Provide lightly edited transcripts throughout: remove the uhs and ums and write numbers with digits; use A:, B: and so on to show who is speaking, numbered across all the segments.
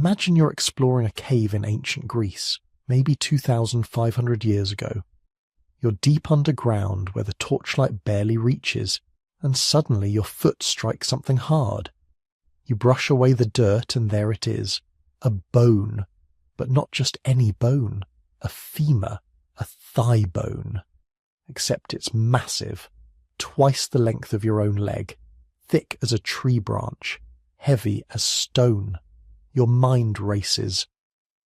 A: Imagine you're exploring a cave in ancient Greece, maybe 2,500 years ago. You're deep underground where the torchlight barely reaches, and suddenly your foot strikes something hard. You brush away the dirt and there it is, a bone, but not just any bone, a femur, a thigh bone. Except it's massive, twice the length of your own leg, thick as a tree branch, heavy as stone. Your mind races.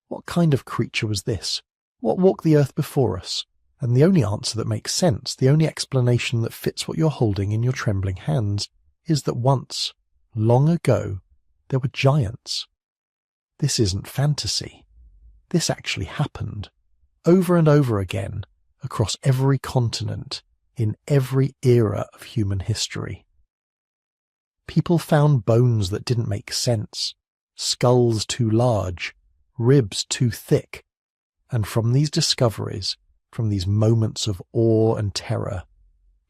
A: What kind of creature was this? What walked the earth before us? And the only answer that makes sense, the only explanation that fits what you're holding in your trembling hands, is that once, long ago, there were giants. This isn't fantasy. This actually happened, over and over again, across every continent, in every era of human history. People found bones that didn't make sense, skulls too large, ribs too thick, and from these discoveries, from these moments of awe and terror,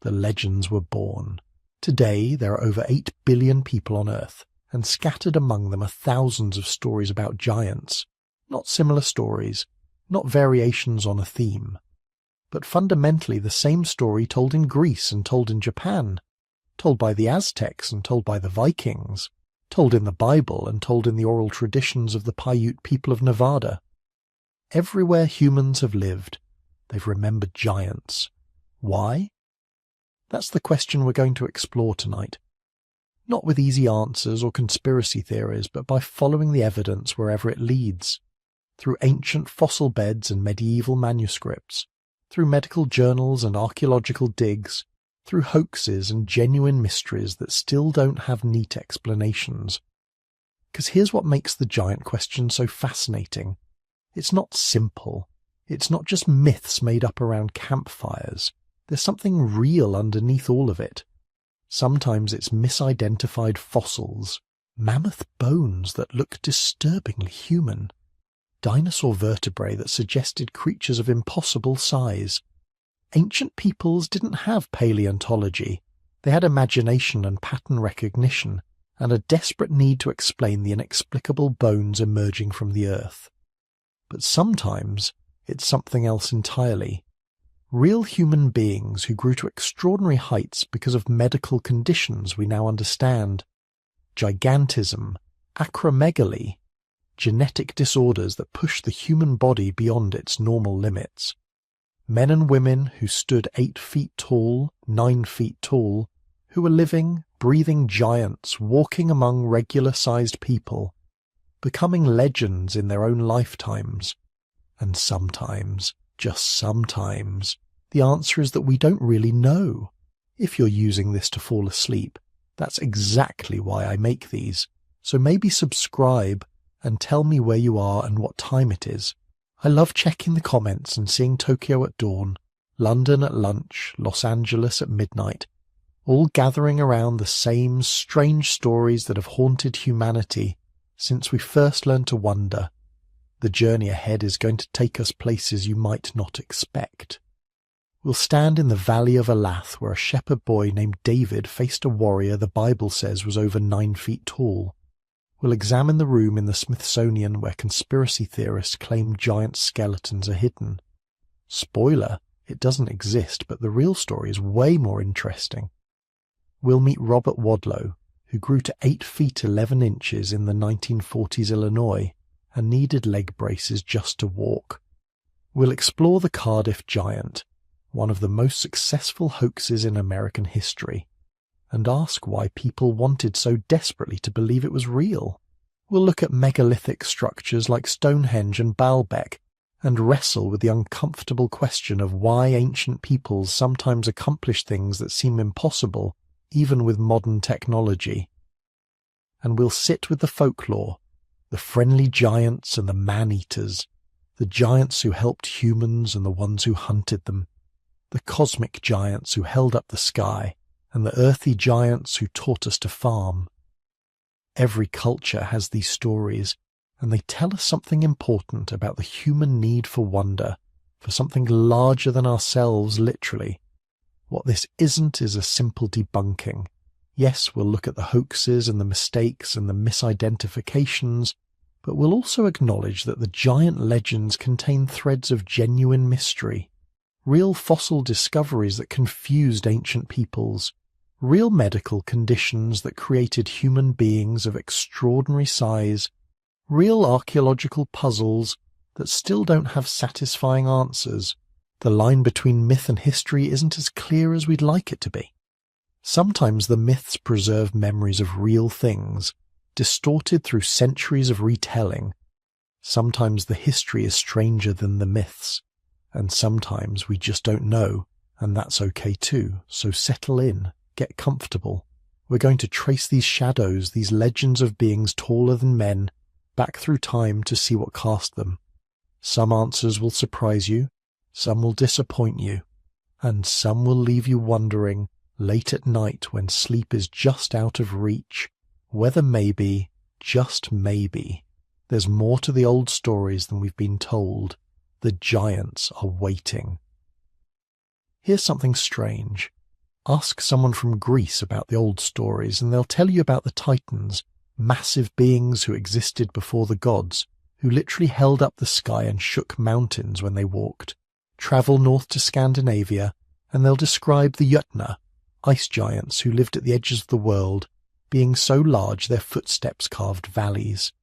A: the legends were born. Today there are over 8 billion people on Earth, and scattered among them are thousands of stories about giants, not similar stories, not variations on a theme, but fundamentally the same story told in Greece and told in Japan, told by the Aztecs and told by the Vikings, told in the Bible and told in the oral traditions of the Paiute people of Nevada. Everywhere humans have lived, they've remembered giants. Why? That's the question we're going to explore tonight. Not with easy answers or conspiracy theories, but by following the evidence wherever it leads. Through ancient fossil beds and medieval manuscripts, through medical journals and archaeological digs, through hoaxes and genuine mysteries that still don't have neat explanations. Because here's what makes the giant question so fascinating. It's not simple. It's not just myths made up around campfires. There's something real underneath all of it. Sometimes it's misidentified fossils, mammoth bones that look disturbingly human, dinosaur vertebrae that suggested creatures of impossible size. Ancient peoples didn't have paleontology. They had imagination and pattern recognition, and a desperate need to explain the inexplicable bones emerging from the earth. But sometimes it's something else entirely. Real human beings who grew to extraordinary heights because of medical conditions we now understand. Gigantism, acromegaly, genetic disorders that push the human body beyond its normal limits. Men and women who stood 8 feet tall, 9 feet tall, who were living, breathing giants walking among regular-sized people, becoming legends in their own lifetimes. And sometimes, just sometimes, the answer is that we don't really know. If you're using this to fall asleep, that's exactly why I make these. So maybe subscribe and tell me where you are and what time it is. I love checking the comments and seeing Tokyo at dawn, London at lunch, Los Angeles at midnight, all gathering around the same strange stories that have haunted humanity since we first learned to wonder. The journey ahead is going to take us places you might not expect. We'll stand in the valley of Elath where a shepherd boy named David faced a warrior the Bible says was over 9 feet tall. We'll examine the room in the Smithsonian where conspiracy theorists claim giant skeletons are hidden. Spoiler, it doesn't exist, but the real story is way more interesting. We'll meet Robert Wadlow, who grew to 8 feet 11 inches in the 1940s Illinois and needed leg braces just to walk. We'll explore the Cardiff Giant, one of the most successful hoaxes in American history, and ask why people wanted so desperately to believe it was real. We'll look at megalithic structures like Stonehenge and Baalbek, and wrestle with the uncomfortable question of why ancient peoples sometimes accomplish things that seem impossible, even with modern technology. And we'll sit with the folklore, the friendly giants and the man-eaters, the giants who helped humans and the ones who hunted them, the cosmic giants who held up the sky, and the earthy giants who taught us to farm. Every culture has these stories, and they tell us something important about the human need for wonder, for something larger than ourselves, literally. What this isn't is a simple debunking. Yes, we'll look at the hoaxes and the mistakes and the misidentifications, but we'll also acknowledge that the giant legends contain threads of genuine mystery, real fossil discoveries that confused ancient peoples, real medical conditions that created human beings of extraordinary size, real archaeological puzzles that still don't have satisfying answers. The line between myth and history isn't as clear as we'd like it to be. Sometimes the myths preserve memories of real things, distorted through centuries of retelling. Sometimes the history is stranger than the myths, and sometimes we just don't know, and that's okay too. So settle in, get comfortable. We're going to trace these shadows, these legends of beings taller than men, back through time to see what cast them. Some answers will surprise you, some will disappoint you, and some will leave you wondering, late at night when sleep is just out of reach, whether maybe, just maybe, there's more to the old stories than we've been told. The giants are waiting. Here's something strange. Ask someone from Greece about the old stories and they'll tell you about the Titans, massive beings who existed before the gods, who literally held up the sky and shook mountains when they walked. Travel north to Scandinavia and they'll describe the Jötnar, ice giants who lived at the edges of the world, being so large their footsteps carved valleys.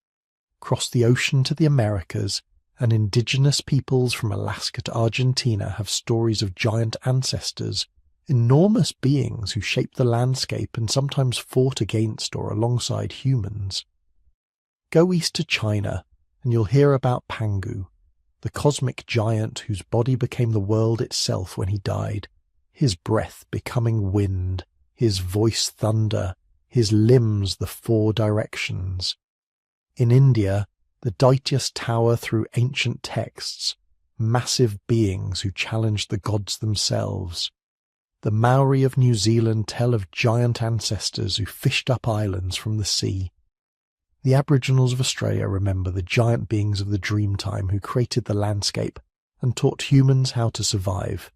A: Cross the ocean to the Americas, and indigenous peoples from Alaska to Argentina have stories of giant ancestors, enormous beings who shaped the landscape and sometimes fought against or alongside humans. Go east to China, and you'll hear about Pangu, the cosmic giant whose body became the world itself when he died, his breath becoming wind, his voice thunder, his limbs the four directions. In India, the Daityas tower through ancient texts, massive beings who challenged the gods themselves. The Maori of New Zealand tell of giant ancestors who fished up islands from the sea. The Aboriginals of Australia remember the giant beings of the Dreamtime who created the landscape and taught humans how to survive.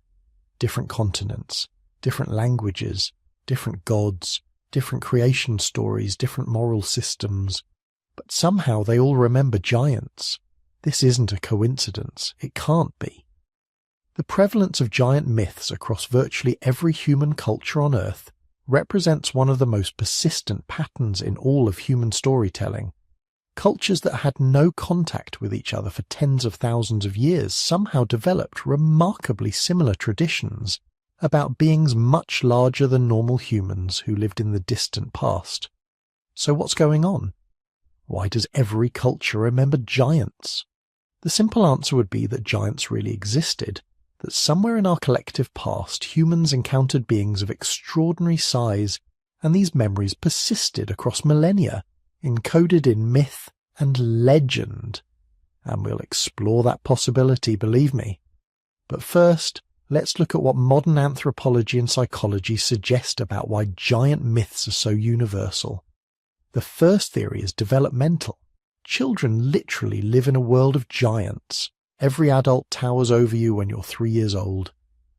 A: Different continents, different languages, different gods, different creation stories, different moral systems. But somehow they all remember giants. This isn't a coincidence. It can't be. The prevalence of giant myths across virtually every human culture on Earth represents one of the most persistent patterns in all of human storytelling. Cultures that had no contact with each other for tens of thousands of years somehow developed remarkably similar traditions about beings much larger than normal humans who lived in the distant past. So what's going on? Why does every culture remember giants? The simple answer would be that giants really existed, that somewhere in our collective past humans encountered beings of extraordinary size, and these memories persisted across millennia, encoded in myth and legend. And we'll explore that possibility, believe me. But first, let's look at what modern anthropology and psychology suggest about why giant myths are so universal. The first theory is developmental. Children literally live in a world of giants. Every adult towers over you when you're 3 years old.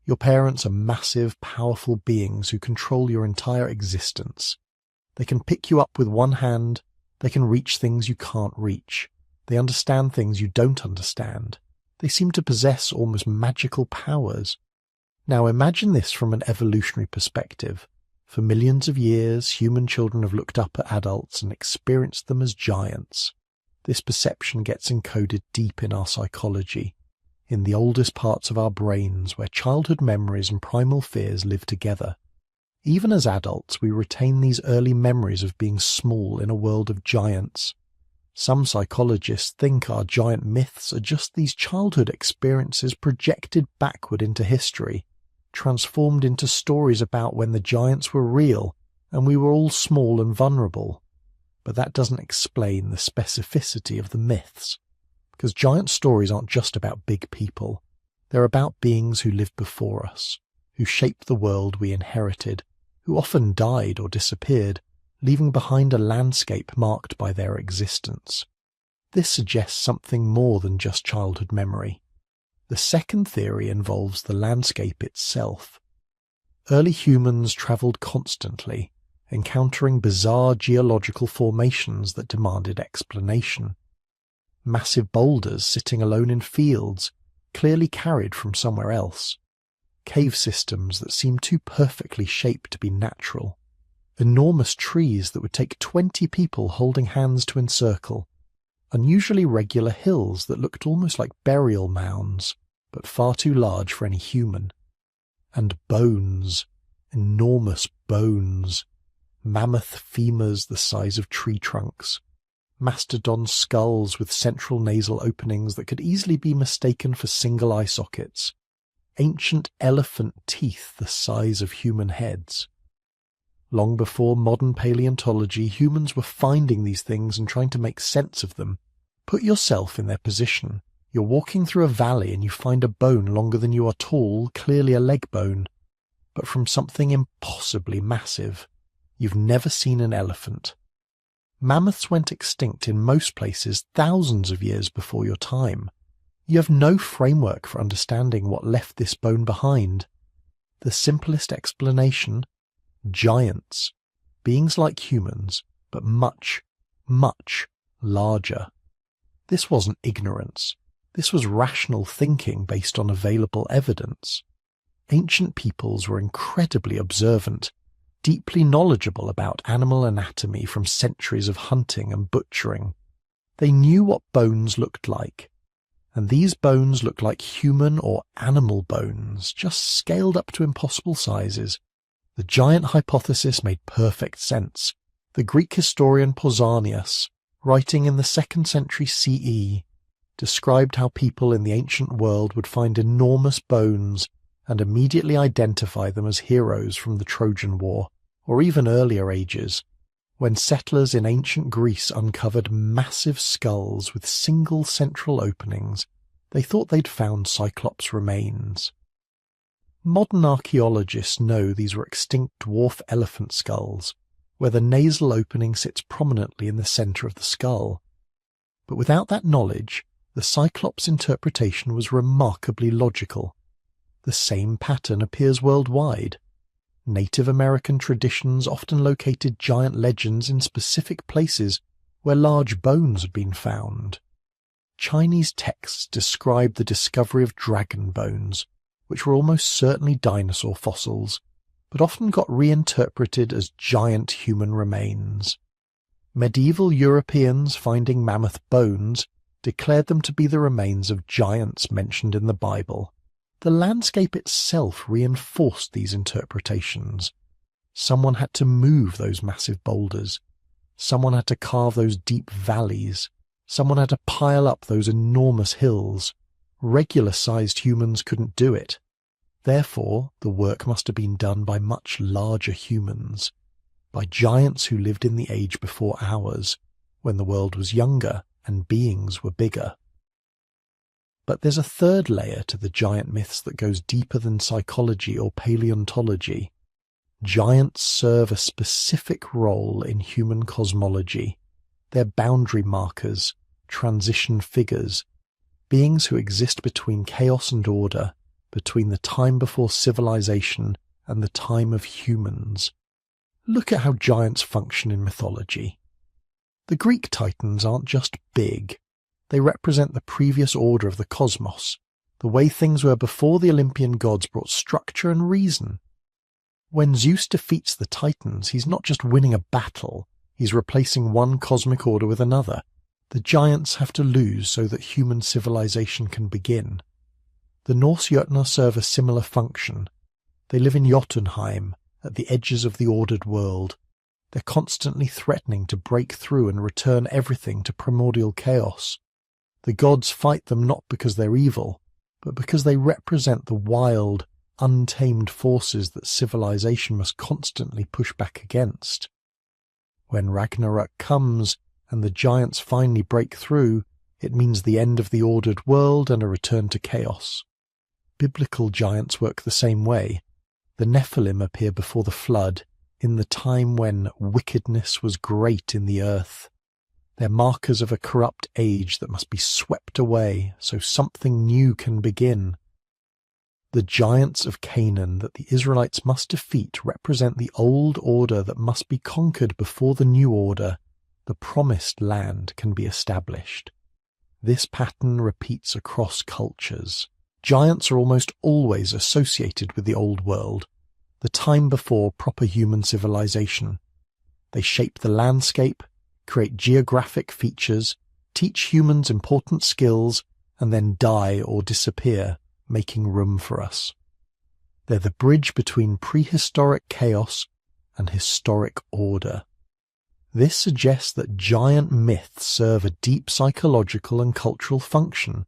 A: Your parents are massive, powerful beings who control your entire existence. They can pick you up with one hand. They can reach things you can't reach. They understand things you don't understand. They seem to possess almost magical powers. Now imagine this from an evolutionary perspective. For millions of years, human children have looked up at adults and experienced them as giants. This perception gets encoded deep in our psychology, in the oldest parts of our brains where childhood memories and primal fears live together. Even as adults, we retain these early memories of being small in a world of giants. Some psychologists think our giant myths are just these childhood experiences projected backward into history, transformed into stories about when the giants were real and we were all small and vulnerable. But that doesn't explain the specificity of the myths, because giant stories aren't just about big people. They're about beings who lived before us, who shaped the world we inherited, who often died or disappeared, leaving behind a landscape marked by their existence. This suggests something more than just childhood memory. The second theory involves the landscape itself. Early humans travelled constantly, encountering bizarre geological formations that demanded explanation. massive boulders sitting alone in fields, clearly carried from somewhere else. Cave systems that seemed too perfectly shaped to be natural. Enormous trees that would take 20 people holding hands to encircle. Unusually regular hills that looked almost like burial mounds, but far too large for any human. And bones. Enormous bones. Mammoth femurs the size of tree trunks. Mastodon skulls with central nasal openings that could easily be mistaken for single eye sockets. Ancient elephant teeth the size of human heads. Long before modern paleontology, humans were finding these things and trying to make sense of them. Put yourself in their position. You're walking through a valley and you find a bone longer than you are tall, clearly a leg bone, but from something impossibly massive. You've never seen an elephant. Mammoths went extinct in most places thousands of years before your time. You have no framework for understanding what left this bone behind. The simplest explanation: giants. Beings like humans, but much, much larger. This wasn't ignorance. This was rational thinking based on available evidence. Ancient peoples were incredibly observant, deeply knowledgeable about animal anatomy from centuries of hunting and butchering. They knew what bones looked like, and these bones looked like human or animal bones, just scaled up to impossible sizes. The giant hypothesis made perfect sense. The Greek historian Pausanias, writing in the 2nd century CE, described how people in the ancient world would find enormous bones and immediately identify them as heroes from the Trojan War, or even earlier ages, when settlers in ancient Greece uncovered massive skulls with single central openings. They thought they'd found Cyclops remains. Modern archaeologists know these were extinct dwarf elephant skulls, where the nasal opening sits prominently in the centre of the skull. But without that knowledge, the Cyclops interpretation was remarkably logical. The same pattern appears worldwide. Native American traditions often located giant legends in specific places where large bones had been found. Chinese texts describe the discovery of dragon bones, which were almost certainly dinosaur fossils, but often got reinterpreted as giant human remains. Medieval Europeans finding mammoth bones declared them to be the remains of giants mentioned in the Bible. The landscape itself reinforced these interpretations. Someone had to move those massive boulders. Someone had to carve those deep valleys. Someone had to pile up those enormous hills. Regular-sized humans couldn't do it. Therefore, the work must have been done by much larger humans, by giants who lived in the age before ours, when the world was younger and beings were bigger. But there's a third layer to the giant myths that goes deeper than psychology or paleontology. Giants serve a specific role in human cosmology. They're boundary markers, transition figures, beings who exist between chaos and order, between the time before civilization and the time of humans. Look at how giants function in mythology. The Greek titans aren't just big. They represent the previous order of the cosmos, the way things were before the Olympian gods brought structure and reason. When Zeus defeats the titans, he's not just winning a battle, he's replacing one cosmic order with another. The giants have to lose so that human civilization can begin. The Norse Jötnar serve a similar function. They live in Jotunheim, at the edges of the ordered world. They're constantly threatening to break through and return everything to primordial chaos. The gods fight them not because they're evil, but because they represent the wild, untamed forces that civilization must constantly push back against. When Ragnarok comes and the giants finally break through, it means the end of the ordered world and a return to chaos. Biblical giants work the same way. The Nephilim appear before the flood, in the time when wickedness was great in the earth. They're markers of a corrupt age that must be swept away so something new can begin. The giants of Canaan that the Israelites must defeat represent the old order that must be conquered before the new order, the promised land, can be established. This pattern repeats across cultures. Giants are almost always associated with the old world, the time before proper human civilization. They shape the landscape, create geographic features, teach humans important skills, and then die or disappear, making room for us. They're the bridge between prehistoric chaos and historic order. This suggests that giant myths serve a deep psychological and cultural function.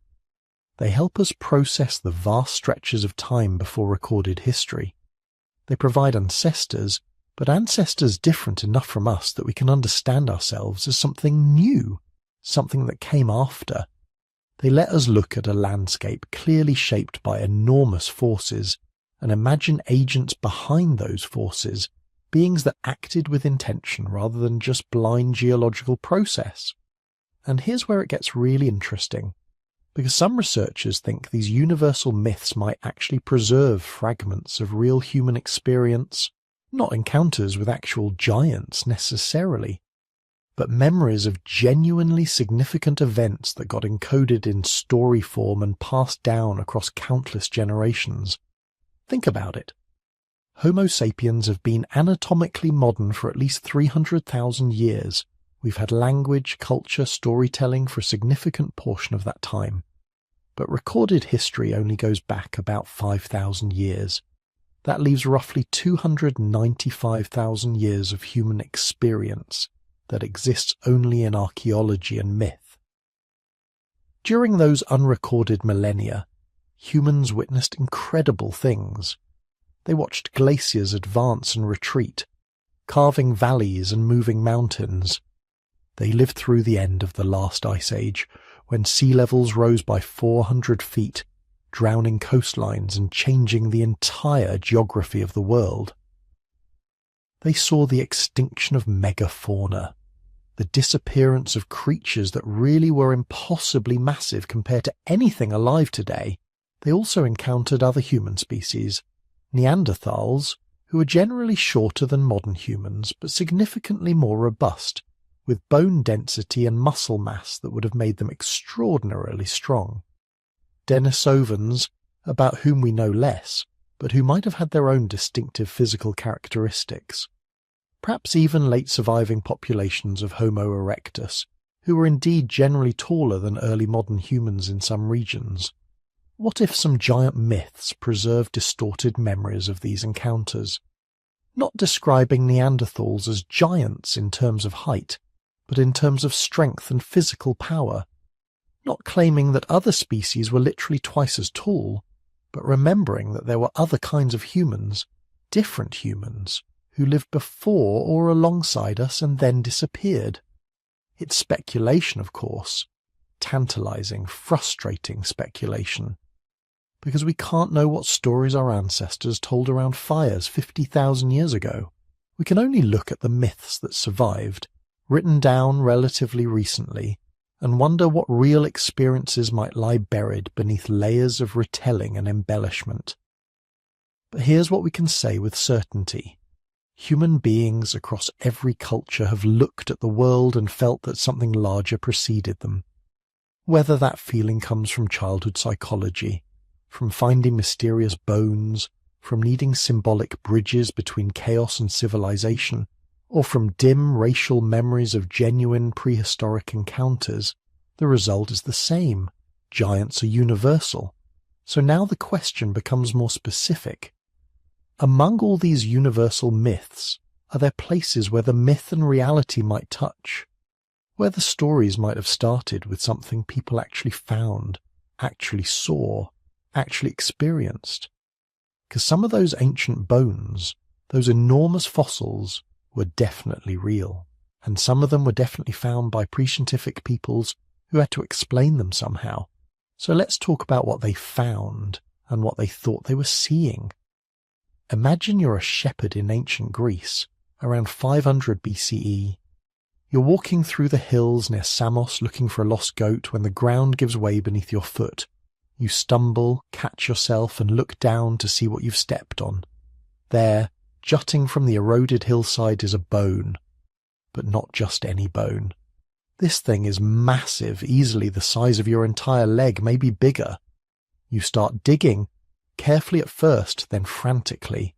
A: They help us process the vast stretches of time before recorded history. They provide ancestors, but ancestors different enough from us that we can understand ourselves as something new, something that came after. They let us look at a landscape clearly shaped by enormous forces and imagine agents behind those forces, beings that acted with intention rather than just blind geological process. And here's where it gets really interesting, because some researchers think these universal myths might actually preserve fragments of real human experience, not encounters with actual giants necessarily, but memories of genuinely significant events that got encoded in story form and passed down across countless generations. Think about it. Homo sapiens have been anatomically modern for at least 300,000 years. We've had language, culture, storytelling for a significant portion of that time. But recorded history only goes back about 5,000 years. That leaves roughly 295,000 years of human experience that exists only in archaeology and myth. During those unrecorded millennia, humans witnessed incredible things. They watched glaciers advance and retreat, carving valleys and moving mountains. They lived through the end of the last ice age, when sea levels rose by 400 feet, drowning coastlines and changing the entire geography of the world. They saw the extinction of megafauna, the disappearance of creatures that really were impossibly massive compared to anything alive today. They also encountered other human species, Neanderthals, who were generally shorter than modern humans but significantly more robust, with bone density and muscle mass that would have made them extraordinarily strong. Denisovans, about whom we know less, but who might have had their own distinctive physical characteristics. Perhaps even late surviving populations of Homo erectus, who were indeed generally taller than early modern humans in some regions. What if some giant myths preserve distorted memories of these encounters? Not describing Neanderthals as giants in terms of height, but in terms of strength and physical power. Not claiming that other species were literally twice as tall, but remembering that there were other kinds of humans, different humans, who lived before or alongside us and then disappeared. It's speculation, of course. Tantalizing, frustrating speculation. Because we can't know what stories our ancestors told around fires 50,000 years ago. We can only look at the myths that survived, written down relatively recently, and wonder what real experiences might lie buried beneath layers of retelling and embellishment. But here's what we can say with certainty. Human beings across every culture have looked at the world and felt that something larger preceded them. Whether that feeling comes from childhood psychology, from finding mysterious bones, from needing symbolic bridges between chaos and civilization, or from dim racial memories of genuine prehistoric encounters, the result is the same. Giants are universal. So now the question becomes more specific. Among all these universal myths, are there places where the myth and reality might touch? Where the stories might have started with something people actually found, actually saw, actually experienced? Because some of those ancient bones, those enormous fossils, were definitely real, and some of them were definitely found by pre-scientific peoples who had to explain them somehow. So let's talk about what they found and what they thought they were seeing. Imagine you're a shepherd in ancient Greece, around 500 BCE. You're walking through the hills near Samos looking for a lost goat when the ground gives way beneath your foot. You stumble, catch yourself, and look down to see what you've stepped on. There, jutting from the eroded hillside, is a bone. But not just any bone. This thing is massive, easily the size of your entire leg, maybe bigger. You start digging, carefully at first, then frantically.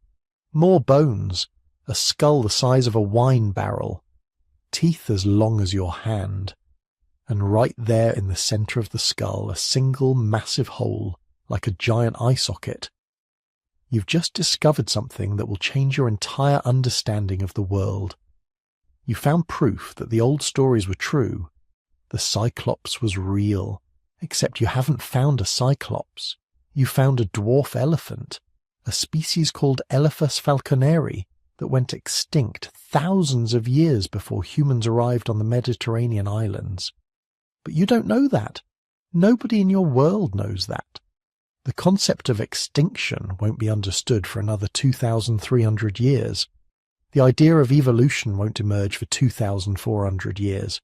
A: More bones, a skull the size of a wine barrel, teeth as long as your hand, and right there in the centre of the skull, a single massive hole, like a giant eye socket. You've just discovered something that will change your entire understanding of the world. You found proof that the old stories were true. The Cyclops was real, except you haven't found a Cyclops. You found a dwarf elephant, a species called Elephas falconeri that went extinct thousands of years before humans arrived on the Mediterranean islands. But you don't know that. Nobody in your world knows that. The concept of extinction won't be understood for another 2,300 years. The idea of evolution won't emerge for 2,400 years.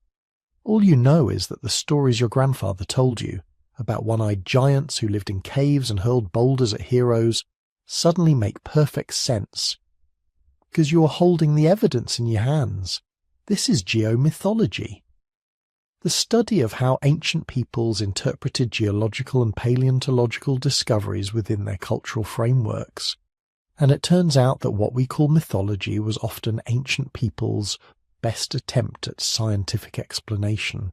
A: All you know is that the stories your grandfather told you about one-eyed giants who lived in caves and hurled boulders at heroes suddenly make perfect sense. Because you're holding the evidence in your hands. This is geomythology. The study of how ancient peoples interpreted geological and paleontological discoveries within their cultural frameworks. And it turns out that what we call mythology was often ancient peoples' best attempt at scientific explanation.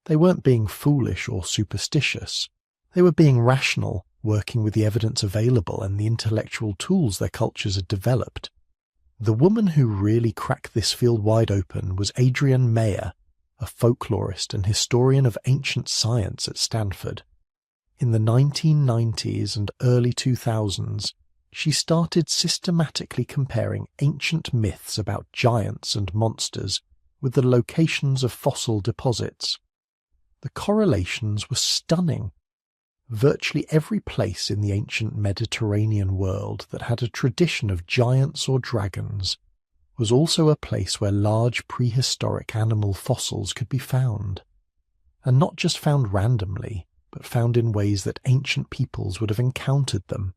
A: They weren't being foolish or superstitious. They were being rational, working with the evidence available and the intellectual tools their cultures had developed. The woman who really cracked this field wide open was Adrienne Mayer, a folklorist and historian of ancient science at Stanford. In the 1990s and early 2000s, she started systematically comparing ancient myths about giants and monsters with the locations of fossil deposits. The correlations were stunning. Virtually every place in the ancient Mediterranean world that had a tradition of giants or dragons was also a place where large prehistoric animal fossils could be found. And not just found randomly, but found in ways that ancient peoples would have encountered them,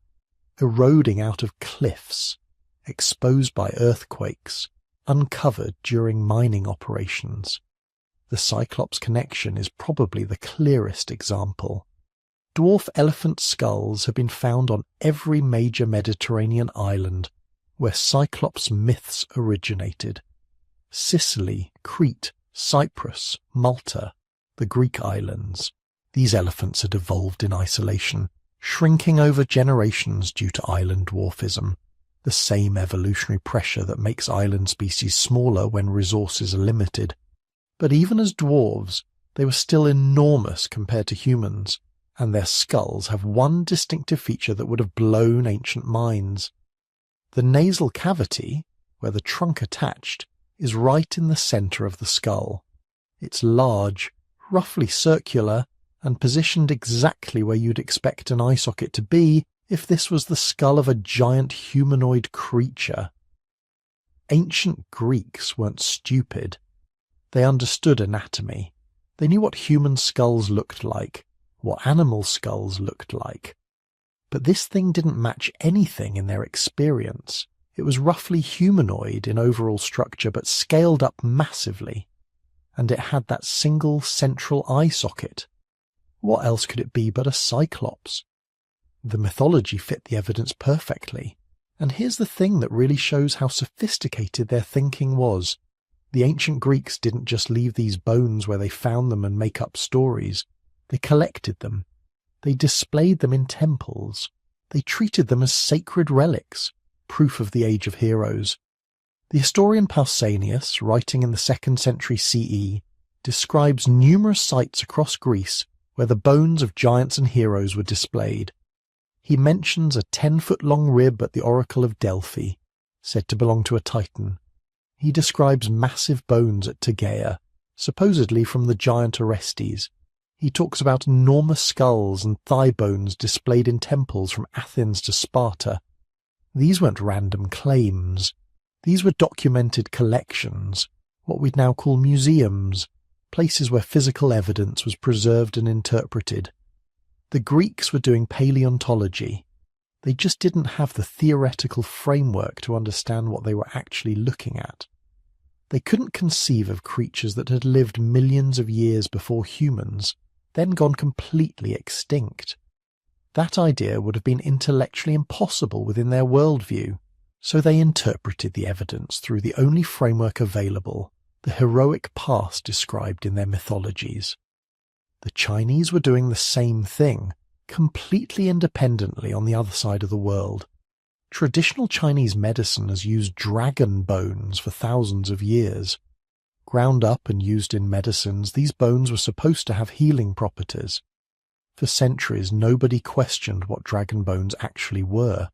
A: eroding out of cliffs, exposed by earthquakes, uncovered during mining operations. The Cyclops connection is probably the clearest example. Dwarf elephant skulls have been found on every major Mediterranean island where Cyclops myths originated. Sicily, Crete, Cyprus, Malta, the Greek islands. These elephants had evolved in isolation, shrinking over generations due to island dwarfism, the same evolutionary pressure that makes island species smaller when resources are limited. But even as dwarves, they were still enormous compared to humans, and their skulls have one distinctive feature that would have blown ancient minds. The nasal cavity, where the trunk attached, is right in the centre of the skull. It's large, roughly circular, and positioned exactly where you'd expect an eye socket to be if this was the skull of a giant humanoid creature. Ancient Greeks weren't stupid. They understood anatomy. They knew what human skulls looked like, what animal skulls looked like. But this thing didn't match anything in their experience. It was roughly humanoid in overall structure, but scaled up massively. And it had that single central eye socket. What else could it be but a Cyclops? The mythology fit the evidence perfectly. And here's the thing that really shows how sophisticated their thinking was. The ancient Greeks didn't just leave these bones where they found them and make up stories. They collected them. They displayed them in temples. They treated them as sacred relics, proof of the age of heroes. The historian Pausanias, writing in the 2nd century CE, describes numerous sites across Greece where the bones of giants and heroes were displayed. He mentions a 10-foot-long rib at the Oracle of Delphi, said to belong to a Titan. He describes massive bones at Tegea, supposedly from the giant Orestes. He talks about enormous skulls and thigh bones displayed in temples from Athens to Sparta. These weren't random claims. These were documented collections, what we'd now call museums, places where physical evidence was preserved and interpreted. The Greeks were doing paleontology. They just didn't have the theoretical framework to understand what they were actually looking at. They couldn't conceive of creatures that had lived millions of years before humans, then gone completely extinct. That idea would have been intellectually impossible within their worldview, so they interpreted the evidence through the only framework available, the heroic past described in their mythologies. The Chinese were doing the same thing, completely independently on the other side of the world. Traditional Chinese medicine has used dragon bones for thousands of years. Ground up and used in medicines, these bones were supposed to have healing properties. For centuries, nobody questioned what dragon bones actually were.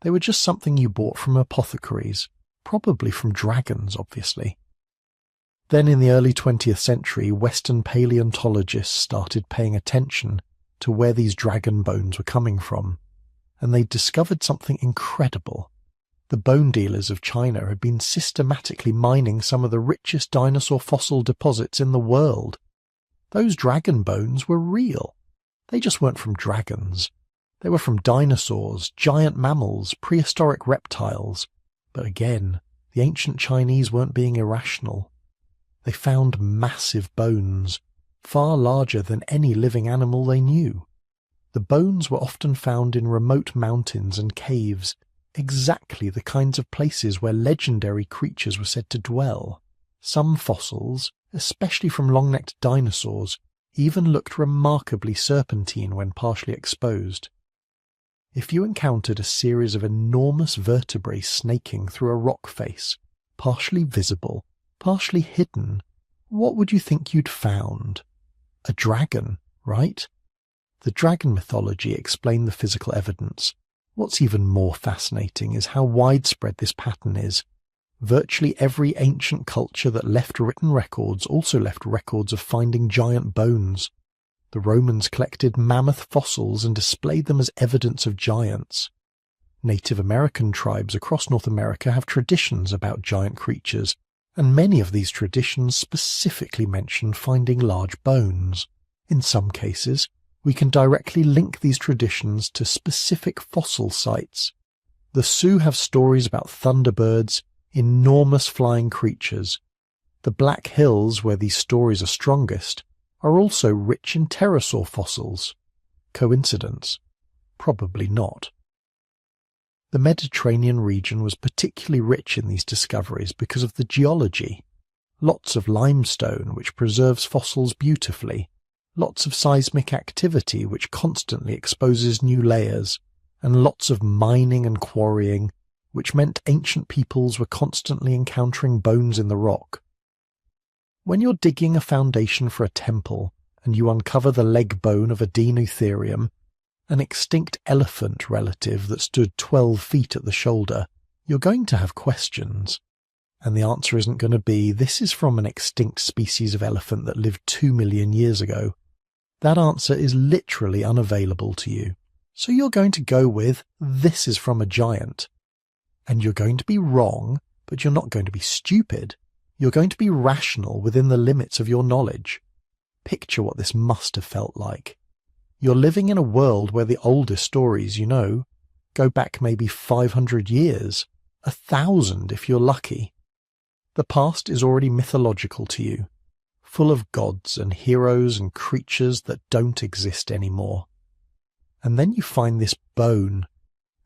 A: They were just something you bought from apothecaries, probably from dragons, obviously. Then in the early 20th century, Western paleontologists started paying attention to where these dragon bones were coming from, and they discovered something incredible. The bone dealers of China had been systematically mining some of the richest dinosaur fossil deposits in the world. Those dragon bones were real. They just weren't from dragons. They were from dinosaurs, giant mammals, prehistoric reptiles. But again, the ancient Chinese weren't being irrational. They found massive bones, far larger than any living animal they knew. The bones were often found in remote mountains and caves, exactly the kinds of places where legendary creatures were said to dwell. Some fossils, especially from long-necked dinosaurs, even looked remarkably serpentine when partially exposed. If you encountered a series of enormous vertebrae snaking through a rock face, partially visible, partially hidden, what would you think you'd found? A dragon, right? The dragon mythology explained the physical evidence. What's even more fascinating is how widespread this pattern is. Virtually every ancient culture that left written records also left records of finding giant bones. The Romans collected mammoth fossils and displayed them as evidence of giants. Native American tribes across North America have traditions about giant creatures, and many of these traditions specifically mention finding large bones. In some cases, we can directly link these traditions to specific fossil sites. The Sioux have stories about thunderbirds, enormous flying creatures. The Black Hills, where these stories are strongest, are also rich in pterosaur fossils. Coincidence? Probably not. The Mediterranean region was particularly rich in these discoveries because of the geology. Lots of limestone, which preserves fossils beautifully, lots of seismic activity which constantly exposes new layers, and lots of mining and quarrying, which meant ancient peoples were constantly encountering bones in the rock. When you're digging a foundation for a temple and you uncover the leg bone of a Deinotherium, an extinct elephant relative that stood 12 feet at the shoulder, you're going to have questions. And the answer isn't going to be, this is from an extinct species of elephant that lived 2 million years ago. That answer is literally unavailable to you. So you're going to go with, this is from a giant. And you're going to be wrong, but you're not going to be stupid. You're going to be rational within the limits of your knowledge. Picture what this must have felt like. You're living in a world where the oldest stories you know go back maybe 500 years, 1,000 if you're lucky. The past is already mythological to you, full of gods and heroes and creatures that don't exist anymore. And then you find this bone,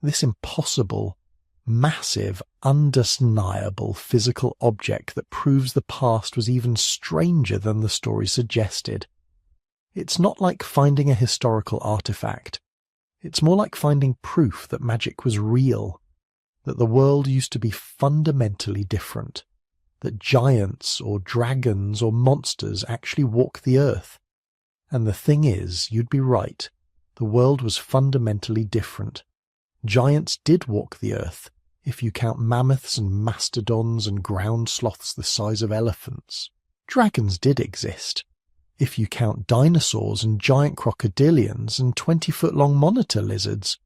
A: this impossible, massive, undeniable physical object that proves the past was even stranger than the story suggested. It's not like finding a historical artifact. It's more like finding proof that magic was real, that the world used to be fundamentally different, that giants or dragons or monsters actually walk the earth. And the thing is, you'd be right. The world was fundamentally different. Giants did walk the earth, if you count mammoths and mastodons and ground sloths the size of elephants. Dragons did exist, if you count dinosaurs and giant crocodilians and 20-foot-long monitor lizards.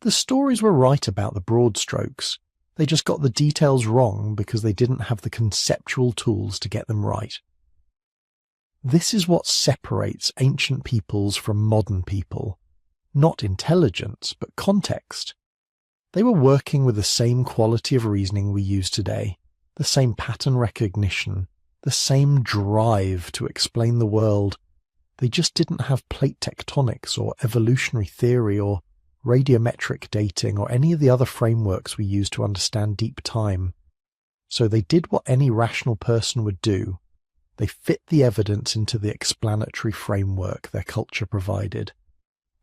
A: The stories were right about the broad strokes. They just got the details wrong because they didn't have the conceptual tools to get them right. This is what separates ancient peoples from modern people. Not intelligence, but context. They were working with the same quality of reasoning we use today. the same pattern recognition, the same drive to explain the world. They just didn't have plate tectonics or evolutionary theory or radiometric dating or any of the other frameworks we use to understand deep time. So they did what any rational person would do. They fit the evidence into the explanatory framework their culture provided.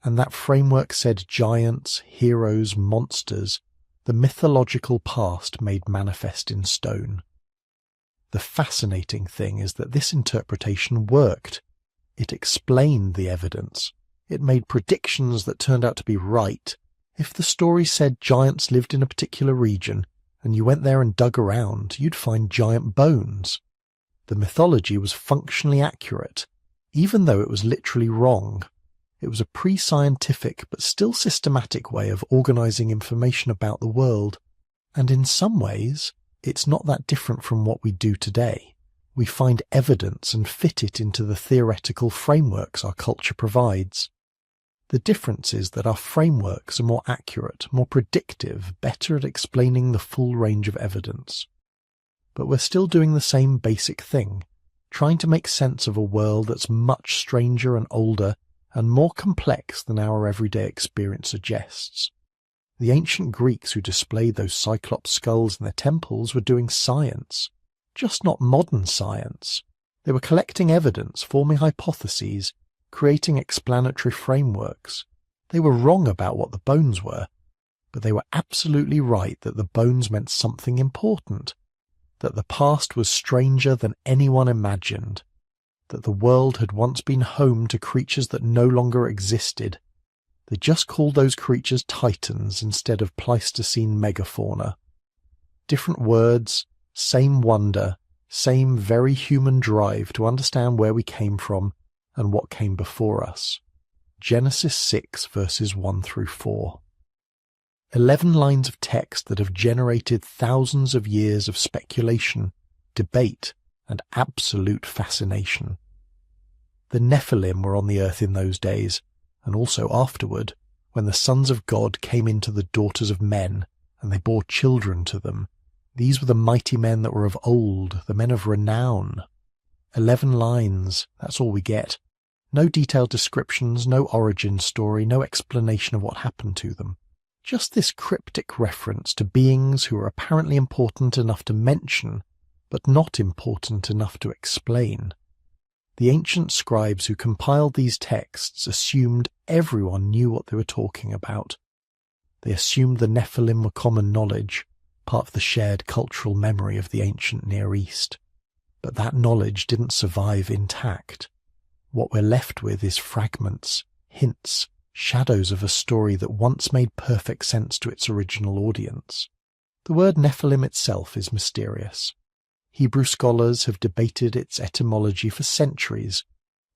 A: And that framework said giants, heroes, monsters, the mythological past made manifest in stone. The fascinating thing is that this interpretation worked. It explained the evidence. It made predictions that turned out to be right. If the story said giants lived in a particular region, and you went there and dug around, you'd find giant bones. The mythology was functionally accurate, even though it was literally wrong. It was a pre-scientific but still systematic way of organizing information about the world, and in some ways, it's not that different from what we do today. We find evidence and fit it into the theoretical frameworks our culture provides. The difference is that our frameworks are more accurate, more predictive, better at explaining the full range of evidence. But we're still doing the same basic thing, trying to make sense of a world that's much stranger and older and more complex than our everyday experience suggests. The ancient Greeks who displayed those cyclops skulls in their temples were doing science, just not modern science. They were collecting evidence, forming hypotheses, creating explanatory frameworks. They were wrong about what the bones were, but they were absolutely right that the bones meant something important, that the past was stranger than anyone imagined, that the world had once been home to creatures that no longer existed. They just called those creatures titans instead of Pleistocene megafauna. Different words, same wonder, same very human drive to understand where we came from and what came before us. Genesis 6 verses 1 through 4. 11 lines of text that have generated thousands of years of speculation, debate, and absolute fascination. The Nephilim were on the earth in those days, and also afterward, when the sons of God came into the daughters of men, and they bore children to them. These were the mighty men that were of old, the men of renown. 11 lines, that's all we get. No detailed descriptions, no origin story, no explanation of what happened to them. Just this cryptic reference to beings who are apparently important enough to mention, but not important enough to explain. The ancient scribes who compiled these texts assumed everyone knew what they were talking about. They assumed the Nephilim were common knowledge, part of the shared cultural memory of the ancient Near East. But that knowledge didn't survive intact. What we're left with is fragments, hints, shadows of a story that once made perfect sense to its original audience. The word Nephilim itself is mysterious. Hebrew scholars have debated its etymology for centuries.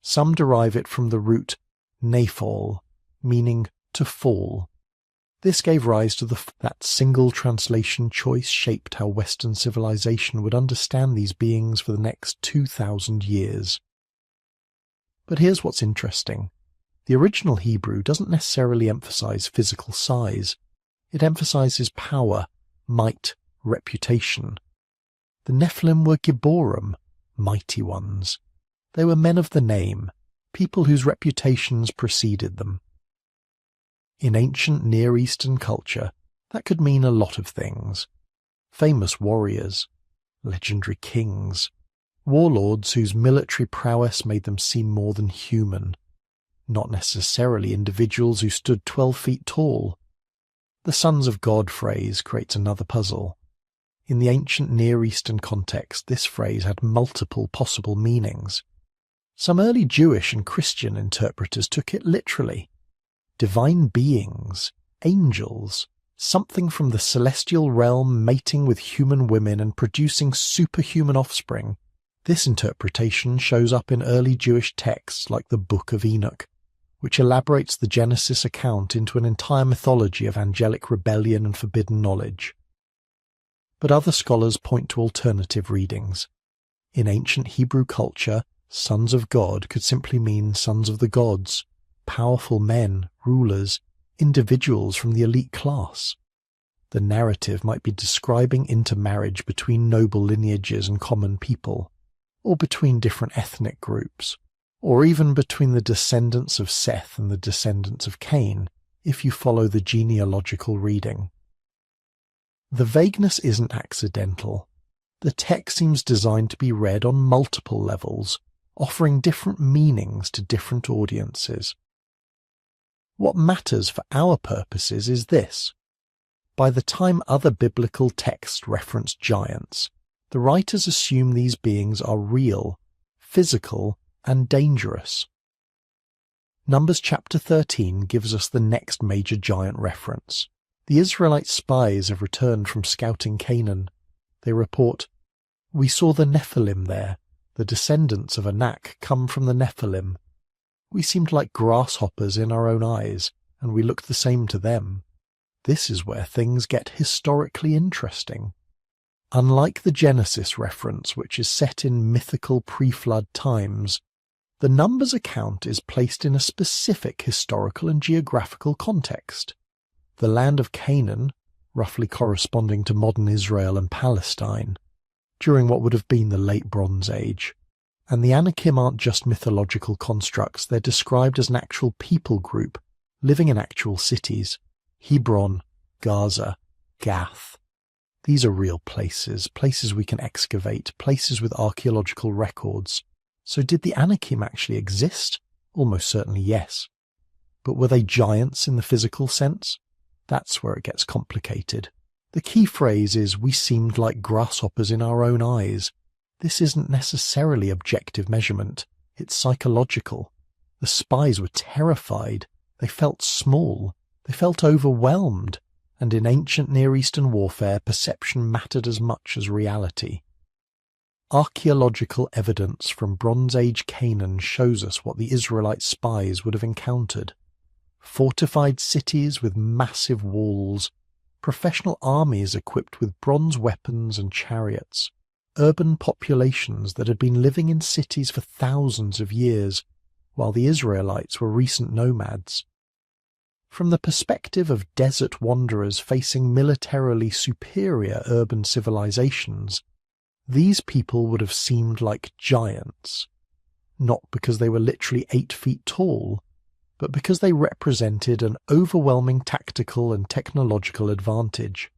A: Some derive it from the root nephal, meaning to fall. This gave rise to that single translation choice shaped how Western civilization would understand these beings for the next 2,000 years. But here's what's interesting. The original Hebrew doesn't necessarily emphasize physical size. It emphasizes power, might, reputation. The Nephilim were Gibborim, mighty ones. They were men of the name, people whose reputations preceded them. In ancient Near Eastern culture, that could mean a lot of things. Famous warriors, legendary kings, warlords whose military prowess made them seem more than human, not necessarily individuals who stood 12 feet tall. The sons of God phrase creates another puzzle. In the ancient Near Eastern context, this phrase had multiple possible meanings. Some early Jewish and Christian interpreters took it literally. Divine beings, angels, something from the celestial realm mating with human women and producing superhuman offspring. This interpretation shows up in early Jewish texts like the Book of Enoch, which elaborates the Genesis account into an entire mythology of angelic rebellion and forbidden knowledge. But other scholars point to alternative readings. In ancient Hebrew culture, sons of God could simply mean sons of the gods, powerful men, rulers, individuals from the elite class. The narrative might be describing intermarriage between noble lineages and common people, or between different ethnic groups, or even between the descendants of Seth and the descendants of Cain, if you follow the genealogical reading. The vagueness isn't accidental. The text seems designed to be read on multiple levels, offering different meanings to different audiences. What matters for our purposes is this. By the time other biblical texts reference giants, the writers assume these beings are real, physical, and dangerous. Numbers chapter 13 gives us the next major giant reference. The Israelite spies have returned from scouting Canaan. They report, "We saw the Nephilim there. The descendants of Anak come from the Nephilim. We seemed like grasshoppers in our own eyes, and we looked the same to them." This is where things get historically interesting. Unlike the Genesis reference, which is set in mythical pre-flood times, the Numbers account is placed in a specific historical and geographical context. The land of Canaan, roughly corresponding to modern Israel and Palestine, during what would have been the Late Bronze Age. And the Anakim aren't just mythological constructs, they're described as an actual people group, living in actual cities. Hebron, Gaza, Gath. These are real places, places we can excavate, places with archaeological records. So did the Anakim actually exist? Almost certainly yes. But were they giants in the physical sense? That's where it gets complicated. The key phrase is, "we seemed like grasshoppers in our own eyes." This isn't necessarily objective measurement, it's psychological. The spies were terrified, they felt small, they felt overwhelmed, and in ancient Near Eastern warfare, perception mattered as much as reality. Archaeological evidence from Bronze Age Canaan shows us what the Israelite spies would have encountered. Fortified cities with massive walls, professional armies equipped with bronze weapons and chariots, urban populations that had been living in cities for thousands of years, while the Israelites were recent nomads. From the perspective of desert wanderers facing militarily superior urban civilizations, these people would have seemed like giants, not because they were literally 8 feet tall, but because they represented an overwhelming tactical and technological advantage.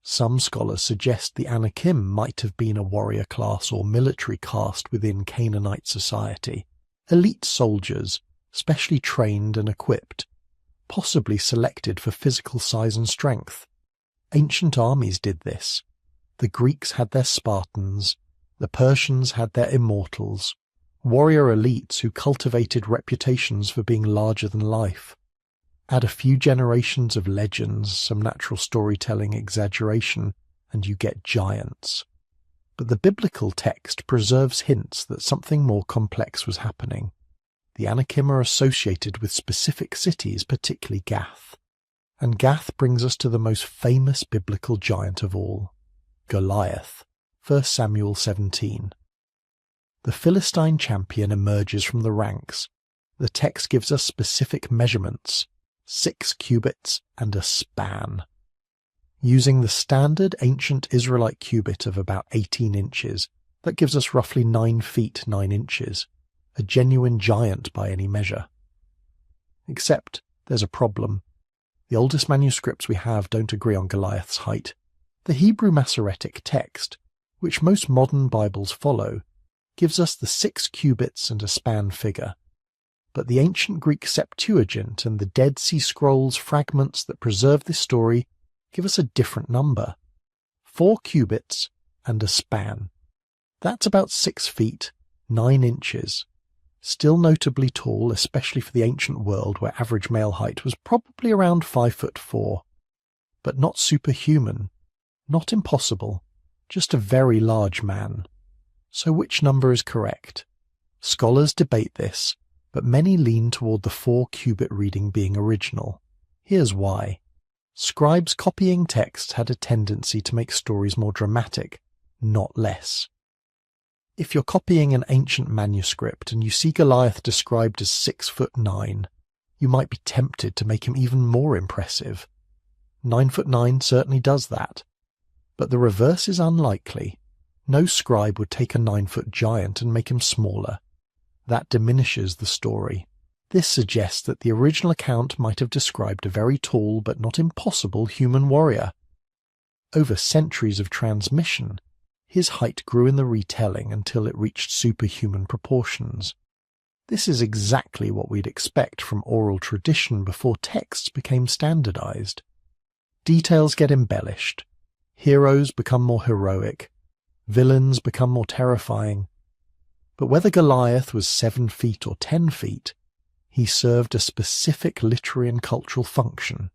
A: Some scholars suggest the Anakim might have been a warrior class or military caste within Canaanite society, elite soldiers, specially trained and equipped, possibly selected for physical size and strength. Ancient armies did this. The Greeks had their Spartans, the Persians had their immortals, warrior elites who cultivated reputations for being larger than life. Add a few generations of legends, some natural storytelling exaggeration, and you get giants. But the biblical text preserves hints that something more complex was happening. The Anakim are associated with specific cities, particularly Gath. And Gath brings us to the most famous biblical giant of all, Goliath, 1 Samuel 17. The Philistine champion emerges from the ranks. The text gives us specific measurements, 6 cubits and a span. Using the standard ancient Israelite cubit of about 18 inches, that gives us roughly 9 feet 9 inches. A genuine giant by any measure. Except there's a problem. The oldest manuscripts we have don't agree on Goliath's height. The Hebrew Masoretic text, which most modern Bibles follow, gives us the 6 cubits and a span figure. But the ancient Greek Septuagint and the Dead Sea Scrolls fragments that preserve this story give us a different number. 4 cubits and a span. That's about 6 feet, 9 inches. Still notably tall, especially for the ancient world where average male height was probably around 5'4". But not superhuman, not impossible, just a very large man. So which number is correct? Scholars debate this, but many lean toward the 4-cubit reading being original. Here's why. Scribes copying text had a tendency to make stories more dramatic, not less. If you're copying an ancient manuscript and you see Goliath described as 6'9", you might be tempted to make him even more impressive. 9'9" certainly does that. But the reverse is unlikely. No scribe would take a 9-foot giant and make him smaller. That diminishes the story. This suggests that the original account might have described a very tall but not impossible human warrior. Over centuries of transmission, his height grew in the retelling until it reached superhuman proportions. This is exactly what we'd expect from oral tradition before texts became standardized. Details get embellished. Heroes become more heroic. Villains become more terrifying. But whether Goliath was 7 feet or 10 feet, he served a specific literary and cultural function.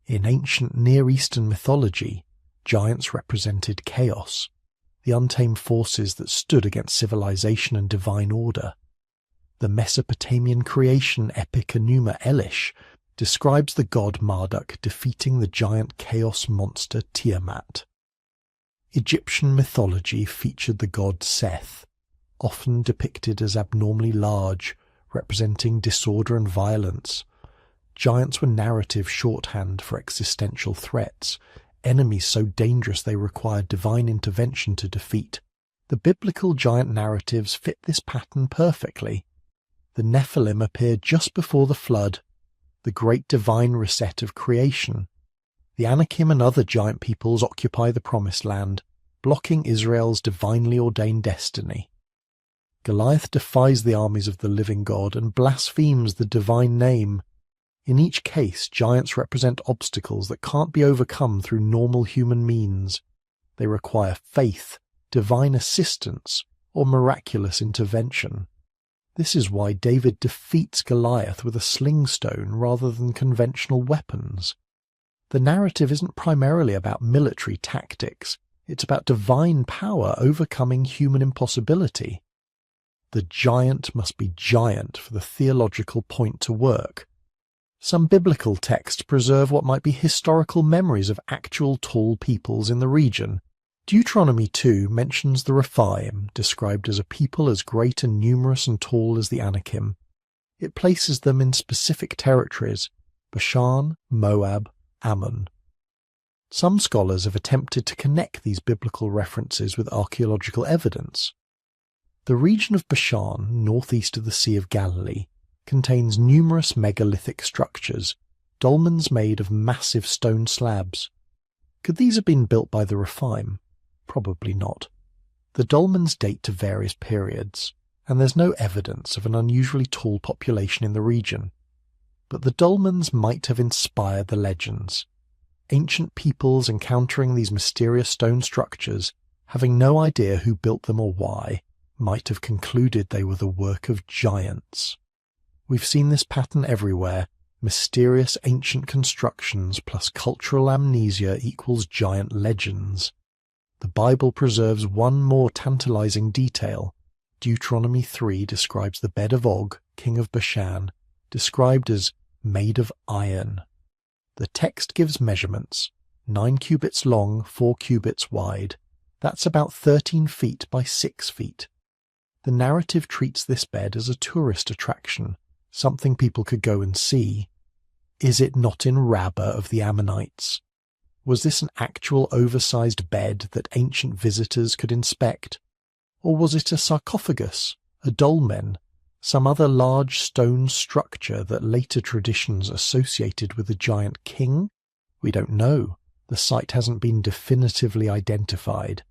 A: In ancient Near Eastern mythology, giants represented chaos, the untamed forces that stood against civilization and divine order. The Mesopotamian creation epic Enuma Elish describes the god Marduk defeating the giant chaos monster Tiamat. Egyptian mythology featured the god Seth, often depicted as abnormally large, representing disorder and violence. Giants were narrative shorthand for existential threats, enemies so dangerous they required divine intervention to defeat. The biblical giant narratives fit this pattern perfectly. The Nephilim appeared just before the flood, the great divine reset of creation. The Anakim and other giant peoples occupy the Promised Land, blocking Israel's divinely ordained destiny. Goliath defies the armies of the living God and blasphemes the divine name. In each case, giants represent obstacles that can't be overcome through normal human means. They require faith, divine assistance, or miraculous intervention. This is why David defeats Goliath with a sling stone rather than conventional weapons. The narrative isn't primarily about military tactics, it's about divine power overcoming human impossibility. The giant must be giant for the theological point to work. Some biblical texts preserve what might be historical memories of actual tall peoples in the region. Deuteronomy 2 mentions the Rephaim, described as a people as great and numerous and tall as the Anakim. It places them in specific territories: Bashan, Moab, Ammon. Some scholars have attempted to connect these biblical references with archaeological evidence. The region of Bashan, northeast of the Sea of Galilee, contains numerous megalithic structures, dolmens made of massive stone slabs. Could these have been built by the Rephaim? Probably not. The dolmens date to various periods, and there's no evidence of an unusually tall population in the region. But the dolmens might have inspired the legends. Ancient peoples encountering these mysterious stone structures, having no idea who built them or why, might have concluded they were the work of giants. We've seen this pattern everywhere. Mysterious ancient constructions plus cultural amnesia equals giant legends. The Bible preserves one more tantalizing detail. Deuteronomy 3 describes the bed of Og, king of Bashan, described as made of iron. The text gives measurements: 9 cubits long, 4 cubits wide. That's about 13 feet by 6 feet. The narrative treats this bed as a tourist attraction, something people could go and see. Is it not in Rabbah of the Ammonites? Was this an actual oversized bed that ancient visitors could inspect? Or was it a sarcophagus, a dolmen, some other large stone structure that later traditions associated with a giant king? We don't know. The site hasn't been definitively identified.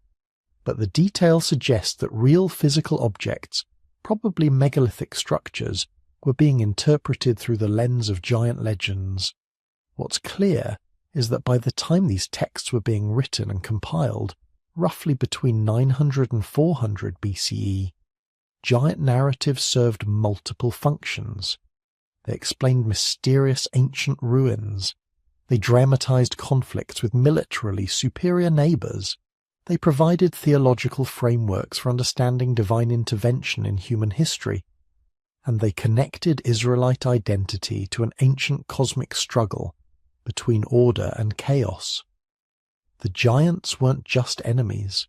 A: But the detail suggests that real physical objects, probably megalithic structures, were being interpreted through the lens of giant legends. What's clear is that by the time these texts were being written and compiled, roughly between 900 and 400 BCE, giant narratives served multiple functions. They explained mysterious ancient ruins. They dramatized conflicts with militarily superior neighbors. They provided theological frameworks for understanding divine intervention in human history. And they connected Israelite identity to an ancient cosmic struggle between order and chaos. The giants weren't just enemies.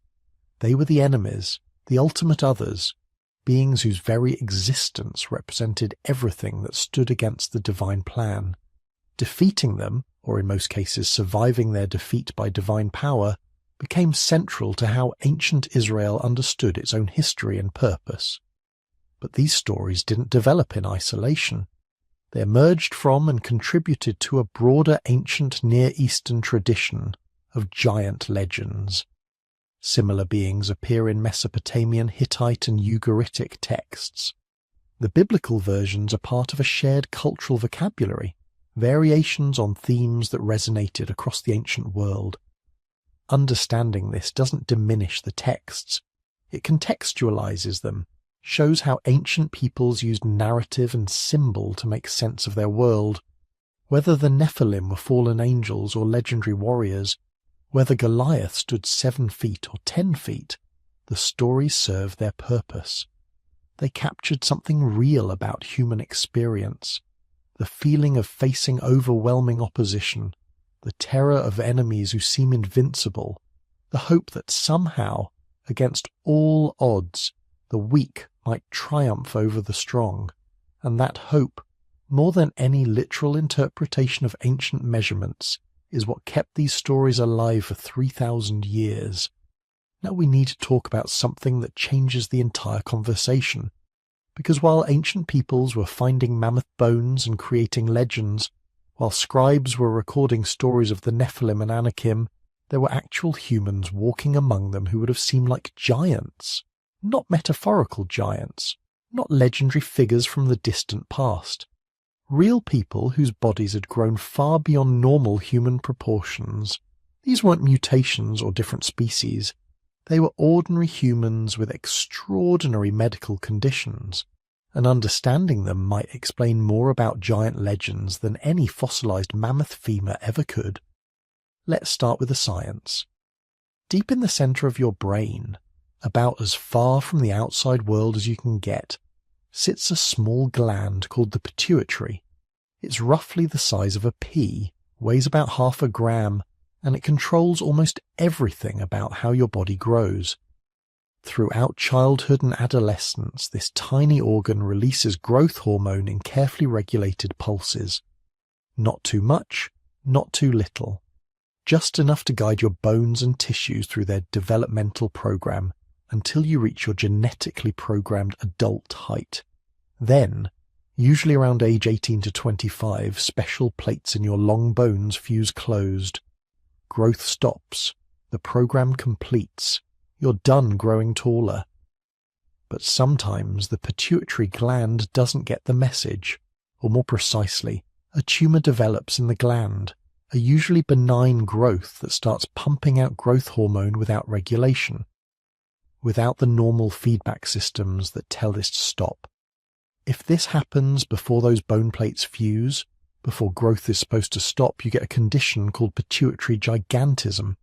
A: They were the enemies, the ultimate others, beings whose very existence represented everything that stood against the divine plan. Defeating them, or in most cases surviving their defeat by divine power, became central to how ancient Israel understood its own history and purpose. But these stories didn't develop in isolation. They emerged from and contributed to a broader ancient Near Eastern tradition of giant legends. Similar beings appear in Mesopotamian, Hittite and Ugaritic texts. The biblical versions are part of a shared cultural vocabulary, variations on themes that resonated across the ancient world. Understanding this doesn't diminish the texts. It contextualizes them, shows how ancient peoples used narrative and symbol to make sense of their world. Whether the Nephilim were fallen angels or legendary warriors, whether Goliath stood 7 feet or 10 feet, the stories served their purpose. They captured something real about human experience, the feeling of facing overwhelming opposition, the terror of enemies who seem invincible, the hope that somehow, against all odds, the weak might triumph over the strong, and that hope, more than any literal interpretation of ancient measurements, is what kept these stories alive for 3,000 years. Now we need to talk about something that changes the entire conversation, because while ancient peoples were finding mammoth bones and creating legends, while scribes were recording stories of the Nephilim and Anakim, there were actual humans walking among them who would have seemed like giants. Not metaphorical giants, not legendary figures from the distant past. Real people whose bodies had grown far beyond normal human proportions. These weren't mutations or different species. They were ordinary humans with extraordinary medical conditions, and understanding them might explain more about giant legends than any fossilized mammoth femur ever could. Let's start with the science. Deep in the center of your brain, about as far from the outside world as you can get, sits a small gland called the pituitary. It's roughly the size of a pea, weighs about 0.5 gram, and it controls almost everything about how your body grows. Throughout childhood and adolescence, this tiny organ releases growth hormone in carefully regulated pulses. Not too much, not too little. Just enough to guide your bones and tissues through their developmental program until you reach your genetically programmed adult height. Then, usually around age 18 to 25, special plates in your long bones fuse closed. Growth stops. The program completes. You're done growing taller. But sometimes the pituitary gland doesn't get the message, or more precisely, a tumor develops in the gland, a usually benign growth that starts pumping out growth hormone without regulation, without the normal feedback systems that tell this to stop. If this happens before those bone plates fuse, before growth is supposed to stop, you get a condition called pituitary gigantism.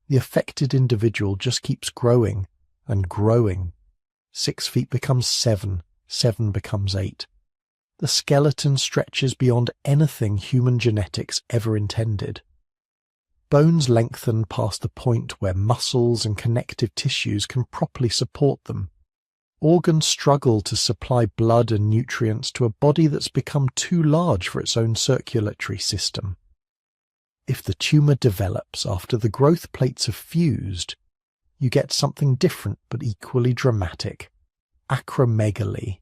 A: The affected individual just keeps growing and growing. 6 feet becomes 7, 7 becomes 8. The skeleton stretches beyond anything human genetics ever intended. Bones lengthen past the point where muscles and connective tissues can properly support them. Organs struggle to supply blood and nutrients to a body that's become too large for its own circulatory system. If the tumor develops after the growth plates have fused, you get something different but equally dramatic. Acromegaly.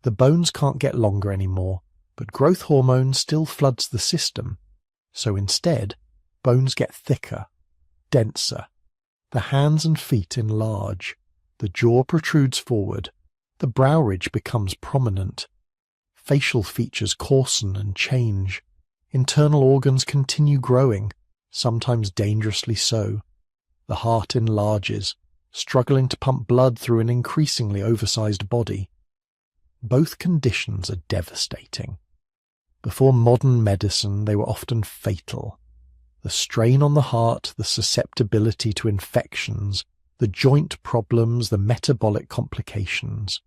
A: The bones can't get longer anymore, but growth hormone still floods the system. So instead, bones get thicker, denser. The hands and feet enlarge. The jaw protrudes forward. The brow ridge becomes prominent. Facial features coarsen and change. Internal organs continue growing, sometimes dangerously so. The heart enlarges, struggling to pump blood through an increasingly oversized body. Both conditions are devastating. Before modern medicine, they were often fatal. The strain on the heart, the susceptibility to infections, the joint problems, the metabolic complications.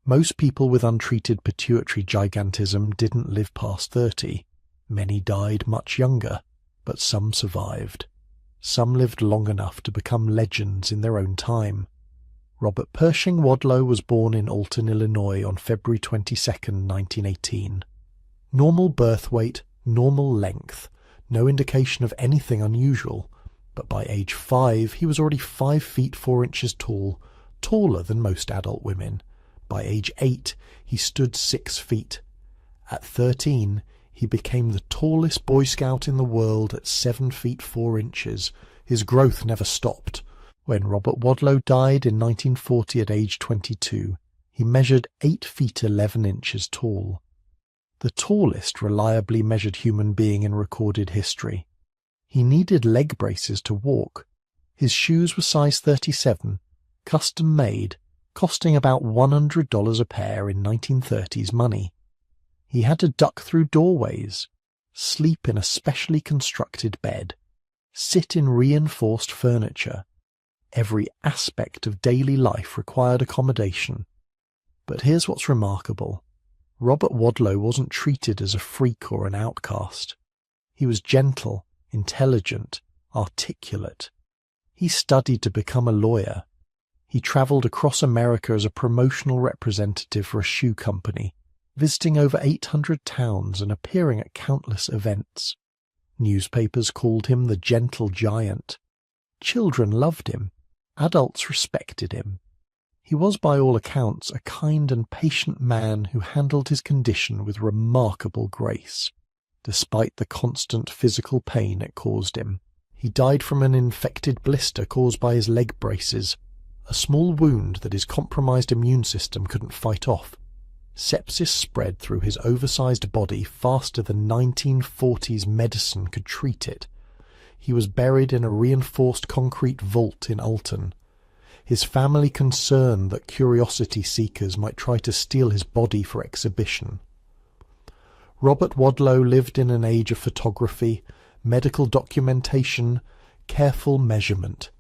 A: Most people with untreated pituitary gigantism didn't live past 30. Many died much younger, but some survived. Some lived long enough to become legends in their own time. Robert Pershing Wadlow was born in Alton, Illinois on February 22, 1918. Normal birth weight, normal length, No indication of anything unusual, but by age 5 he was already 5 feet 4 inches tall, taller than most adult women. By age 8 he stood 6 feet. At 13 he became the tallest Boy Scout in the world at 7 feet 4 inches. His growth never stopped. When Robert Wadlow died in 1940 at age 22, he measured 8 feet 11 inches tall. The tallest reliably measured human being in recorded history. He needed leg braces to walk. His shoes were size 37, custom made, costing about $100 a pair in 1930s money. He had to duck through doorways, sleep in a specially constructed bed, sit in reinforced furniture. Every aspect of daily life required accommodation. But here's what's remarkable. Robert Wadlow wasn't treated as a freak or an outcast. He was gentle, intelligent, articulate. He studied to become a lawyer. He travelled across America as a promotional representative for a shoe company, visiting over 800 towns and appearing at countless events. Newspapers called him the gentle giant. Children loved him. Adults respected him. He was by all accounts a kind and patient man who handled his condition with remarkable grace, despite the constant physical pain it caused him. He died from an infected blister caused by his leg braces, a small wound that his compromised immune system couldn't fight off. Sepsis spread through his oversized body faster than 1940s medicine could treat it. He was buried in a reinforced concrete vault in Alton. His family concerned that curiosity seekers might try to steal his body for exhibition. Robert Wadlow lived in an age of photography, medical documentation, careful measurement.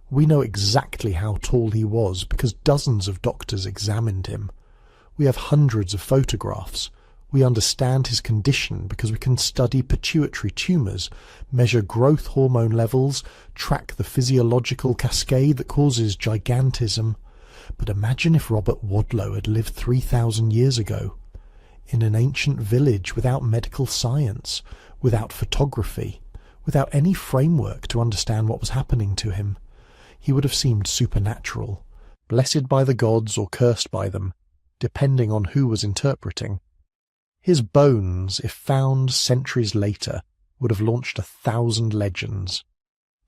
A: We know exactly how tall he was because dozens of doctors examined him. We have hundreds of photographs. We understand his condition because we can study pituitary tumours, measure growth hormone levels, track the physiological cascade that causes gigantism. But imagine if Robert Wadlow had lived 3,000 years ago, in an ancient village without medical science, without photography, without any framework to understand what was happening to him. He would have seemed supernatural, blessed by the gods or cursed by them, depending on who was interpreting. His bones, if found centuries later, would have launched 1,000 legends.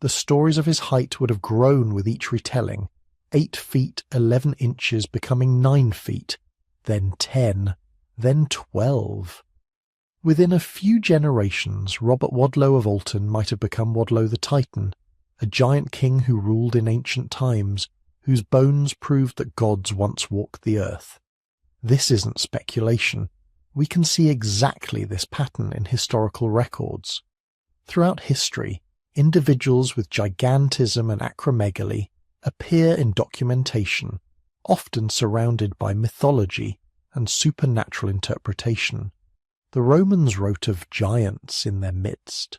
A: The stories of his height would have grown with each retelling, 8 feet 11 inches becoming 9 feet, then 10, then 12. Within a few generations, Robert Wadlow of Alton might have become Wadlow the Titan, a giant king who ruled in ancient times, whose bones proved that gods once walked the earth. This isn't speculation. We can see exactly this pattern in historical records. Throughout history, individuals with gigantism and acromegaly appear in documentation, often surrounded by mythology and supernatural interpretation. The Romans wrote of giants in their midst.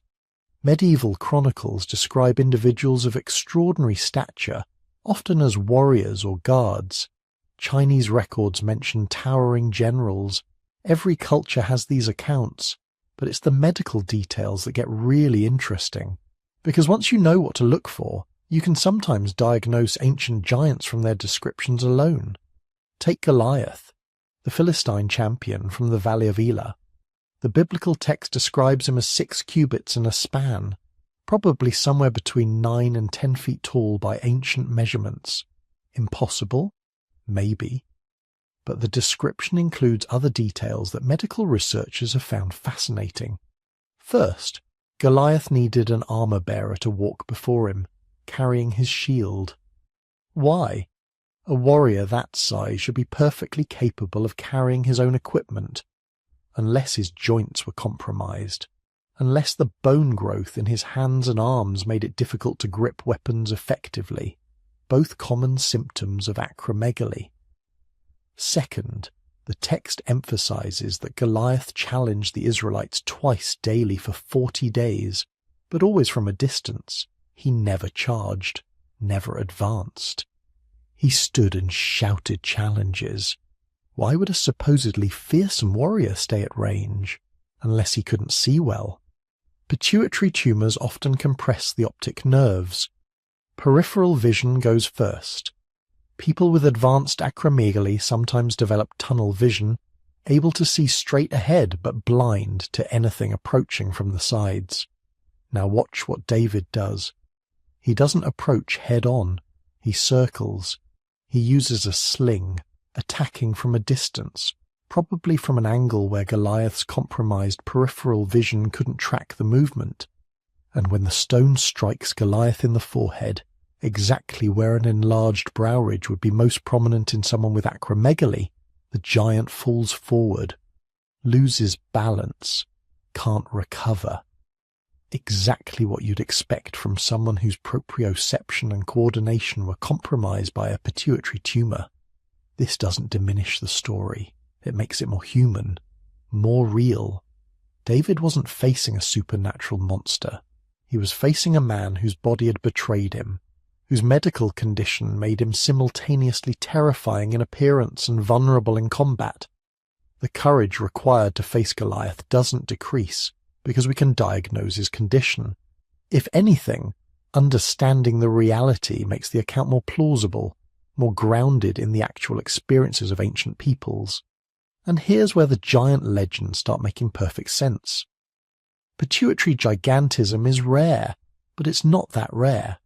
A: Medieval chronicles describe individuals of extraordinary stature, often as warriors or guards. Chinese records mention towering generals. Every culture has these accounts, but it's the medical details that get really interesting. Because once you know what to look for, you can sometimes diagnose ancient giants from their descriptions alone. Take Goliath, the Philistine champion from the Valley of Elah. The biblical text describes him as 6 cubits and a span, probably somewhere between 9 and 10 feet tall by ancient measurements. Impossible? Maybe. But the description includes other details that medical researchers have found fascinating. First, Goliath needed an armor-bearer to walk before him, carrying his shield. Why? A warrior that size should be perfectly capable of carrying his own equipment, unless his joints were compromised, unless the bone growth in his hands and arms made it difficult to grip weapons effectively, both common symptoms of acromegaly. Second, the text emphasizes that Goliath challenged the Israelites twice daily for 40 days, but always from a distance. He never charged, never advanced. He stood and shouted challenges. Why would a supposedly fearsome warrior stay at range, unless he couldn't see well? Pituitary tumours often compress the optic nerves. Peripheral vision goes first. People with advanced acromegaly sometimes develop tunnel vision, able to see straight ahead but blind to anything approaching from the sides. Now watch what David does. He doesn't approach head-on. He circles. He uses a sling, attacking from a distance, probably from an angle where Goliath's compromised peripheral vision couldn't track the movement. And when the stone strikes Goliath in the forehead, exactly where an enlarged brow ridge would be most prominent in someone with acromegaly, the giant falls forward, loses balance, can't recover. Exactly what you'd expect from someone whose proprioception and coordination were compromised by a pituitary tumour. This doesn't diminish the story. It makes it more human, more real. David wasn't facing a supernatural monster. He was facing a man whose body had betrayed him, whose medical condition made him simultaneously terrifying in appearance and vulnerable in combat. The courage required to face Goliath doesn't decrease because we can diagnose his condition. If anything, understanding the reality makes the account more plausible, more grounded in the actual experiences of ancient peoples. And here's where the giant legends start making perfect sense. Pituitary gigantism is rare, but it's not that rare.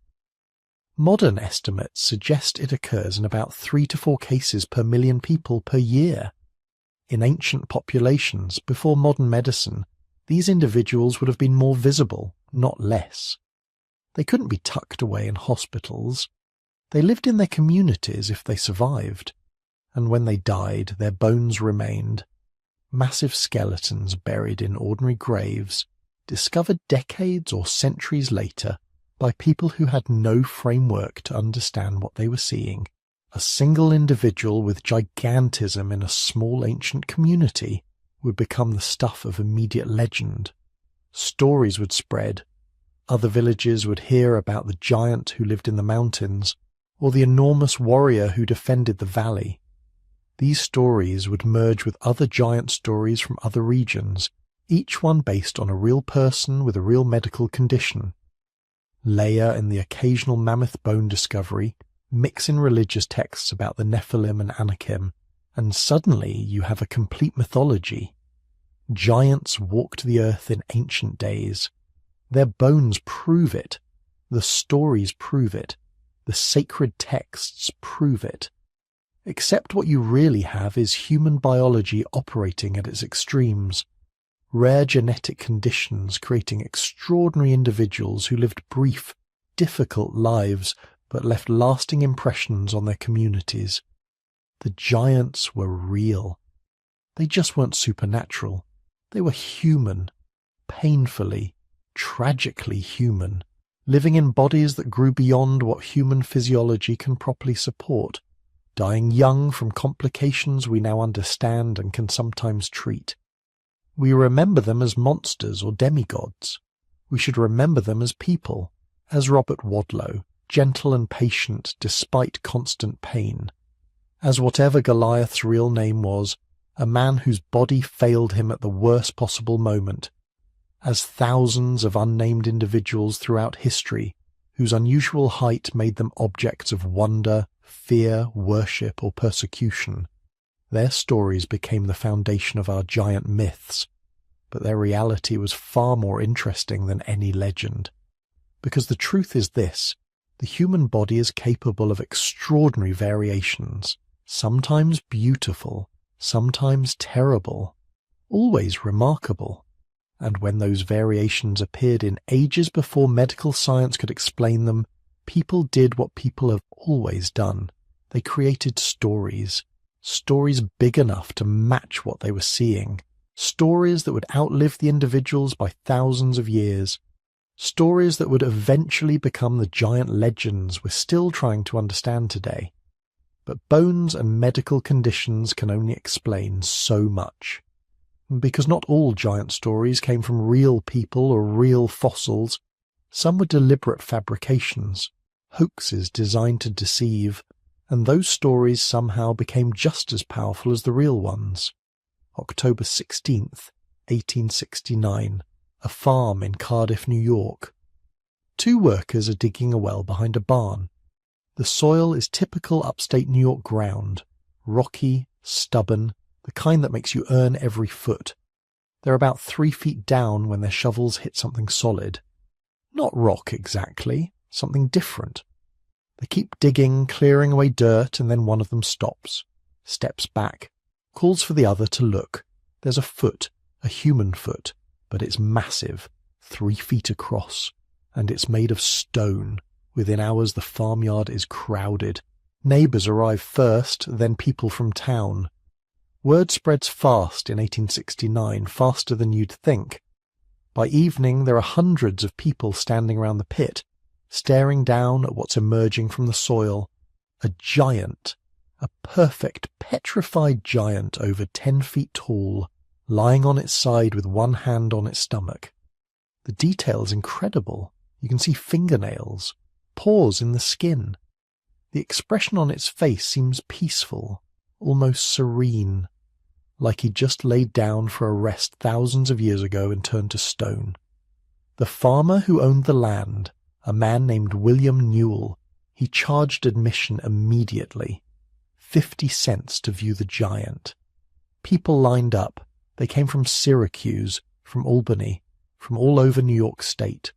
A: Modern estimates suggest it occurs in about 3 to 4 cases per million people per year. In ancient populations, before modern medicine, these individuals would have been more visible, not less. They couldn't be tucked away in hospitals. They lived in their communities if they survived, and when they died, their bones remained. Massive skeletons buried in ordinary graves, discovered decades or centuries later by people who had no framework to understand what they were seeing. A single individual with gigantism in a small ancient community would become the stuff of immediate legend. Stories would spread. Other villages would hear about the giant who lived in the mountains, or the enormous warrior who defended the valley. These stories would merge with other giant stories from other regions, each one based on a real person with a real medical condition. Layer in the occasional mammoth bone discovery, mix in religious texts about the Nephilim and Anakim, and suddenly you have a complete mythology. Giants walked the earth in ancient days. Their bones prove it. The stories prove it. The sacred texts prove it. Except what you really have is human biology operating at its extremes. Rare genetic conditions creating extraordinary individuals who lived brief, difficult lives but left lasting impressions on their communities. The giants were real. They just weren't supernatural. They were human, painfully, tragically human, living in bodies that grew beyond what human physiology can properly support, dying young from complications we now understand and can sometimes treat. We remember them as monsters or demigods. We should remember them as people, as Robert Wadlow, gentle and patient despite constant pain. As whatever Goliath's real name was, a man whose body failed him at the worst possible moment. As thousands of unnamed individuals throughout history, whose unusual height made them objects of wonder, fear, worship, or persecution. Their stories became the foundation of our giant myths, but their reality was far more interesting than any legend. Because the truth is this: the human body is capable of extraordinary variations, sometimes beautiful, sometimes terrible, always remarkable. And when those variations appeared in ages before medical science could explain them, people did what people have always done. They created stories. Stories big enough to match what they were seeing. Stories that would outlive the individuals by thousands of years. Stories that would eventually become the giant legends we're still trying to understand today. But bones and medical conditions can only explain so much. Because not all giant stories came from real people or real fossils. Some were deliberate fabrications, hoaxes designed to deceive, and those stories somehow became just as powerful as the real ones. October 16th, 1869, a farm in Cardiff, New York. Two workers are digging a well behind a barn. The soil is typical upstate New York ground, rocky, stubborn, the kind that makes you earn every foot. They're about 3 feet down when their shovels hit something solid. Not rock exactly, something different. They keep digging, clearing away dirt, and then one of them stops, steps back, calls for the other to look. There's a foot, a human foot, but it's massive, 3 feet across, and it's made of stone. Within hours the farmyard is crowded. Neighbours arrive first, then people from town. Word spreads fast in 1869, faster than you'd think. By evening there are hundreds of people standing around the pit, staring down at what's emerging from the soil. A giant, a perfect petrified giant over 10 feet tall, lying on its side with one hand on its stomach. The detail's incredible. You can see fingernails, pores in the skin. The expression on its face seems peaceful, almost serene, like he'd just laid down for a rest thousands of years ago and turned to stone. The farmer who owned the land, a man named William Newell, he charged admission immediately. 50 cents to view the giant. People lined up. They came from Syracuse, from Albany, from all over New York State.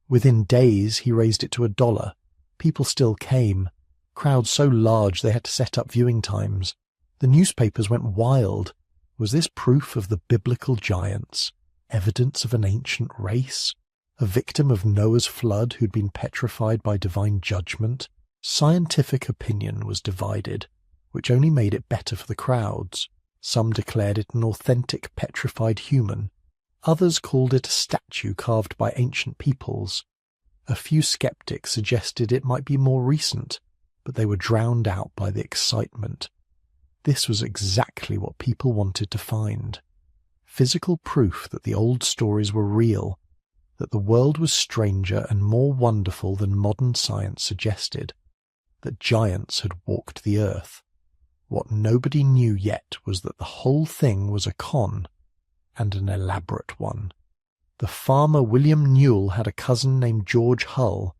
A: Within days he raised it to $1. People still came. Crowds so large they had to set up viewing times. The newspapers went wild. Was this proof of the biblical giants? Evidence of an ancient race? A victim of Noah's flood who'd been petrified by divine judgment? Scientific opinion was divided, which only made it better for the crowds. Some declared it an authentic petrified human. Others called it a statue carved by ancient peoples. A few skeptics suggested it might be more recent, but they were drowned out by the excitement. This was exactly what people wanted to find. Physical proof that the old stories were real, that the world was stranger and more wonderful than modern science suggested, that giants had walked the earth. What nobody knew yet was that the whole thing was a con, and an elaborate one. The farmer William Newell had a cousin named George Hull.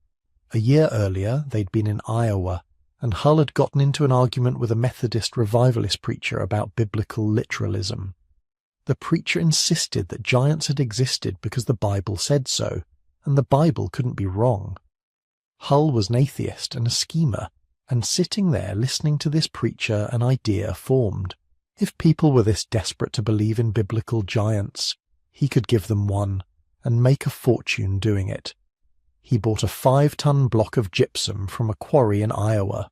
A: A year earlier they'd been in Iowa, and Hull had gotten into an argument with a Methodist revivalist preacher about biblical literalism. The preacher insisted that giants had existed because the Bible said so, and the Bible couldn't be wrong. Hull was an atheist and a schemer, and sitting there listening to this preacher an idea formed. If people were this desperate to believe in biblical giants, he could give them one, and make a fortune doing it. He bought a 5-ton block of gypsum from a quarry in Iowa,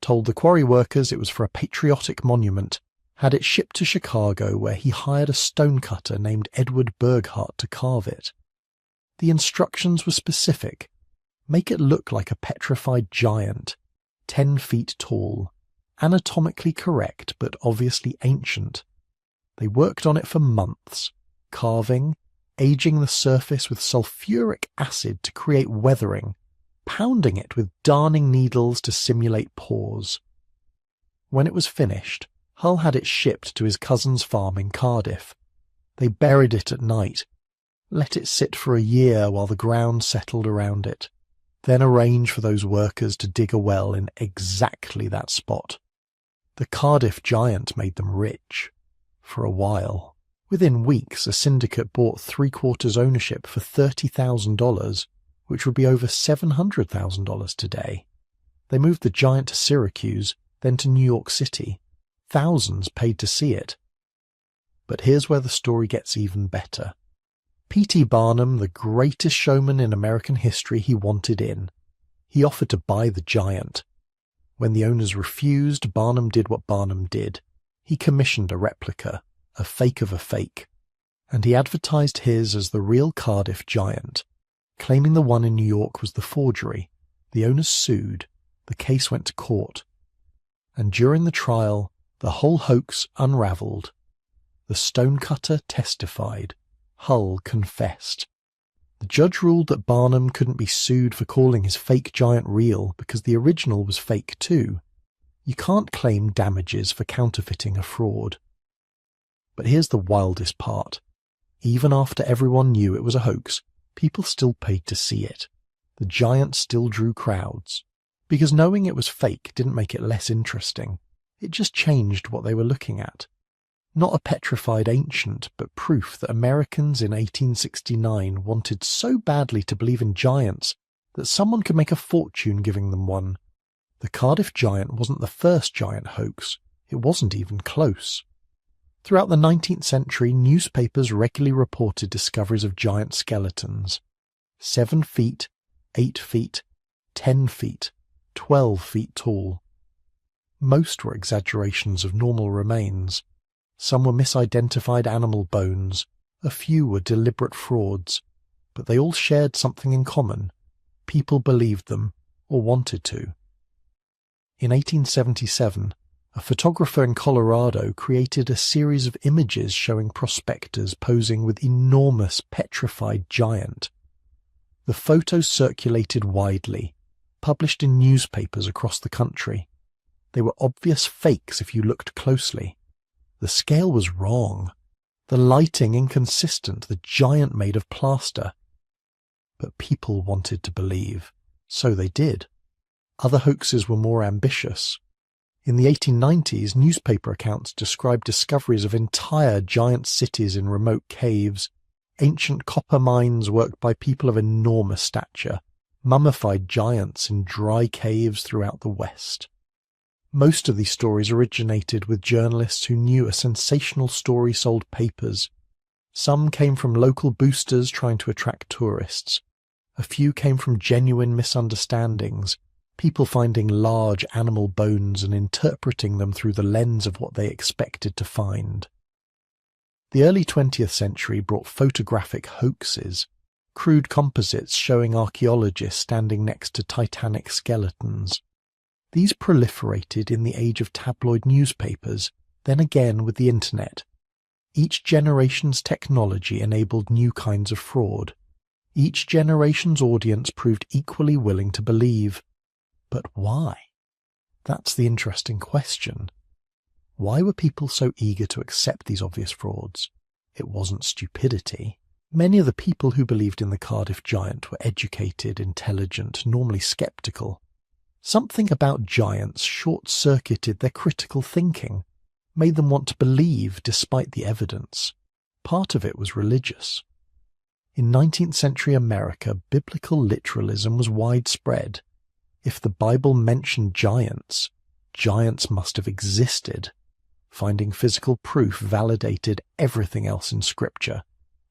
A: told the quarry workers it was for a patriotic monument, had it shipped to Chicago where he hired a stonecutter named Edward Burghardt to carve it. The instructions were specific. Make it look like a petrified giant, 10 feet tall, anatomically correct but obviously ancient. They worked on it for months, carving, aging the surface with sulfuric acid to create weathering, pounding it with darning needles to simulate pores. When it was finished, Hull had it shipped to his cousin's farm in Cardiff. They buried it at night, let it sit for a year while the ground settled around it, then arranged for those workers to dig a well in exactly that spot. The Cardiff giant made them rich. For a while. Within weeks, a syndicate bought 3/4 ownership for $30,000, which would be over $700,000 today. They moved the giant to Syracuse, then to New York City. Thousands paid to see it. But here's where the story gets even better. P.T. Barnum, the greatest showman in American history, he wanted in. He offered to buy the giant. When the owners refused, Barnum did what Barnum did. He commissioned a replica, a fake of a fake, and he advertised his as the real Cardiff giant, claiming the one in New York was the forgery. The owners sued. The case went to court. And during the trial, the whole hoax unraveled. The stonecutter testified. Hull confessed. The judge ruled that Barnum couldn't be sued for calling his fake giant real because the original was fake too. You can't claim damages for counterfeiting a fraud. But here's the wildest part. Even after everyone knew it was a hoax, people still paid to see it. The giant still drew crowds. Because knowing it was fake didn't make it less interesting. It just changed what they were looking at. Not a petrified ancient, but proof that Americans in 1869 wanted so badly to believe in giants that someone could make a fortune giving them one. The Cardiff giant wasn't the first giant hoax. It wasn't even close. Throughout the 19th century, newspapers regularly reported discoveries of giant skeletons. 7 feet, 8 feet, 10 feet, 12 feet tall. Most were exaggerations of normal remains. Some were misidentified animal bones, a few were deliberate frauds, but they all shared something in common. People believed them, or wanted to. In 1877, a photographer in Colorado created a series of images showing prospectors posing with enormous petrified giant. The photos circulated widely, published in newspapers across the country. They were obvious fakes if you looked closely. The scale was wrong, the lighting inconsistent, the giant made of plaster. But people wanted to believe, so they did. Other hoaxes were more ambitious. In the 1890s, newspaper accounts described discoveries of entire giant cities in remote caves, ancient copper mines worked by people of enormous stature, mummified giants in dry caves throughout the West. Most of these stories originated with journalists who knew a sensational story sold papers. Some came from local boosters trying to attract tourists. A few came from genuine misunderstandings, people finding large animal bones and interpreting them through the lens of what they expected to find. The early 20th century brought photographic hoaxes, crude composites showing archaeologists standing next to titanic skeletons. These proliferated in the age of tabloid newspapers, then again with the internet. Each generation's technology enabled new kinds of fraud. Each generation's audience proved equally willing to believe. But why? That's the interesting question. Why were people so eager to accept these obvious frauds? It wasn't stupidity. Many of the people who believed in the Cardiff giant were educated, intelligent, normally skeptical. Something about giants short-circuited their critical thinking, made them want to believe despite the evidence. Part of it was religious. In 19th century America, biblical literalism was widespread. If the Bible mentioned giants, giants must have existed. Finding physical proof validated everything else in Scripture.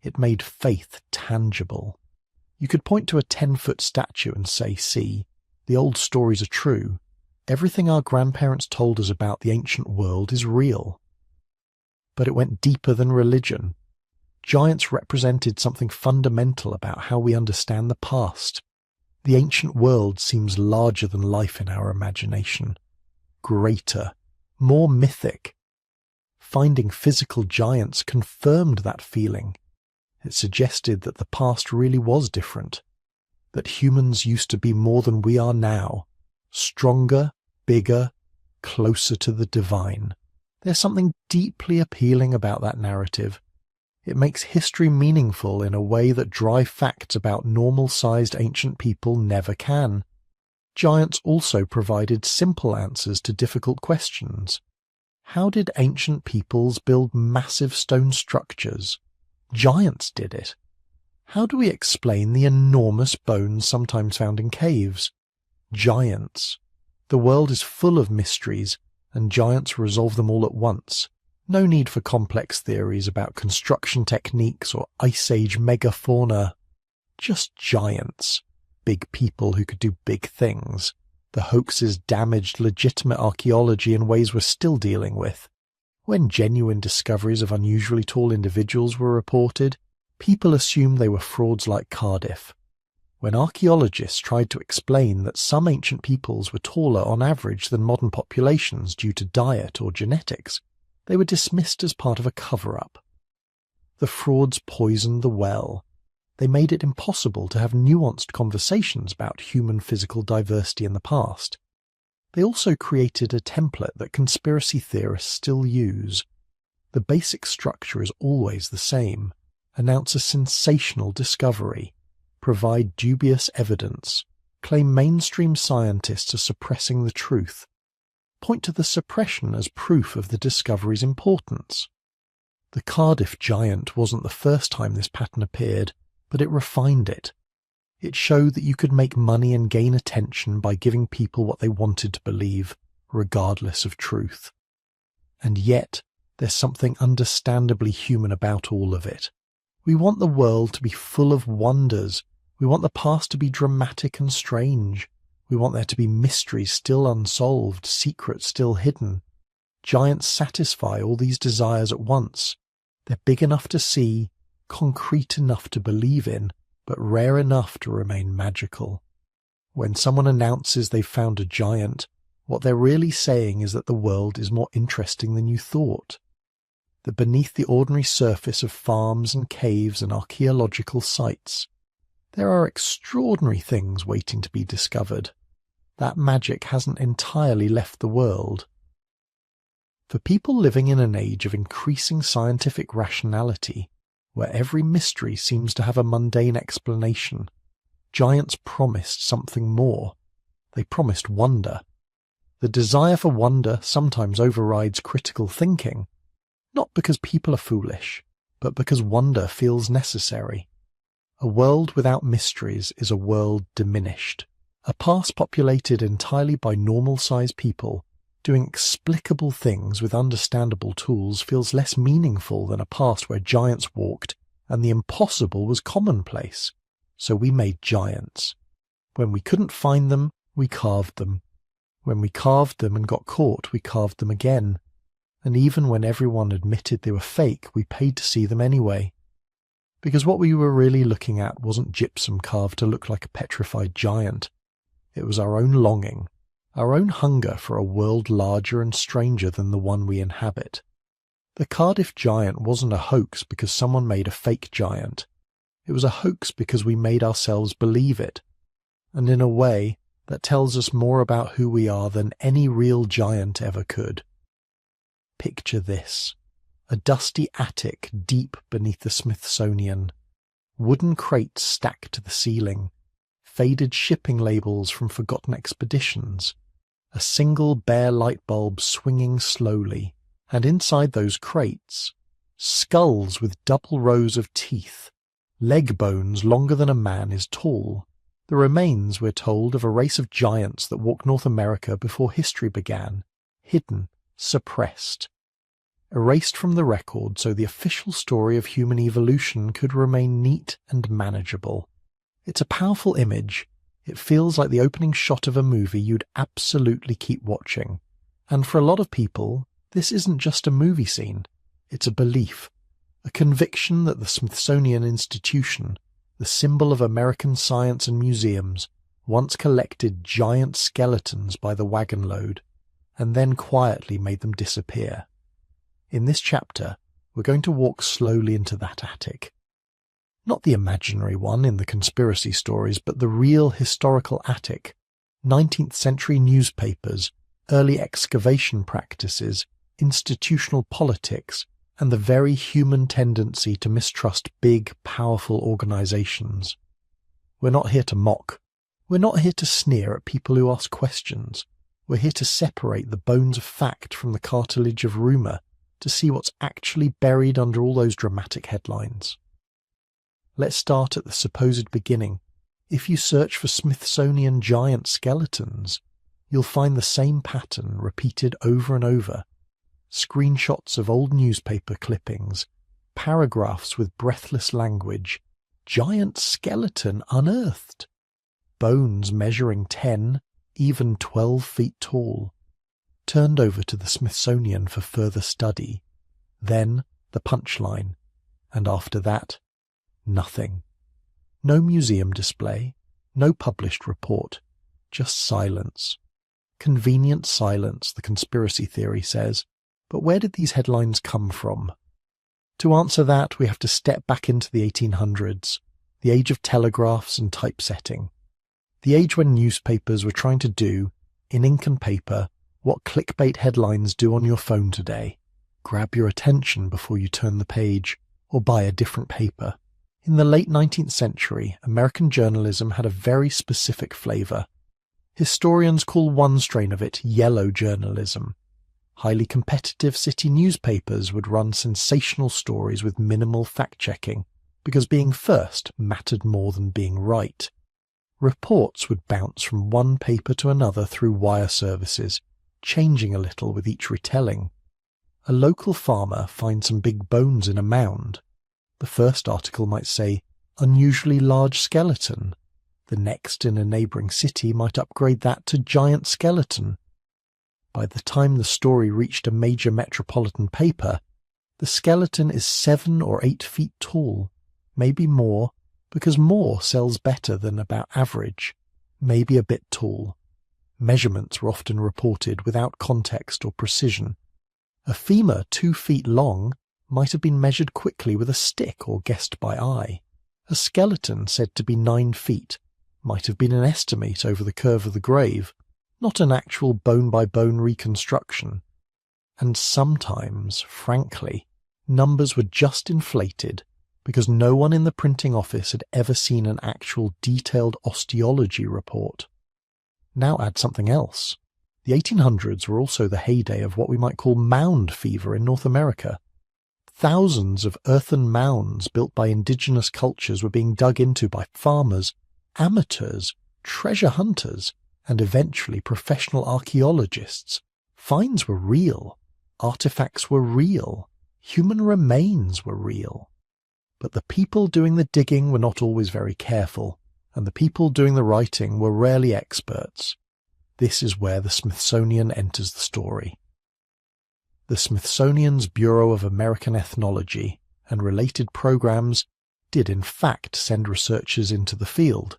A: It made faith tangible. You could point to a 10-foot statue and say, see, the old stories are true. Everything our grandparents told us about the ancient world is real. But it went deeper than religion. Giants represented something fundamental about how we understand the past. The ancient world seems larger than life in our imagination. Greater, more mythic. Finding physical giants confirmed that feeling. It suggested that the past really was different. That humans used to be more than we are now, stronger, bigger, closer to the divine. There's something deeply appealing about that narrative. It makes history meaningful in a way that dry facts about normal-sized ancient people never can. Giants also provided simple answers to difficult questions. How did ancient peoples build massive stone structures? Giants did it. How do we explain the enormous bones sometimes found in caves? Giants. The world is full of mysteries, and giants resolve them all at once. No need for complex theories about construction techniques or Ice Age megafauna. Just giants. Big people who could do big things. The hoaxes damaged legitimate archaeology in ways we're still dealing with. When genuine discoveries of unusually tall individuals were reported, people assumed they were frauds like Cardiff. When archaeologists tried to explain that some ancient peoples were taller on average than modern populations due to diet or genetics, they were dismissed as part of a cover-up. The frauds poisoned the well. They made it impossible to have nuanced conversations about human physical diversity in the past. They also created a template that conspiracy theorists still use. The basic structure is always the same. announce a sensational discovery, provide dubious evidence, claim mainstream scientists are suppressing the truth, point to the suppression as proof of the discovery's importance. The Cardiff giant wasn't the first time this pattern appeared, but it refined it. It showed that you could make money and gain attention by giving people what they wanted to believe, regardless of truth. And yet, there's something understandably human about all of it. We want the world to be full of wonders. We want the past to be dramatic and strange. We want there to be mysteries still unsolved, secrets still hidden. Giants satisfy all these desires at once. They're big enough to see, concrete enough to believe in, but rare enough to remain magical. When someone announces they've found a giant, what they're really saying is that the world is more interesting than you thought. That beneath the ordinary surface of farms and caves and archaeological sites, there are extraordinary things waiting to be discovered. That magic hasn't entirely left the world. For people living in an age of increasing scientific rationality, where every mystery seems to have a mundane explanation, giants promised something more. They promised wonder. The desire for wonder sometimes overrides critical thinking, not because people are foolish, but because wonder feels necessary. A world without mysteries is a world diminished. A past populated entirely by normal-sized people doing explicable things with understandable tools feels less meaningful than a past where giants walked and the impossible was commonplace. So we made giants. When we couldn't find them, we carved them. When we carved them and got caught, we carved them again. And even when everyone admitted they were fake, we paid to see them anyway. Because what we were really looking at wasn't gypsum carved to look like a petrified giant. It was our own longing, our own hunger for a world larger and stranger than the one we inhabit. The Cardiff giant wasn't a hoax because someone made a fake giant. It was a hoax because we made ourselves believe it. And in a way, that tells us more about who we are than any real giant ever could. Picture this. A dusty attic deep beneath the Smithsonian. Wooden crates stacked to the ceiling. Faded shipping labels from forgotten expeditions. A single bare light bulb swinging slowly. And inside those crates, skulls with double rows of teeth. Leg bones longer than a man is tall. The remains, we're told, of a race of giants that walked North America before history began. Hidden, suppressed. Erased from the record so the official story of human evolution could remain neat and manageable. It's a powerful image. It feels like the opening shot of a movie you'd absolutely keep watching. And for a lot of people, this isn't just a movie scene. It's a belief, a conviction that the Smithsonian Institution, the symbol of American science and museums, once collected giant skeletons by the wagon load, and then quietly made them disappear. In this chapter, we're going to walk slowly into that attic. Not the imaginary one in the conspiracy stories, but the real historical attic. 19th century newspapers, early excavation practices, institutional politics, and the very human tendency to mistrust big, powerful organizations. We're not here to mock. We're not here to sneer at people who ask questions. We're here to separate the bones of fact from the cartilage of rumor, to see what's actually buried under all those dramatic headlines. Let's start at the supposed beginning. If you search for Smithsonian giant skeletons, you'll find the same pattern repeated over and over. Screenshots of old newspaper clippings, paragraphs with breathless language, giant skeleton unearthed, bones measuring 10, even 12 feet tall, turned over to the Smithsonian for further study, then the punchline, and after that, nothing. No museum display, no published report, just silence. Convenient silence, the conspiracy theory says. But where did these headlines come from? To answer that, we have to step back into the 1800s, the age of telegraphs and typesetting, the age when newspapers were trying to do, in ink and paper, what clickbait headlines do on your phone today. Grab your attention before you turn the page, or buy a different paper. In the late 19th century, American journalism had a very specific flavour. Historians call one strain of it yellow journalism. Highly competitive city newspapers would run sensational stories with minimal fact-checking, because being first mattered more than being right. Reports would bounce from one paper to another through wire services, changing a little with each retelling. A local farmer finds some big bones in a mound. The first article might say, unusually large skeleton. The next in a neighbouring city might upgrade that to giant skeleton. By the time the story reached a major metropolitan paper, the skeleton is 7 or 8 feet tall, maybe more, because more sells better than about average, maybe a bit tall. Measurements were often reported without context or precision. A femur 2 feet long might have been measured quickly with a stick or guessed by eye. A skeleton said to be 9 feet might have been an estimate over the curve of the grave, not an actual bone-by-bone reconstruction. And sometimes, frankly, numbers were just inflated because no one in the printing office had ever seen an actual detailed osteology report. Now add something else. The 1800s were also the heyday of what we might call mound fever in North America. Thousands of earthen mounds built by indigenous cultures were being dug into by farmers, amateurs, treasure hunters, and eventually professional archaeologists. Finds were real, artifacts were real, human remains were real. But the people doing the digging were not always very careful, and the people doing the writing were rarely experts. This is where the Smithsonian enters the story. The Smithsonian's Bureau of American Ethnology and related programs did in fact send researchers into the field.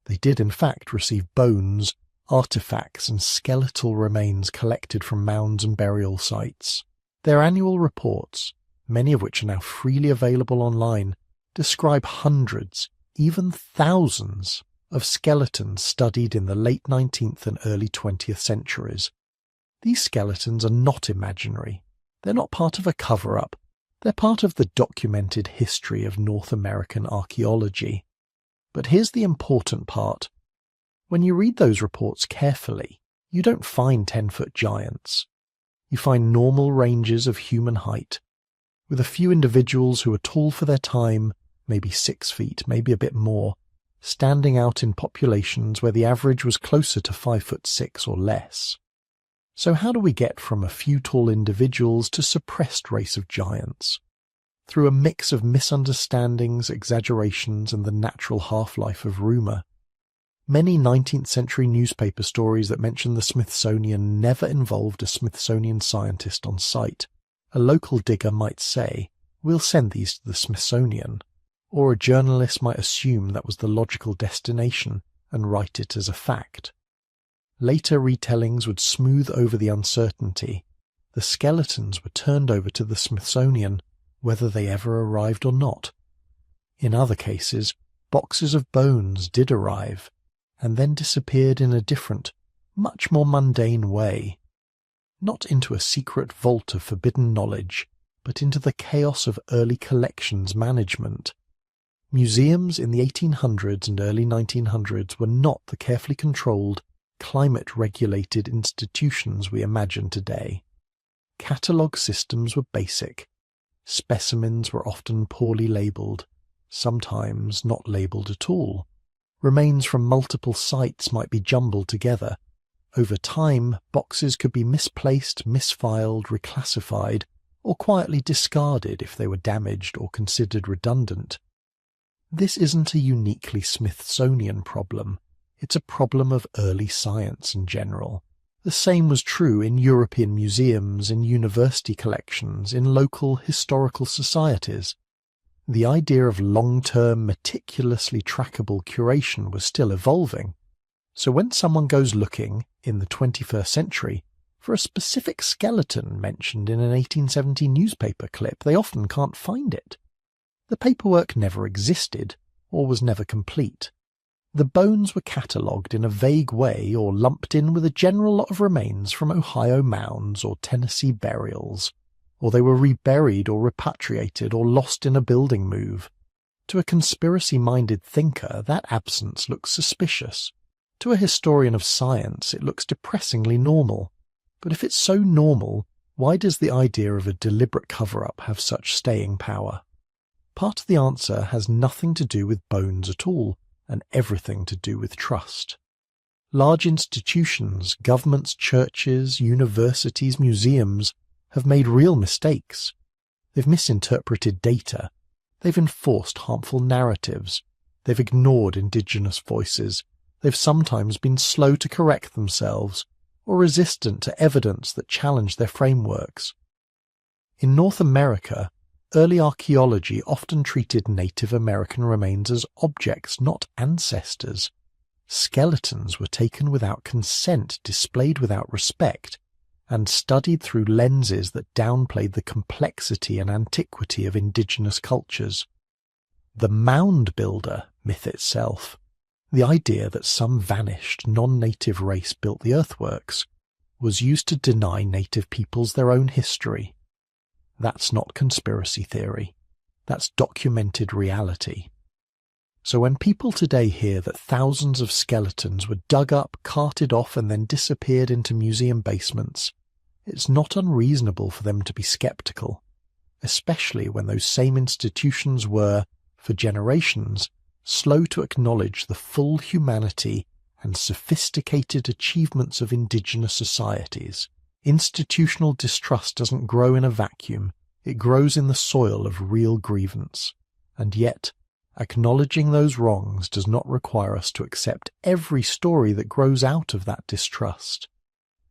A: They did in fact receive bones, artifacts and skeletal remains collected from mounds and burial sites. Their annual reports, many of which are now freely available online, describe hundreds, even thousands, of skeletons studied in the late 19th and early 20th centuries. These skeletons are not imaginary. They're not part of a cover-up. They're part of the documented history of North American archaeology. But here's the important part. When you read those reports carefully, you don't find 10-foot giants. You find normal ranges of human height, with a few individuals who are tall for their time, maybe 6 feet, maybe a bit more, standing out in populations where the average was closer to 5'6" or less. So how do we get from a few tall individuals to suppressed race of giants? Through a mix of misunderstandings, exaggerations, and the natural half-life of rumour. Many 19th century newspaper stories that mention the Smithsonian never involved a Smithsonian scientist on site. A local digger might say, "We'll send these to the Smithsonian," or a journalist might assume that was the logical destination and write it as a fact. Later retellings would smooth over the uncertainty. The skeletons were turned over to the Smithsonian, whether they ever arrived or not. In other cases, boxes of bones did arrive, and then disappeared in a different, much more mundane way. Not into a secret vault of forbidden knowledge, but into the chaos of early collections management. Museums in the 1800s and early 1900s were not the carefully controlled, climate-regulated institutions we imagine today. Catalogue systems were basic. Specimens were often poorly labelled, sometimes not labelled at all. Remains from multiple sites might be jumbled together. Over time, boxes could be misplaced, misfiled, reclassified, or quietly discarded if they were damaged or considered redundant. This isn't a uniquely Smithsonian problem. It's a problem of early science in general. The same was true in European museums, in university collections, in local historical societies. The idea of long-term, meticulously trackable curation was still evolving. So when someone goes looking, in the 21st century, for a specific skeleton mentioned in an 1870 newspaper clip, they often can't find it. The paperwork never existed, or was never complete. The bones were catalogued in a vague way or lumped in with a general lot of remains from Ohio mounds or Tennessee burials, or they were reburied or repatriated or lost in a building move. To a conspiracy-minded thinker, that absence looks suspicious. To a historian of science, it looks depressingly normal. But if it's so normal, why does the idea of a deliberate cover-up have such staying power? Part of the answer has nothing to do with bones at all, and everything to do with trust. Large institutions, governments, churches, universities, museums have made real mistakes. They've misinterpreted data. They've enforced harmful narratives. They've ignored indigenous voices. They've sometimes been slow to correct themselves, or resistant to evidence that challenged their frameworks. In North America, early archaeology often treated Native American remains as objects, not ancestors. Skeletons were taken without consent, displayed without respect, and studied through lenses that downplayed the complexity and antiquity of indigenous cultures. The mound builder myth itself, the idea that some vanished non-native race built the earthworks, was used to deny native peoples their own history. That's not conspiracy theory. That's documented reality. So when people today hear that thousands of skeletons were dug up, carted off, and then disappeared into museum basements, it's not unreasonable for them to be skeptical, especially when those same institutions were, for generations, slow to acknowledge the full humanity and sophisticated achievements of indigenous societies. Institutional distrust doesn't grow in a vacuum. It grows in the soil of real grievance. And yet, acknowledging those wrongs does not require us to accept every story that grows out of that distrust.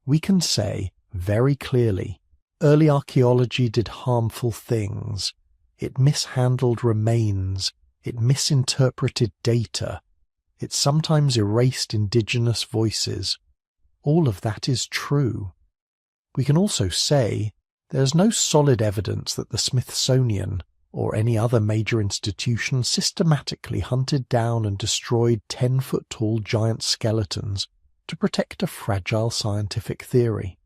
A: We can say, very clearly, early archaeology did harmful things. It mishandled remains. It misinterpreted data. It sometimes erased indigenous voices. All of that is true. We can also say there's no solid evidence that the Smithsonian or any other major institution systematically hunted down and destroyed 10-foot-tall giant skeletons to protect a fragile scientific theory.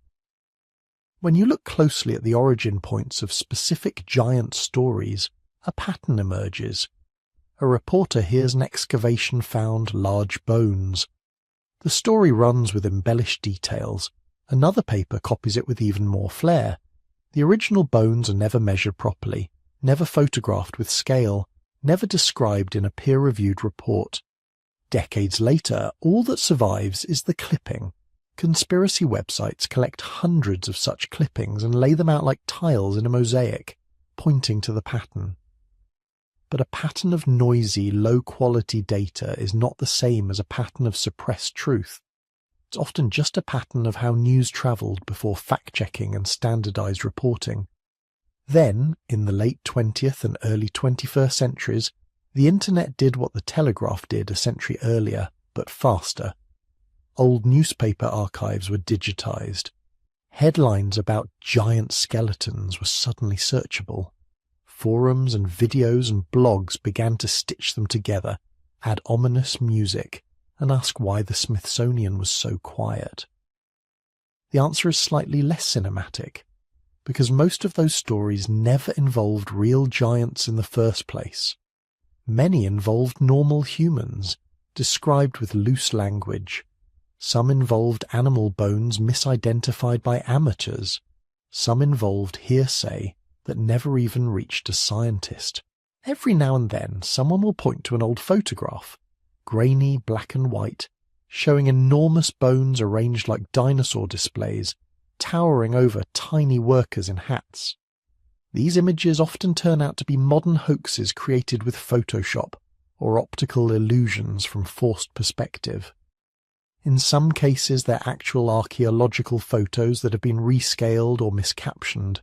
A: When you look closely at the origin points of specific giant stories, a pattern emerges. A reporter hears an excavation found large bones. The story runs with embellished details. Another paper copies it with even more flair. The original bones are never measured properly, never photographed with scale, never described in a peer-reviewed report. Decades later, all that survives is the clipping. Conspiracy websites collect hundreds of such clippings and lay them out like tiles in a mosaic, pointing to the pattern. But a pattern of noisy, low-quality data is not the same as a pattern of suppressed truth. It's often just a pattern of how news travelled before fact-checking and standardised reporting. Then, in the late 20th and early 21st centuries, the Internet did what the telegraph did a century earlier, but faster. Old newspaper archives were digitised. Headlines about giant skeletons were suddenly searchable. Forums and videos and blogs began to stitch them together, add ominous music, and ask why the Smithsonian was so quiet. The answer is slightly less cinematic, because most of those stories never involved real giants in the first place. Many involved normal humans, described with loose language. Some involved animal bones misidentified by amateurs. Some involved hearsay that never even reached a scientist. Every now and then, someone will point to an old photograph, grainy black and white, showing enormous bones arranged like dinosaur displays, towering over tiny workers in hats. These images often turn out to be modern hoaxes created with Photoshop or optical illusions from forced perspective. In some cases, they're actual archaeological photos that have been rescaled or miscaptioned.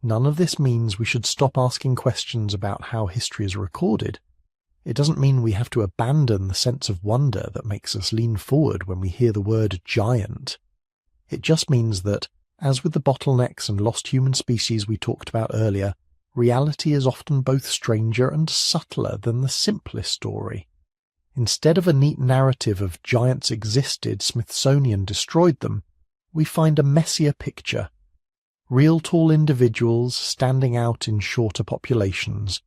A: None of this means we should stop asking questions about how history is recorded. It doesn't mean we have to abandon the sense of wonder that makes us lean forward when we hear the word giant. It just means that, as with the bottlenecks and lost human species we talked about earlier, reality is often both stranger and subtler than the simplest story. Instead of a neat narrative of giants existed, Smithsonian destroyed them, we find a messier picture. Real tall individuals standing out in shorter populations.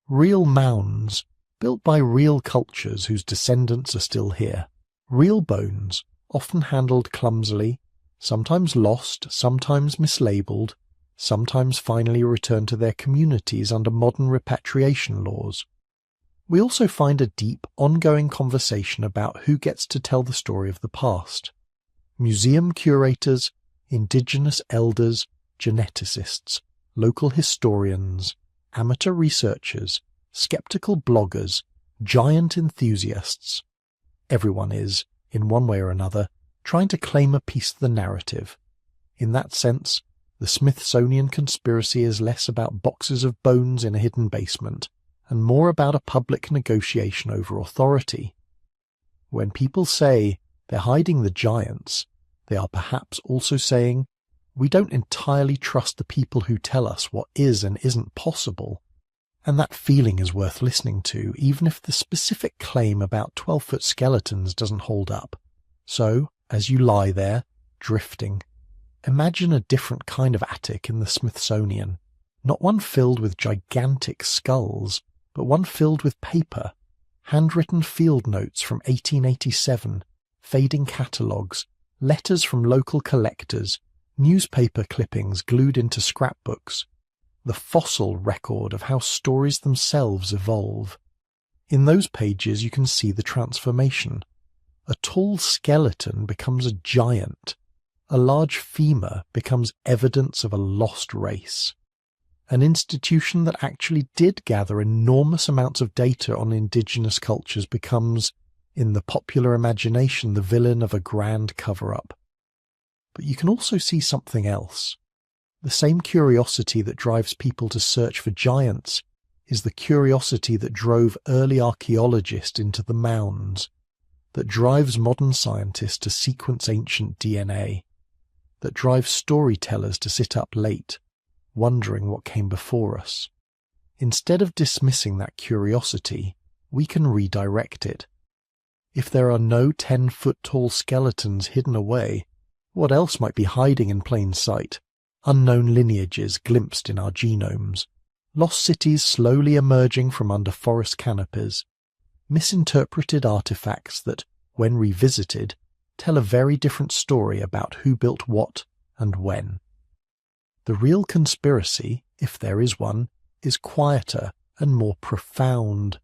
A: Real mounds, built by real cultures whose descendants are still here. Real bones, often handled clumsily, sometimes lost, sometimes mislabeled, sometimes finally returned to their communities under modern repatriation laws. We also find a deep, ongoing conversation about who gets to tell the story of the past. Museum curators, indigenous elders, geneticists, local historians, amateur researchers, skeptical bloggers, giant enthusiasts. Everyone is, in one way or another, trying to claim a piece of the narrative. In that sense, the Smithsonian conspiracy is less about boxes of bones in a hidden basement, and more about a public negotiation over authority. When people say they're hiding the giants, they are perhaps also saying, we don't entirely trust the people who tell us what is and isn't possible. And that feeling is worth listening to, even if the specific claim about 12-foot skeletons doesn't hold up. So, as you lie there, drifting, imagine a different kind of attic in the Smithsonian. Not one filled with gigantic skulls, but one filled with paper, handwritten field notes from 1887, fading catalogues, letters from local collectors, newspaper clippings glued into scrapbooks, the fossil record of how stories themselves evolve. In those pages you can see the transformation. A tall skeleton becomes a giant. A large femur becomes evidence of a lost race. An institution that actually did gather enormous amounts of data on indigenous cultures becomes, in the popular imagination, the villain of a grand cover-up. But you can also see something else. The same curiosity that drives people to search for giants is the curiosity that drove early archaeologists into the mounds, that drives modern scientists to sequence ancient DNA, that drives storytellers to sit up late, wondering what came before us. Instead of dismissing that curiosity, we can redirect it. If there are no 10-foot-tall skeletons hidden away, what else might be hiding in plain sight? Unknown lineages glimpsed in our genomes, lost cities slowly emerging from under forest canopies, misinterpreted artifacts that, when revisited, tell a very different story about who built what and when. The real conspiracy, if there is one, is quieter and more profound.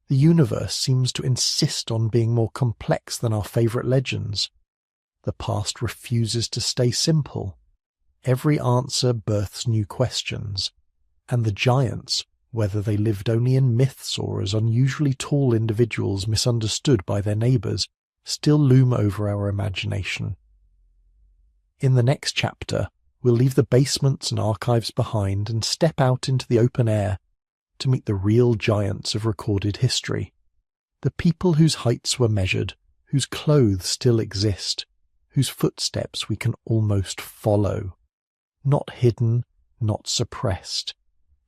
A: The universe seems to insist on being more complex than our favourite legends. The past refuses to stay simple. Every answer births new questions, and the giants, whether they lived only in myths or as unusually tall individuals misunderstood by their neighbours, still loom over our imagination. In the next chapter, we'll leave the basements and archives behind and step out into the open air to meet the real giants of recorded history, the people whose heights were measured, whose clothes still exist, whose footsteps we can almost follow. Not hidden, not suppressed,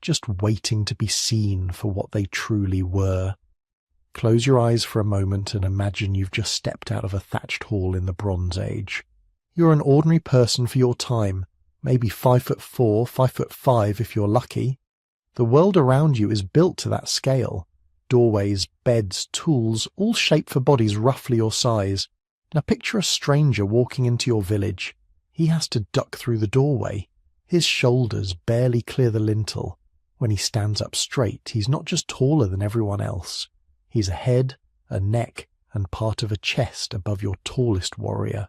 A: just waiting to be seen for what they truly were. Close your eyes for a moment and imagine you've just stepped out of a thatched hall in the Bronze Age. You're an ordinary person for your time, maybe 5'4", 5'5" if you're lucky. The world around you is built to that scale. Doorways, beds, tools, all shaped for bodies roughly your size. Now picture a stranger walking into your village. He has to duck through the doorway. His shoulders barely clear the lintel. When he stands up straight, he's not just taller than everyone else. He's a head, a neck, and part of a chest above your tallest warrior.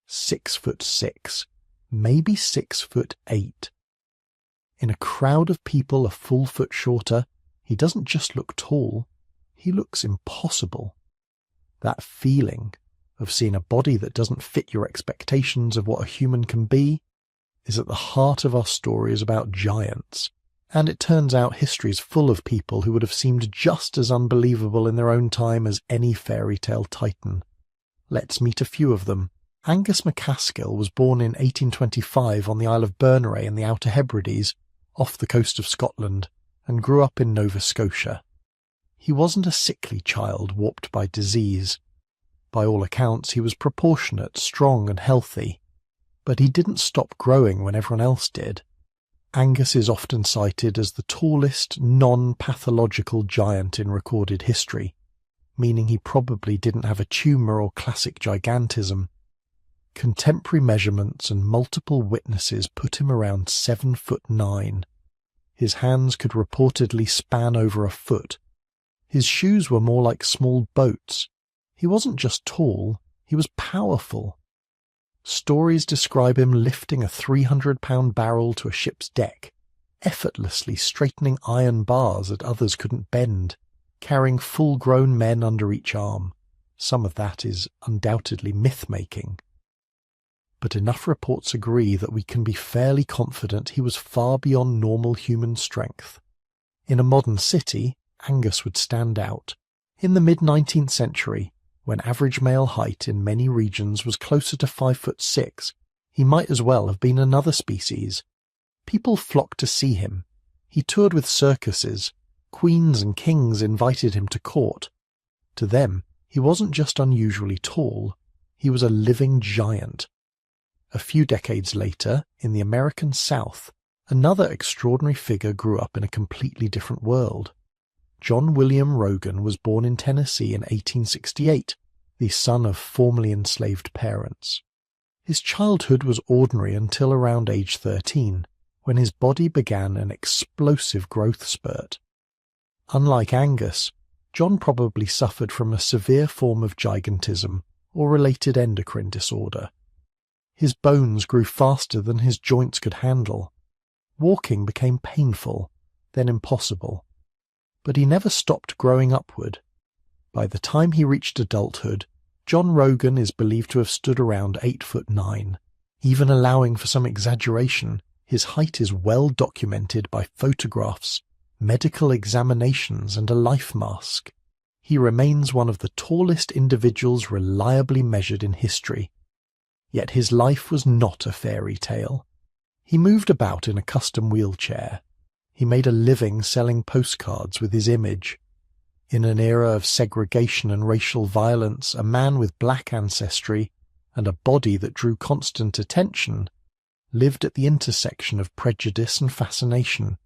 A: 6'6", maybe 6'8". In a crowd of people a full foot shorter, he doesn't just look tall, he looks impossible. That feeling of seeing a body that doesn't fit your expectations of what a human can be is at the heart of our stories about giants. And it turns out history is full of people who would have seemed just as unbelievable in their own time as any fairy tale titan. Let's meet a few of them. Angus MacAskill was born in 1825 on the Isle of Berneray in the Outer Hebrides, off the coast of Scotland, and grew up in Nova Scotia. He wasn't a sickly child warped by disease. By all accounts, he was proportionate, strong and healthy. but he didn't stop growing when everyone else did. Angus is often cited as the tallest, non-pathological giant in recorded history, meaning he probably didn't have a tumour or classic gigantism. Contemporary measurements and multiple witnesses put him around 7'9". His hands could reportedly span over a foot. His shoes were more like small boats. He wasn't just tall, he was powerful. Stories describe him lifting a 300-pound barrel to a ship's deck, effortlessly straightening iron bars that others couldn't bend, carrying full-grown men under each arm. Some of that is undoubtedly myth-making. But enough reports agree that we can be fairly confident he was far beyond normal human strength. In a modern city, Angus would stand out. In the mid-19th century, when average male height in many regions was closer to 5'6", he might as well have been another species. People flocked to see him. He toured with circuses. Queens and kings invited him to court. To them, he wasn't just unusually tall, he was a living giant. A few decades later, in the American South, another extraordinary figure grew up in a completely different world. John William Rogan was born in Tennessee in 1868, the son of formerly enslaved parents. His childhood was ordinary until around age 13, when his body began an explosive growth spurt. Unlike Angus, John probably suffered from a severe form of gigantism or related endocrine disorder. His bones grew faster than his joints could handle. Walking became painful, then impossible. But he never stopped growing upward. By the time he reached adulthood, John Rogan is believed to have stood around 8'9". Even allowing for some exaggeration, his height is well documented by photographs, medical examinations, and a life mask. He remains one of the tallest individuals reliably measured in history. Yet his life was not a fairy tale. He moved about in a custom wheelchair. He made a living selling postcards with his image. In an era of segregation and racial violence, a man with black ancestry and a body that drew constant attention lived at the intersection of prejudice and fascination.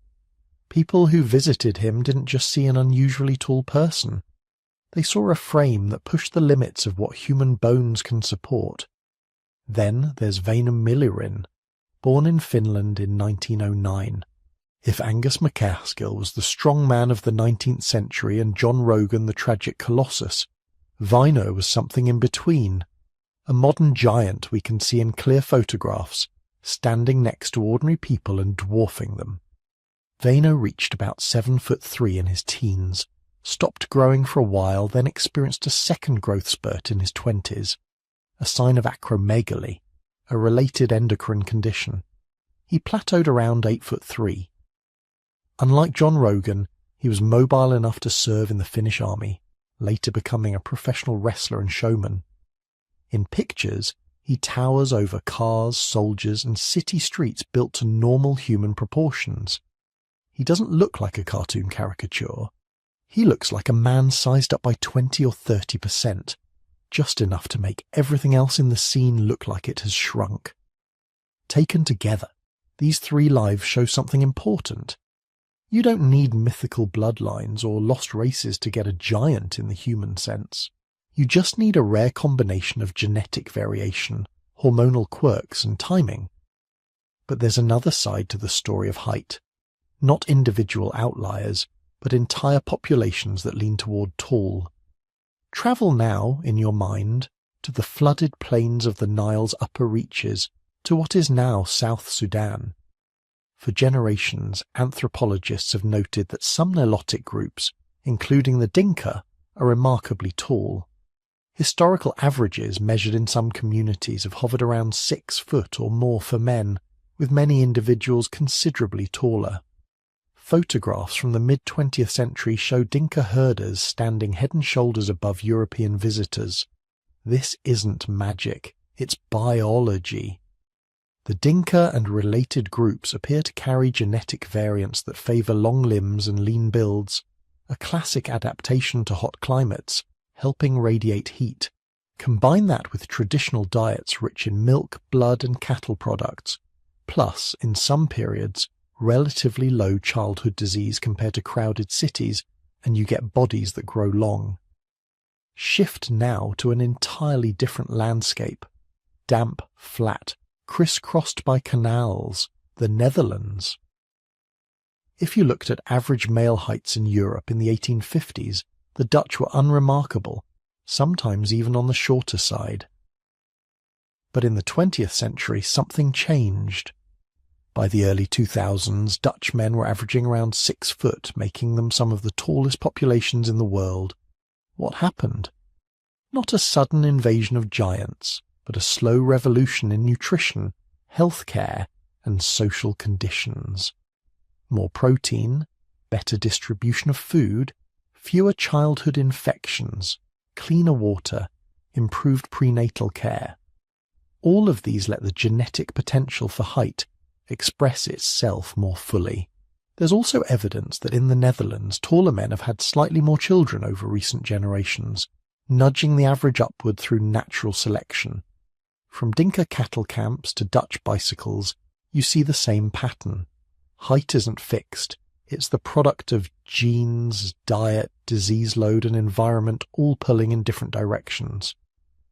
A: People who visited him didn't just see an unusually tall person. They saw a frame that pushed the limits of what human bones can support. Then there's Väinö Millirin, born in Finland in 1909. If Angus MacAskill was the strong man of the 19th century and John Rogan the tragic colossus, Väinö was something in between. A modern giant we can see in clear photographs, standing next to ordinary people and dwarfing them. Väinö reached about 7'3" in his teens, stopped growing for a while, then experienced a second growth spurt in his 20s. A sign of acromegaly, a related endocrine condition. He plateaued around 8'3". Unlike John Rogan, he was mobile enough to serve in the Finnish army, later becoming a professional wrestler and showman. In pictures, he towers over cars, soldiers, and city streets built to normal human proportions. He doesn't look like a cartoon caricature. He looks like a man sized up by 20 or 30%. Just enough to make everything else in the scene look like it has shrunk. Taken together, these three lives show something important. You don't need mythical bloodlines or lost races to get a giant in the human sense. You just need a rare combination of genetic variation, hormonal quirks, and timing. But there's another side to the story of height. Not individual outliers, but entire populations that lean toward tall. Travel now, in your mind, to the flooded plains of the Nile's upper reaches, to what is now South Sudan. For generations, anthropologists have noted that some Nilotic groups, including the Dinka, are remarkably tall. Historical averages measured in some communities have hovered around 6 foot or more for men, with many individuals considerably taller. Photographs from the mid-20th century show Dinka herders standing head and shoulders above European visitors. This isn't magic, it's biology. The Dinka and related groups appear to carry genetic variants that favour long limbs and lean builds, a classic adaptation to hot climates, helping radiate heat, Combine that with traditional diets rich in milk, blood and cattle products, plus, in some periods, relatively low childhood disease compared to crowded cities, and you get bodies that grow long. Shift now to an entirely different landscape. Damp, flat, crisscrossed by canals, the Netherlands. If you looked at average male heights in Europe in the 1850s, the Dutch were unremarkable, sometimes even on the shorter side. But in the 20th century, something changed. By the early 2000s, Dutch men were averaging around 6 foot, making them some of the tallest populations in the world. What happened? Not a sudden invasion of giants, but a slow revolution in nutrition, healthcare, and social conditions. More protein, better distribution of food, fewer childhood infections, cleaner water, improved prenatal care. All of these let the genetic potential for height express itself more fully. There's also evidence that in the Netherlands, taller men have had slightly more children over recent generations, nudging the average upward through natural selection. From Dinka cattle camps to Dutch bicycles, you see the same pattern. Height isn't fixed. It's the product of genes, diet, disease load and environment all pulling in different directions.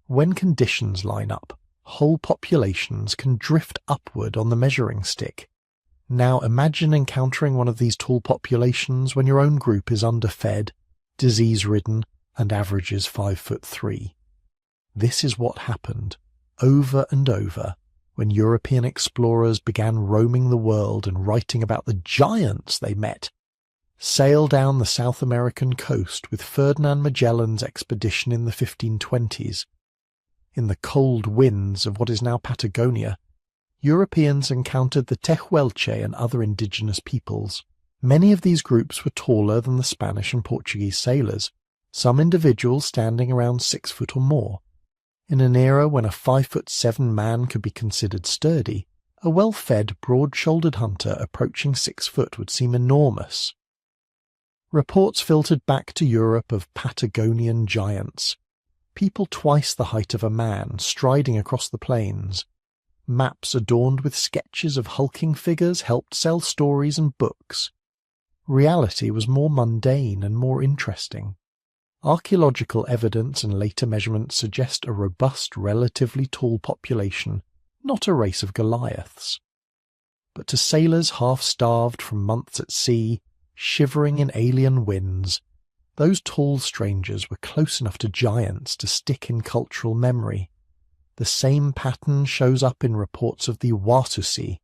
A: When conditions line up, whole populations can drift upward on the measuring stick. Now imagine encountering one of these tall populations when your own group is underfed, disease-ridden, and averages 5'3". This is what happened, over and over, when European explorers began roaming the world and writing about the giants they met. Sail down the South American coast with Ferdinand Magellan's expedition in the 1520s. In the cold winds of what is now Patagonia, Europeans encountered the Tehuelche and other indigenous peoples. Many of these groups were taller than the Spanish and Portuguese sailors, some individuals standing around 6 foot or more. In an era when a 5'7" man could be considered sturdy, a well-fed, broad-shouldered hunter approaching 6 foot would seem enormous. Reports filtered back to Europe of Patagonian giants, people twice the height of a man striding across the plains. Maps adorned with sketches of hulking figures helped sell stories and books. Reality was more mundane and more interesting. Archaeological evidence and later measurements suggest a robust, relatively tall population, not a race of Goliaths. But to sailors half-starved from months at sea, shivering in alien winds, those tall strangers were close enough to giants to stick in cultural memory. The same pattern shows up in reports of the Watusi,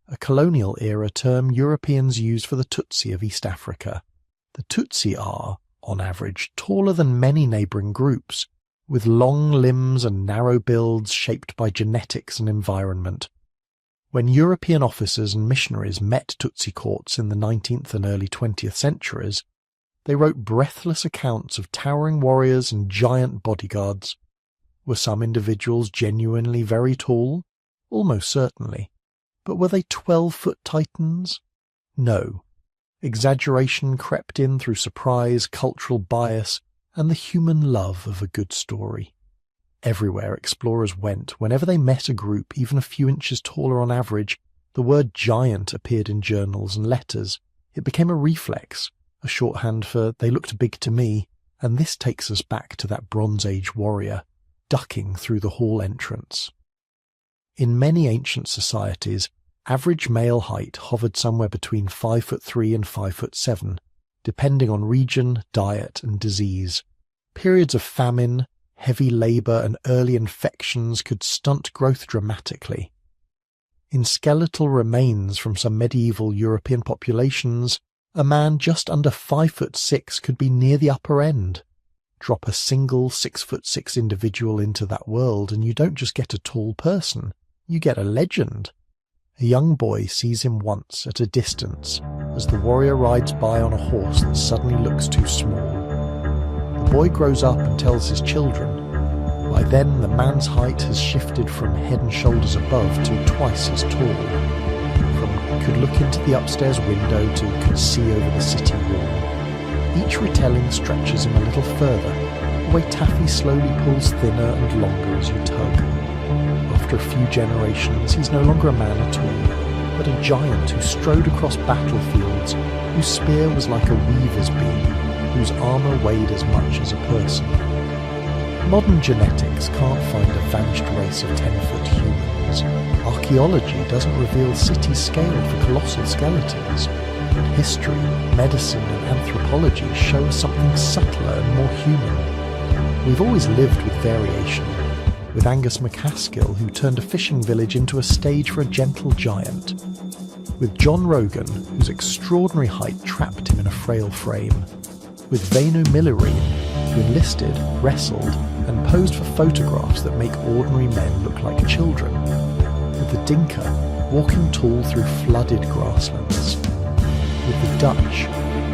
A: a colonial-era term Europeans used for the Tutsi of East Africa. The Tutsi are, on average, taller than many neighbouring groups, with long limbs and narrow builds shaped by genetics and environment. When European officers and missionaries met Tutsi courts in the 19th and early 20th centuries, they wrote breathless accounts of towering warriors and giant bodyguards. Were some individuals genuinely very tall? Almost certainly. But were they 12-foot titans? No. Exaggeration crept in through surprise, cultural bias, and the human love of a good story. Everywhere explorers went, whenever they met a group even a few inches taller on average, the word giant appeared in journals and letters. It became a reflex, a shorthand for "they looked big to me," and this takes us back to that Bronze Age warrior, ducking through the hall entrance. In many ancient societies, average male height hovered somewhere between 5'3" and 5'7", depending on region, diet, and disease. Periods of famine, heavy labour, and early infections could stunt growth dramatically. In skeletal remains from some medieval European populations, a man just under 5'6" could be near the upper end. Drop a single 6'6" individual into that world and you don't just get a tall person, you get a legend. A young boy sees him once at a distance as the warrior rides by on a horse that suddenly looks too small. The boy grows up and tells his children. By then the man's height has shifted from head and shoulders above to twice as tall. From could look into the upstairs window to could see over the city wall. Each retelling stretches him a little further, way taffy slowly pulls thinner and longer as you tug. After a few generations, he's no longer a man at all, but a giant who strode across battlefields, whose spear was like a weaver's beam, whose armour weighed as much as a person. Modern genetics can't find a vanished race of 10-foot humans. Archaeology doesn't reveal cities scaled for colossal skeletons. But history, medicine and anthropology show us something subtler and more human. We've always lived with variation, with Angus MacAskill, who turned a fishing village into a stage for a gentle giant, with John Rogan, whose extraordinary height trapped him in a frail frame, with Venu Millerine, who enlisted, wrestled, and posed for photographs that make ordinary men look like children, with the Dinka, walking tall through flooded grasslands, with the Dutch,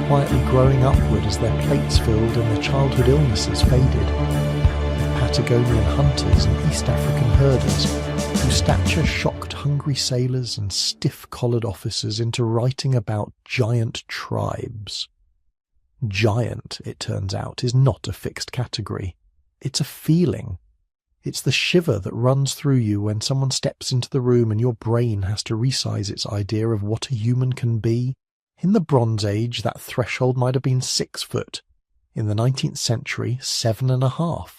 A: quietly growing upward as their plates filled and their childhood illnesses faded, with Patagonian hunters and East African herders, whose stature shocked hungry sailors and stiff-collared officers into writing about giant tribes. Giant, it turns out, is not a fixed category. It's a feeling. It's the shiver that runs through you when someone steps into the room and your brain has to resize its idea of what a human can be. In the Bronze Age, that threshold might have been 6 foot. In the 19th century, 7.5.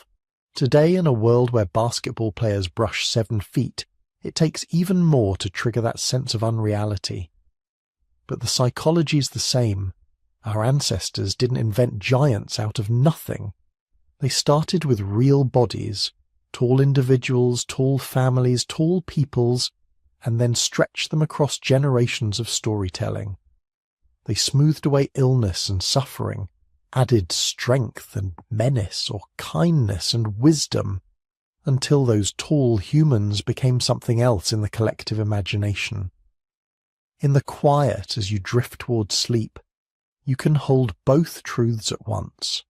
A: Today, in a world where basketball players brush 7 feet, it takes even more to trigger that sense of unreality. But the psychology's the same. Our ancestors didn't invent giants out of nothing. They started with real bodies, tall individuals, tall families, tall peoples, and then stretched them across generations of storytelling. They smoothed away illness and suffering, added strength and menace or kindness and wisdom, until those tall humans became something else in the collective imagination. In the quiet as you drift towards sleep, you can hold both truths at once.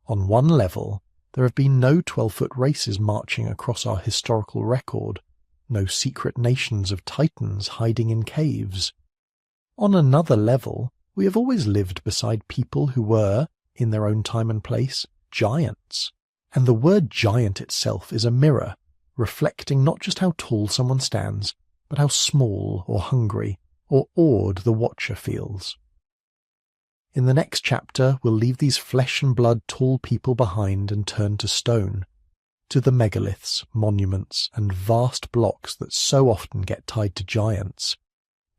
A: On one level, there have been no 12-foot races marching across our historical record, no secret nations of titans hiding in caves. On another level, we have always lived beside people who were, in their own time and place, giants. And the word giant itself is a mirror, reflecting not just how tall someone stands, but how small or hungry or awed the watcher feels. In the next chapter, we'll leave these flesh and blood tall people behind and turn to stone, to the megaliths, monuments, and vast blocks that so often get tied to giants.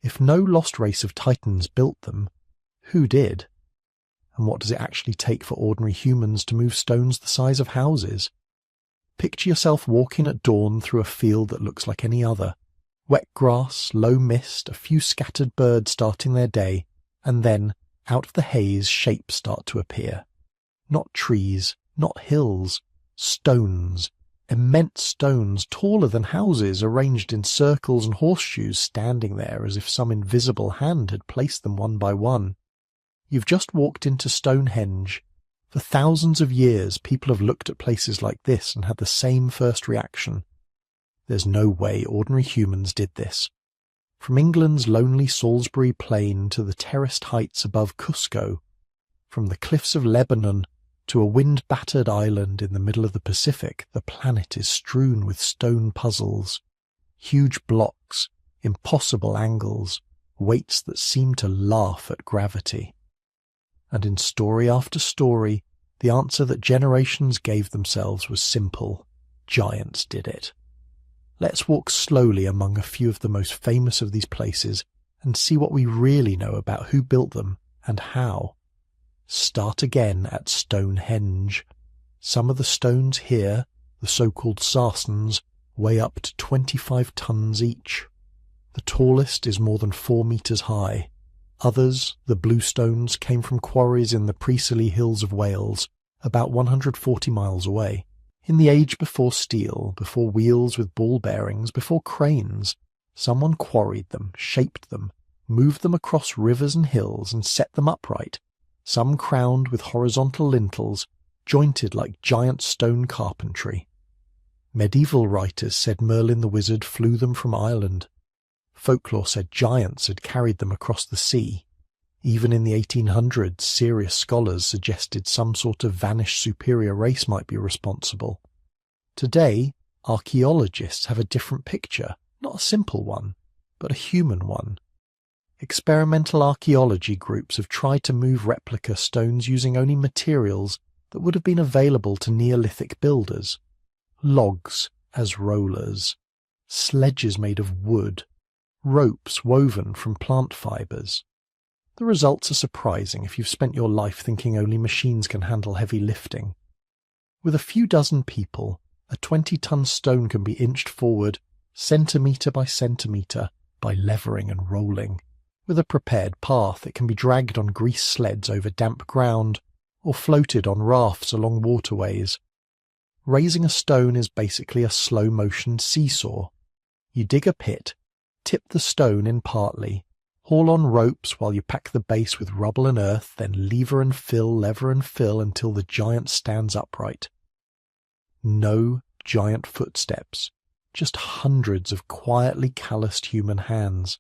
A: If no lost race of titans built them, who did? And what does it actually take for ordinary humans to move stones the size of houses? Picture yourself walking at dawn through a field that looks like any other. Wet grass, low mist, a few scattered birds starting their day, and then, out of the haze, shapes start to appear. Not trees, not hills, stones, immense stones, taller than houses, arranged in circles and horseshoes, standing there as if some invisible hand had placed them one by one. You've just walked into Stonehenge. For thousands of years, people have looked at places like this and had the same first reaction. There's no way ordinary humans did this. From England's lonely Salisbury Plain to the terraced heights above Cusco, from the cliffs of Lebanon to a wind-battered island in the middle of the Pacific, the planet is strewn with stone puzzles, huge blocks, impossible angles, weights that seem to laugh at gravity. And in story after story, the answer that generations gave themselves was simple. Giants did it. Let's walk slowly among a few of the most famous of these places and see what we really know about who built them and how. Start again at Stonehenge. Some of the stones here, the so-called sarsens, weigh up to 25 tons each. The tallest is more than 4 meters high. Others, the blue stones, came from quarries in the Priestley Hills of Wales, about 140 miles away. In the age before steel, before wheels with ball bearings, before cranes, someone quarried them, shaped them, moved them across rivers and hills and set them upright, some crowned with horizontal lintels, jointed like giant stone carpentry. Medieval writers said Merlin the wizard flew them from Ireland. Folklore said giants had carried them across the sea. Even in the 1800s, serious scholars suggested some sort of vanished superior race might be responsible. Today, archaeologists have a different picture, not a simple one, but a human one. Experimental archaeology groups have tried to move replica stones using only materials that would have been available to Neolithic builders. Logs as rollers, sledges made of wood, ropes woven from plant fibres. The results are surprising if you've spent your life thinking only machines can handle heavy lifting. With a few dozen people, a 20-ton stone can be inched forward, centimetre by centimetre, by levering and rolling. With a prepared path, it can be dragged on grease sleds over damp ground, or floated on rafts along waterways. Raising a stone is basically a slow-motion seesaw. You dig a pit, tip the stone in partly, haul on ropes while you pack the base with rubble and earth, then lever and fill until the giant stands upright. No giant footsteps, just hundreds of quietly calloused human hands.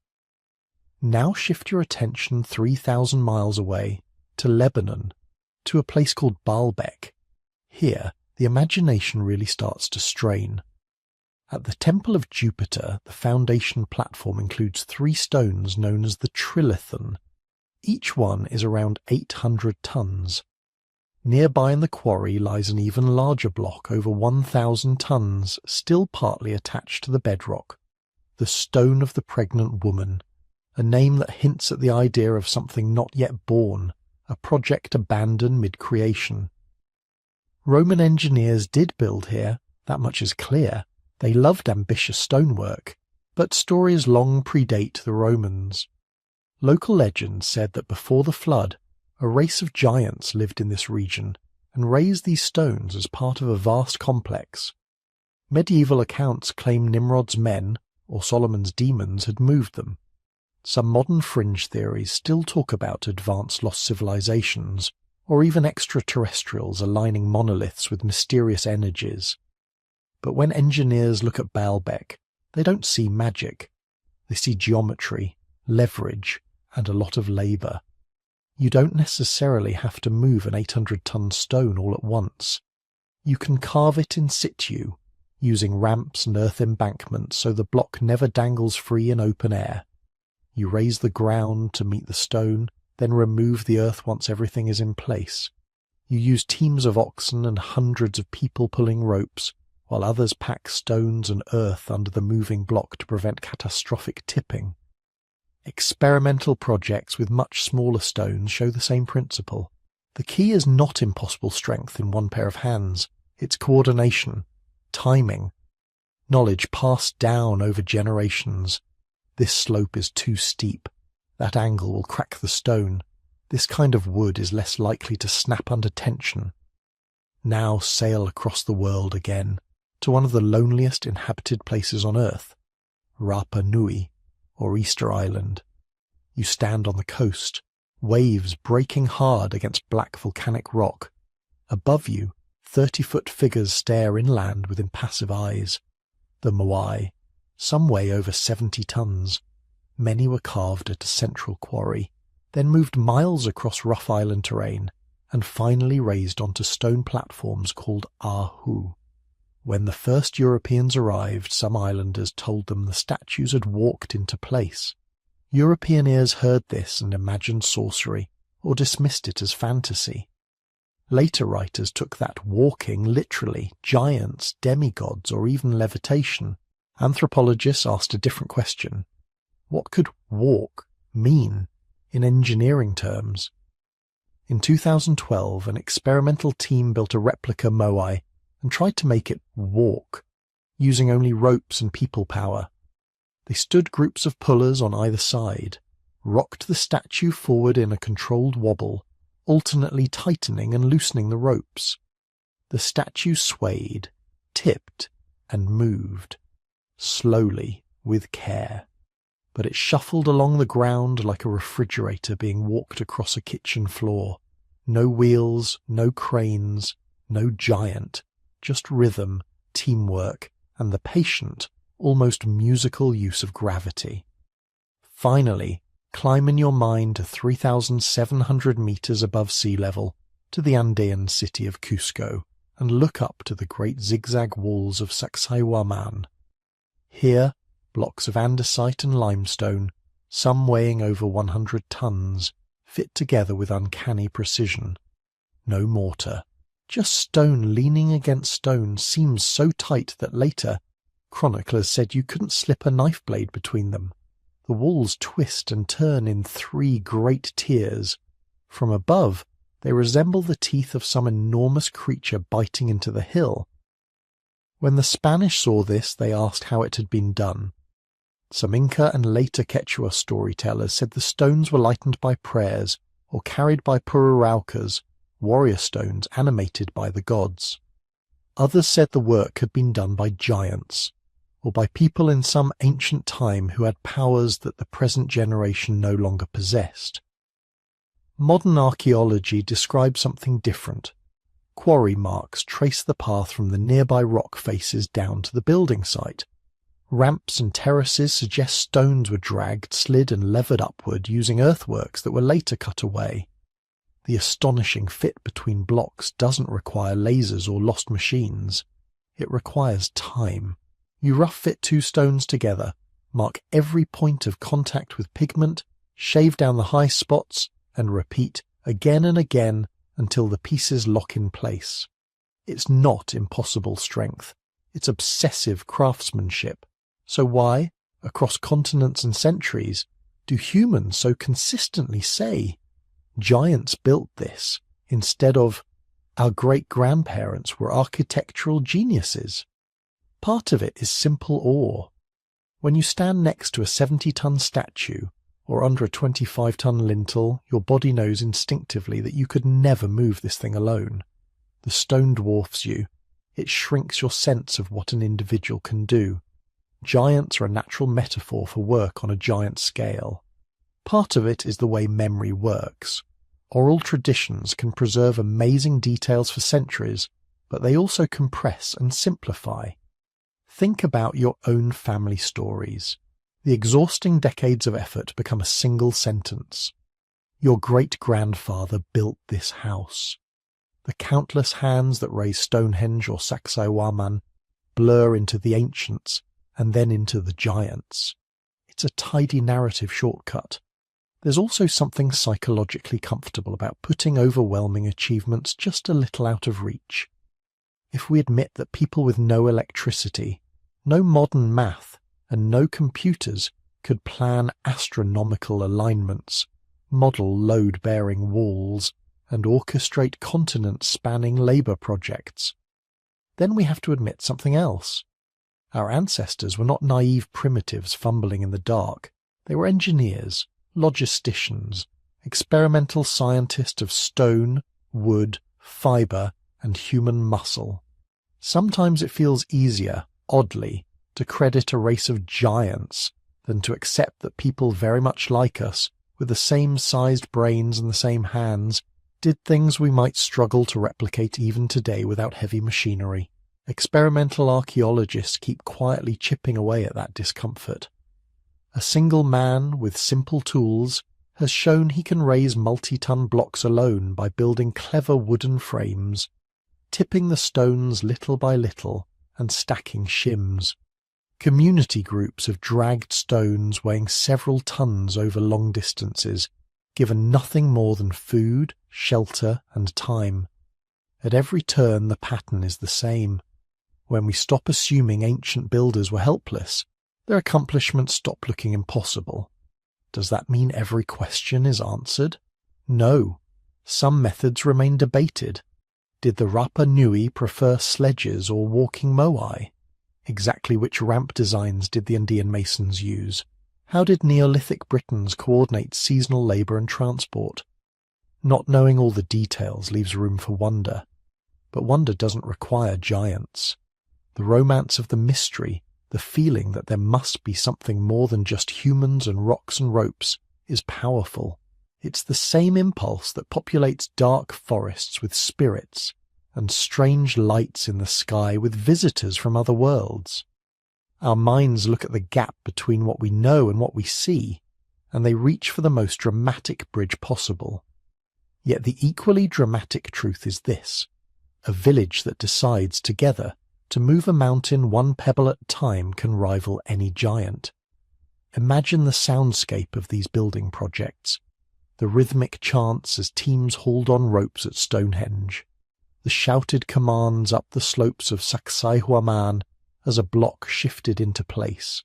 A: Now shift your attention 3,000 miles away, to Lebanon, to a place called Baalbek. Here, the imagination really starts to strain. At the Temple of Jupiter, the foundation platform includes 3 stones known as the trilithon. Each one is around 800 tons. Nearby in the quarry lies an even larger block over 1,000 tons, still partly attached to the bedrock. The Stone of the Pregnant Woman, a name that hints at the idea of something not yet born, a project abandoned mid-creation. Roman engineers did build here, that much is clear. They loved ambitious stonework, but stories long predate the Romans. Local legends said that before the flood, a race of giants lived in this region and raised these stones as part of a vast complex. Medieval accounts claim Nimrod's men, or Solomon's demons, had moved them. Some modern fringe theories still talk about advanced lost civilizations, or even extraterrestrials aligning monoliths with mysterious energies. But when engineers look at Baalbek, they don't see magic. They see geometry, leverage, and a lot of labour. You don't necessarily have to move an 800-ton stone all at once. You can carve it in situ, using ramps and earth embankments so the block never dangles free in open air. You raise the ground to meet the stone, then remove the earth once everything is in place. You use teams of oxen and hundreds of people pulling ropes, while others pack stones and earth under the moving block to prevent catastrophic tipping. Experimental projects with much smaller stones show the same principle. The key is not impossible strength in one pair of hands, it's coordination, timing, knowledge passed down over generations. This slope is too steep. That angle will crack the stone. This kind of wood is less likely to snap under tension. Now sail across the world again, to one of the loneliest inhabited places on Earth, Rapa Nui, or Easter Island. You stand on the coast, waves breaking hard against black volcanic rock. Above you, 30-foot figures stare inland with impassive eyes. The Moai, some weigh over 70 tons. Many were carved at a central quarry, then moved miles across rough island terrain, and finally raised onto stone platforms called Ahu. When the first Europeans arrived, some islanders told them the statues had walked into place. European ears heard this and imagined sorcery, or dismissed it as fantasy. Later writers took that walking literally, giants, demigods, or even levitation. Anthropologists asked a different question. What could walk mean in engineering terms? In 2012, an experimental team built a replica Moai and tried to make it walk, using only ropes and people power. They stood groups of pullers on either side, rocked the statue forward in a controlled wobble, alternately tightening and loosening the ropes. The statue swayed, tipped, and moved, slowly, with care. But it shuffled along the ground like a refrigerator being walked across a kitchen floor. No wheels, no cranes, no giant, just rhythm, teamwork, and the patient, almost musical use of gravity. Finally, Climb in your mind to 3,700 meters above sea level to the Andean city of Cusco and look up to the great zigzag walls of Sacsayhuaman. Here, blocks of andesite and limestone, some weighing over 100 tons, fit together with uncanny precision. No mortar, just stone leaning against stone seems so tight that later, chroniclers said you couldn't slip a knife blade between them. The walls twist and turn in 3 great tiers. From above, they resemble the teeth of some enormous creature biting into the hill. When the Spanish saw this, they asked how it had been done. Some Inca and later Quechua storytellers said the stones were lightened by prayers or carried by pururaucas, warrior stones animated by the gods. Others said the work had been done by giants, or by people in some ancient time who had powers that the present generation no longer possessed. Modern archaeology describes something different. Quarry marks trace the path from the nearby rock faces down to the building site. Ramps and terraces suggest stones were dragged, slid and levered upward using earthworks that were later cut away. The astonishing fit between blocks doesn't require lasers or lost machines. It requires time. You rough fit 2 stones together, mark every point of contact with pigment, shave down the high spots, and repeat again and again until the pieces lock in place. It's not impossible strength. It's obsessive craftsmanship. So why, across continents and centuries, do humans so consistently say, giants built this, instead of, our great-grandparents were architectural geniuses? Part of it is simple awe. When you stand next to a 70-ton statue, or under a 25-ton lintel, your body knows instinctively that you could never move this thing alone. The stone dwarfs you. It shrinks your sense of what an individual can do. Giants are a natural metaphor for work on a giant scale. Part of it is the way memory works. Oral traditions can preserve amazing details for centuries, but they also compress and simplify. Think about your own family stories. The exhausting decades of effort become a single sentence. Your great-grandfather built this house. The countless hands that raise Stonehenge or Sacsayhuaman blur into the ancients and then into the giants. It's a tidy narrative shortcut. There's also something psychologically comfortable about putting overwhelming achievements just a little out of reach. If we admit that people with no electricity, no modern math, and no computers could plan astronomical alignments, model load-bearing walls, and orchestrate continent-spanning labour projects, then we have to admit something else. Our ancestors were not naive primitives fumbling in the dark. They were engineers, logisticians, experimental scientists of stone, wood, fibre, and human muscle. Sometimes it feels easier, oddly, to credit a race of giants than to accept that people very much like us, with the same sized brains and the same hands, did things we might struggle to replicate even today without heavy machinery. Experimental archaeologists keep quietly chipping away at that discomfort. A single man with simple tools has shown he can raise multi-ton blocks alone by building clever wooden frames, tipping the stones little by little and stacking shims. Community groups have dragged stones weighing several tons over long distances, given nothing more than food, shelter, and time. At every turn the pattern is the same. When we stop assuming ancient builders were helpless, their accomplishments stop looking impossible. Does that mean every question is answered? No. Some methods remain debated. Did the Rapa Nui prefer sledges or walking moai? Exactly which ramp designs did the Andean masons use? How did Neolithic Britons coordinate seasonal labour and transport? Not knowing all the details leaves room for wonder. But wonder doesn't require giants. The romance of the mystery, the feeling that there must be something more than just humans and rocks and ropes, is powerful. It's the same impulse that populates dark forests with spirits and strange lights in the sky with visitors from other worlds. Our minds look at the gap between what we know and what we see, and they reach for the most dramatic bridge possible. Yet the equally dramatic truth is this: a village that decides together to move a mountain one pebble at a time can rival any giant. Imagine the soundscape of these building projects, the rhythmic chants as teams hauled on ropes at Stonehenge, the shouted commands up the slopes of Sacsayhuaman as a block shifted into place,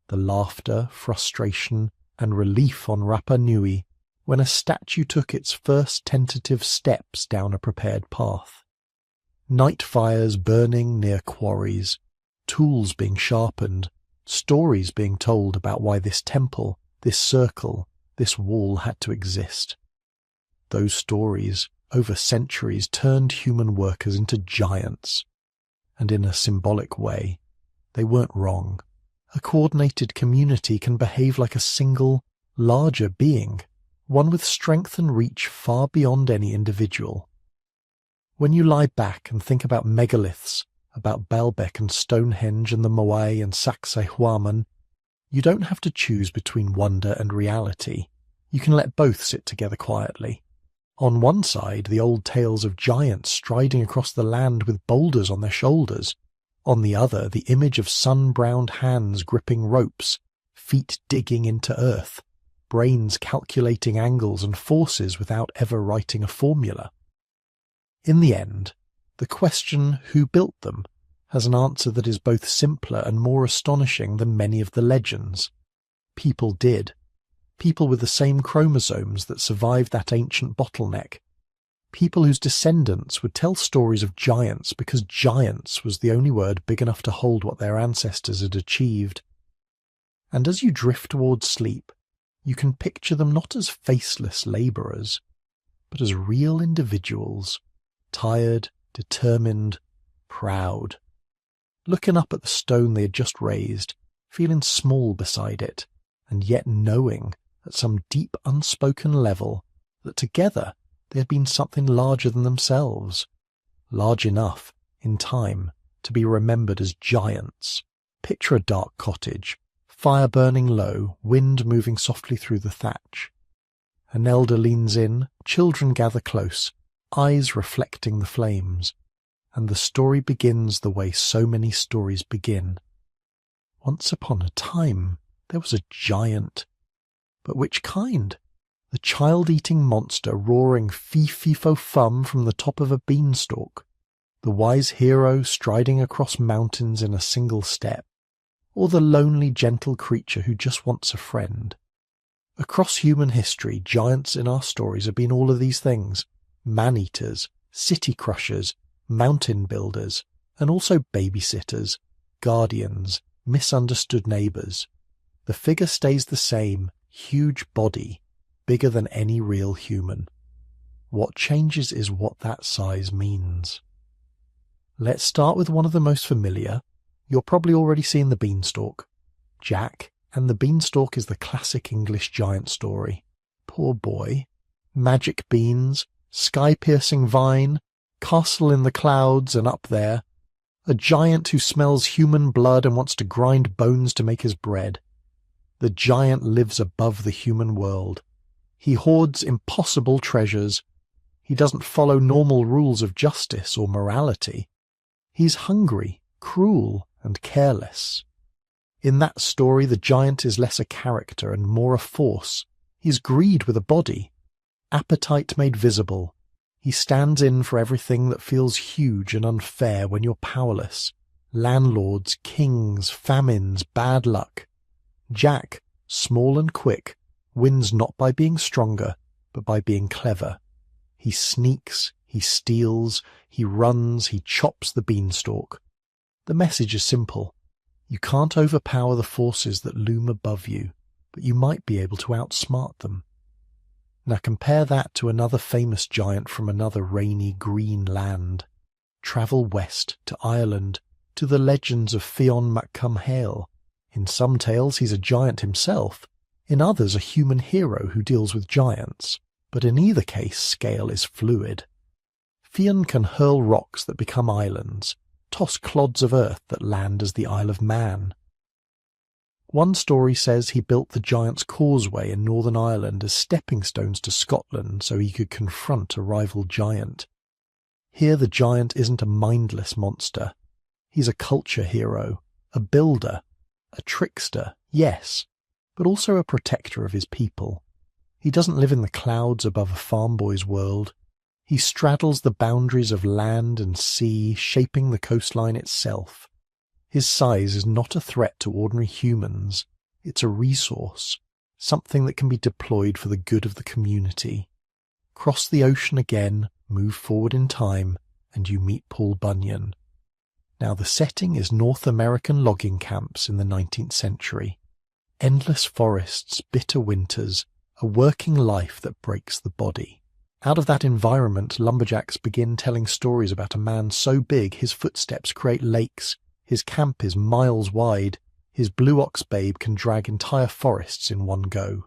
A: the laughter, frustration, and relief on Rapa Nui when a statue took its first tentative steps down a prepared path. Night fires burning near quarries, tools being sharpened, stories being told about why this temple, this circle, this wall had to exist. Those stories, over centuries, turned human workers into giants. And in a symbolic way, they weren't wrong. A coordinated community can behave like a single, larger being, one with strength and reach far beyond any individual. When you lie back and think about megaliths, about Baalbek and Stonehenge and the Moai and Sacsayhuaman, you don't have to choose between wonder and reality. You can let both sit together quietly. On one side, the old tales of giants striding across the land with boulders on their shoulders. On the other, the image of sun-browned hands gripping ropes, feet digging into earth, brains calculating angles and forces without ever writing a formula. In the end, the question who built them has an answer that is both simpler and more astonishing than many of the legends. People did. People with the same chromosomes that survived that ancient bottleneck. People whose descendants would tell stories of giants because giants was the only word big enough to hold what their ancestors had achieved. And as you drift towards sleep, you can picture them not as faceless labourers, but as real individuals, tired, determined, proud, looking up at the stone they had just raised, feeling small beside it, and yet knowing, at some deep unspoken level, that together they had been something larger than themselves, large enough, in time, to be remembered as giants. Picture a dark cottage, fire burning low, wind moving softly through the thatch. An elder leans in, children gather close, eyes reflecting the flames, and the story begins the way so many stories begin. Once upon a time, there was a giant. But which kind? The child-eating monster roaring fee-fee-fo-fum from the top of a beanstalk, the wise hero striding across mountains in a single step, or the lonely, gentle creature who just wants a friend? Across human history, giants in our stories have been all of these things: man-eaters, city crushers, mountain builders, and also babysitters, guardians, misunderstood neighbours. The figure stays the same: huge body, bigger than any real human. What changes is what that size means. Let's start with one of the most familiar. You're probably already seen the beanstalk. Jack and the beanstalk is the classic English giant story. Poor boy. Magic beans, sky-piercing vine, castle in the clouds and up there. A giant who smells human blood and wants to grind bones to make his bread. The giant lives above the human world. He hoards impossible treasures. He doesn't follow normal rules of justice or morality. He's hungry, cruel, and careless. In that story, the giant is less a character and more a force. He's greed with a body, appetite made visible. He stands in for everything that feels huge and unfair when you're powerless. Landlords, kings, famines, bad luck. Jack, small and quick, wins not by being stronger, but by being clever. He sneaks, he steals, he runs, he chops the beanstalk. The message is simple. You can't overpower the forces that loom above you, but you might be able to outsmart them. Now compare that to another famous giant from another rainy green land. Travel west to Ireland, to the legends of Fionn mac Cumhaill. In some tales he's a giant himself, in others a human hero who deals with giants, but in either case scale is fluid. Fionn can hurl rocks that become islands, toss clods of earth that land as the Isle of Man. One story says he built the Giant's Causeway in Northern Ireland as stepping stones to Scotland so he could confront a rival giant. Here the giant isn't a mindless monster. He's a culture hero, a builder, a trickster, yes, but also a protector of his people. He doesn't live in the clouds above a farm boy's world. He straddles the boundaries of land and sea, shaping the coastline itself. His size is not a threat to ordinary humans. It's a resource, something that can be deployed for the good of the community. Cross the ocean again, move forward in time, and you meet Paul Bunyan. Now the setting is North American logging camps in the 19th century. Endless forests, bitter winters, a working life that breaks the body. Out of that environment, lumberjacks begin telling stories about a man so big his footsteps create lakes, his camp is miles wide, his blue ox babe can drag entire forests in one go.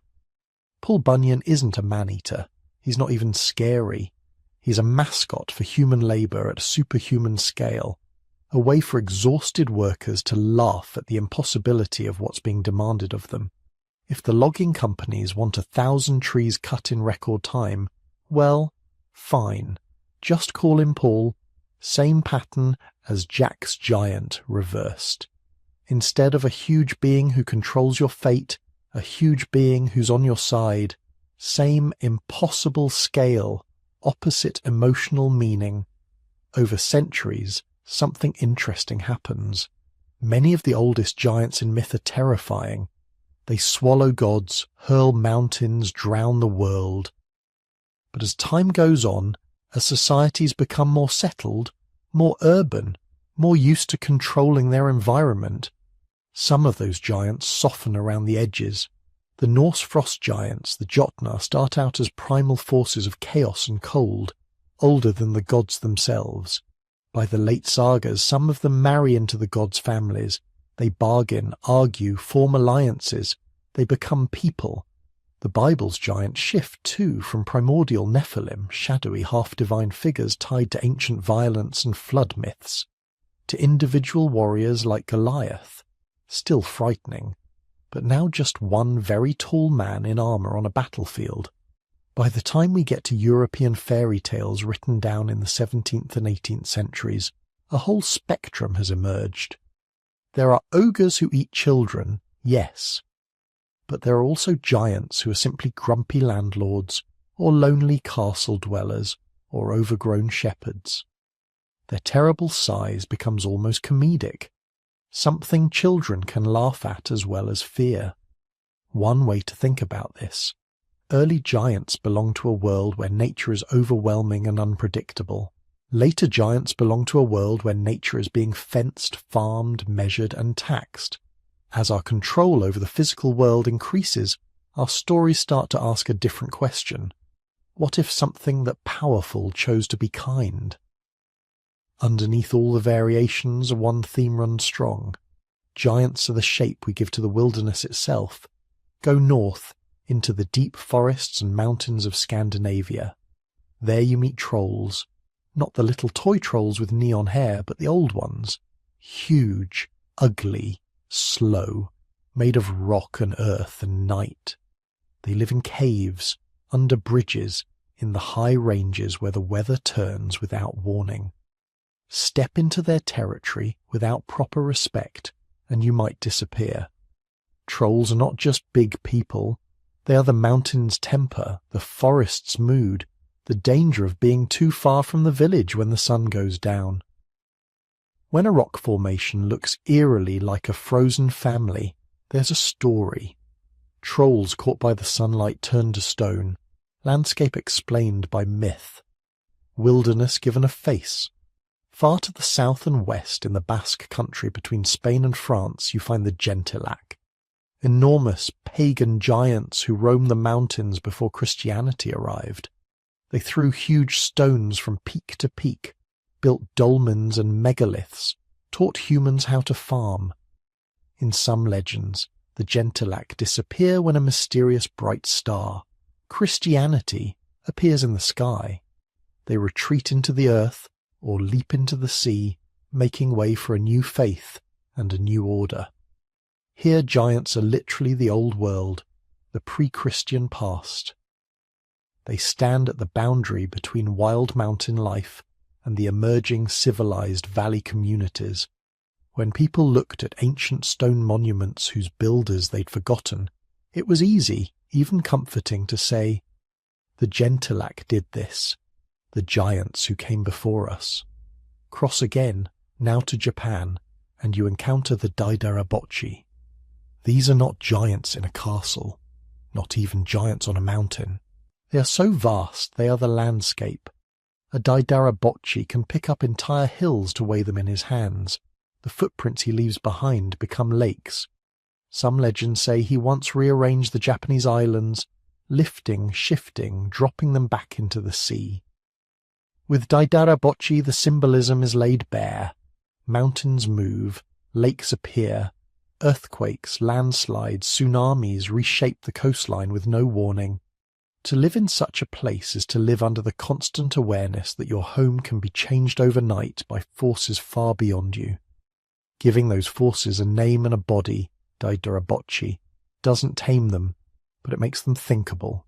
A: Paul Bunyan isn't a man-eater. He's not even scary. He's a mascot for human labour at a superhuman scale, a way for exhausted workers to laugh at the impossibility of what's being demanded of them. If the logging companies want 1,000 trees cut in record time, well, fine. Just call him Paul. Same pattern as Jack's giant reversed. Instead of a huge being who controls your fate, a huge being who's on your side. Same impossible scale, opposite emotional meaning. Over centuries, something interesting happens. Many of the oldest giants in myth are terrifying. They swallow gods, hurl mountains, drown the world. But as time goes on, as societies become more settled, more urban, more used to controlling their environment, some of those giants soften around the edges. The Norse frost giants, the Jotnar, start out as primal forces of chaos and cold, older than the gods themselves. By the late sagas, some of them marry into the gods' families. They bargain, argue, form alliances. They become people. The Bible's giants shift, too, from primordial Nephilim, shadowy half-divine figures tied to ancient violence and flood myths, to individual warriors like Goliath, still frightening, but now just one very tall man in armour on a battlefield. By the time we get to European fairy tales written down in the 17th and 18th centuries, a whole spectrum has emerged. There are ogres who eat children, yes, but there are also giants who are simply grumpy landlords, or lonely castle dwellers, or overgrown shepherds. Their terrible size becomes almost comedic, something children can laugh at as well as fear. One way to think about this: early giants belong to a world where nature is overwhelming and unpredictable. Later giants belong to a world where nature is being fenced, farmed, measured, and taxed. As our control over the physical world increases, our stories start to ask a different question. What if something that powerful chose to be kind? Underneath all the variations, one theme runs strong. Giants are the shape we give to the wilderness itself. Go north, into the deep forests and mountains of Scandinavia. There you meet trolls. Not the little toy trolls with neon hair, but the old ones. Huge, ugly, slow, made of rock and earth and night. They live in caves, under bridges, in the high ranges where the weather turns without warning. Step into their territory without proper respect, and you might disappear. Trolls are not just big people. They are the mountain's temper, the forest's mood, the danger of being too far from the village when the sun goes down. When a rock formation looks eerily like a frozen family, there's a story. Trolls caught by the sunlight turned to stone, landscape explained by myth, wilderness given a face. Far to the south and west in the Basque country between Spain and France you find the Gentilac, enormous pagan giants who roamed the mountains before Christianity arrived. They threw huge stones from peak to peak, built dolmens and megaliths, taught humans how to farm. In some legends, the Gentilac disappear when a mysterious bright star, Christianity, appears in the sky. They retreat into the earth, or leap into the sea, making way for a new faith and a new order. Here giants are literally the old world, the pre-Christian past. They stand at the boundary between wild mountain life and the emerging civilized valley communities. When people looked at ancient stone monuments whose builders they'd forgotten, it was easy, even comforting, to say, "The Gentilac did this, the giants who came before us." Cross again, now to Japan, and you encounter the Daidarabochi. These are not giants in a castle, not even giants on a mountain. They are so vast they are the landscape. A Daidarabochi can pick up entire hills to weigh them in his hands. The footprints he leaves behind become lakes. Some legends say he once rearranged the Japanese islands, lifting, shifting, dropping them back into the sea. With Daidarabochi the symbolism is laid bare. Mountains move, lakes appear, earthquakes, landslides, tsunamis reshape the coastline with no warning. To live in such a place is to live under the constant awareness that your home can be changed overnight by forces far beyond you. Giving those forces a name and a body, Daidarabochi, doesn't tame them, but it makes them thinkable.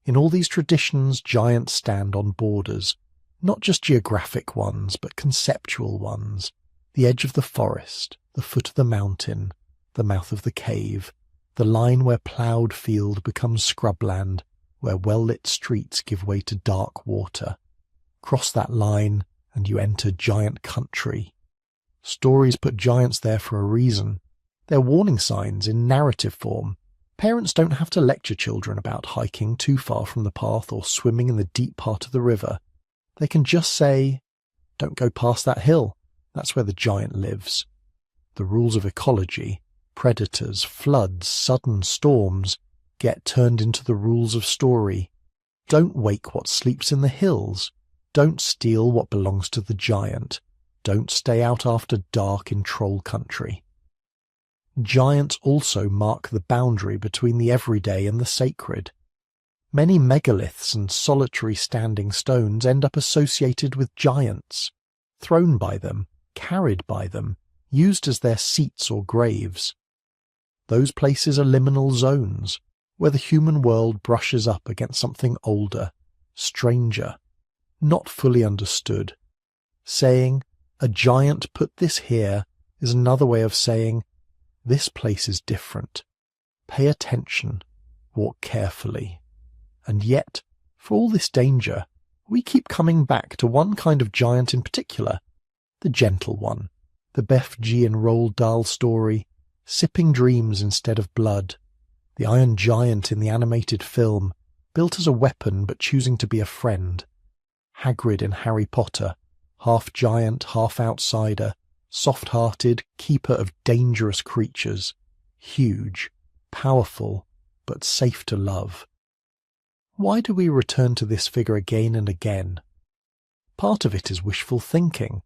A: In all these traditions, giants stand on borders, not just geographic ones, but conceptual ones. The edge of the forest, the foot of the mountain, the mouth of the cave, the line where ploughed field becomes scrubland, where well-lit streets give way to dark water. Cross that line, and you enter giant country. Stories put giants there for a reason. They're warning signs in narrative form. Parents don't have to lecture children about hiking too far from the path or swimming in the deep part of the river. They can just say, "Don't go past that hill. That's where the giant lives." The rules of ecology, predators, floods, sudden storms, get turned into the rules of story. Don't wake what sleeps in the hills. Don't steal what belongs to the giant. Don't stay out after dark in troll country. Giants also mark the boundary between the everyday and the sacred. Many megaliths and solitary standing stones end up associated with giants, thrown by them, carried by them, used as their seats or graves. Those places are liminal zones, where the human world brushes up against something older, stranger, not fully understood. Saying, "A giant put this here," is another way of saying, "This place is different. Pay attention, walk carefully." And yet, for all this danger, we keep coming back to one kind of giant in particular, the gentle one, the Beth G. and Roald Dahl story, sipping dreams instead of blood, the Iron Giant in the animated film, built as a weapon but choosing to be a friend, Hagrid in Harry Potter, half giant, half outsider, soft-hearted, keeper of dangerous creatures, huge, powerful, but safe to love. Why do we return to this figure again and again? Part of it is wishful thinking.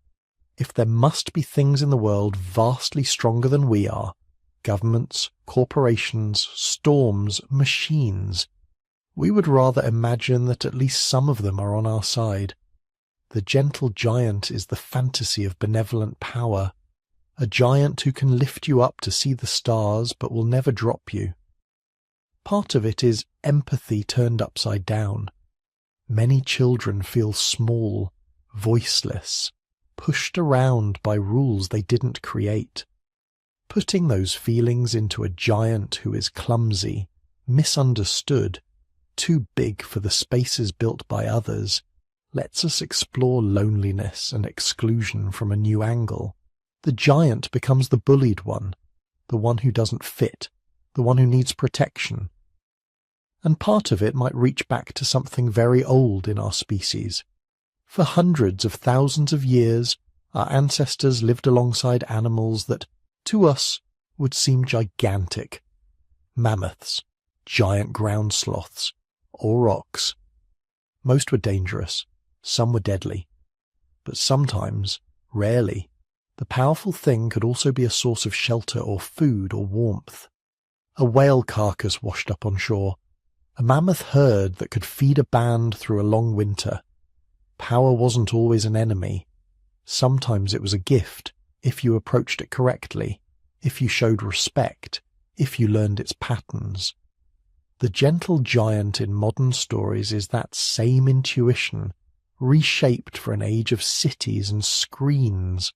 A: If there must be things in the world vastly stronger than we are, governments, corporations, storms, machines, we would rather imagine that at least some of them are on our side. The gentle giant is the fantasy of benevolent power, a giant who can lift you up to see the stars but will never drop you. Part of it is empathy turned upside down. Many children feel small, voiceless, pushed around by rules they didn't create. Putting those feelings into a giant who is clumsy, misunderstood, too big for the spaces built by others, lets us explore loneliness and exclusion from a new angle. The giant becomes the bullied one, the one who doesn't fit, the one who needs protection. And part of it might reach back to something very old in our species. For hundreds of thousands of years, our ancestors lived alongside animals that, to us, would seem gigantic. Mammoths, giant ground sloths, aurochs. Most were dangerous, some were deadly. But sometimes, rarely, the powerful thing could also be a source of shelter or food or warmth. A whale carcass washed up on shore, a mammoth herd that could feed a band through a long winter. Power wasn't always an enemy. Sometimes it was a gift, if you approached it correctly, if you showed respect, if you learned its patterns. The gentle giant in modern stories is that same intuition, reshaped for an age of cities and screens,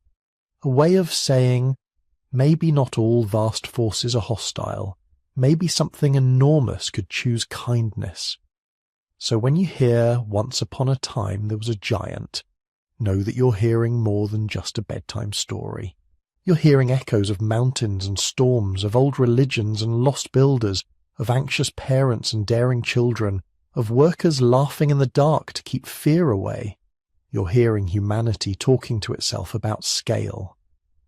A: a way of saying, maybe not all vast forces are hostile, maybe something enormous could choose kindness. So when you hear once upon a time there was a giant, know that you're hearing more than just a bedtime story. You're hearing echoes of mountains and storms, of old religions and lost builders, of anxious parents and daring children, of workers laughing in the dark to keep fear away. You're hearing humanity talking to itself about scale,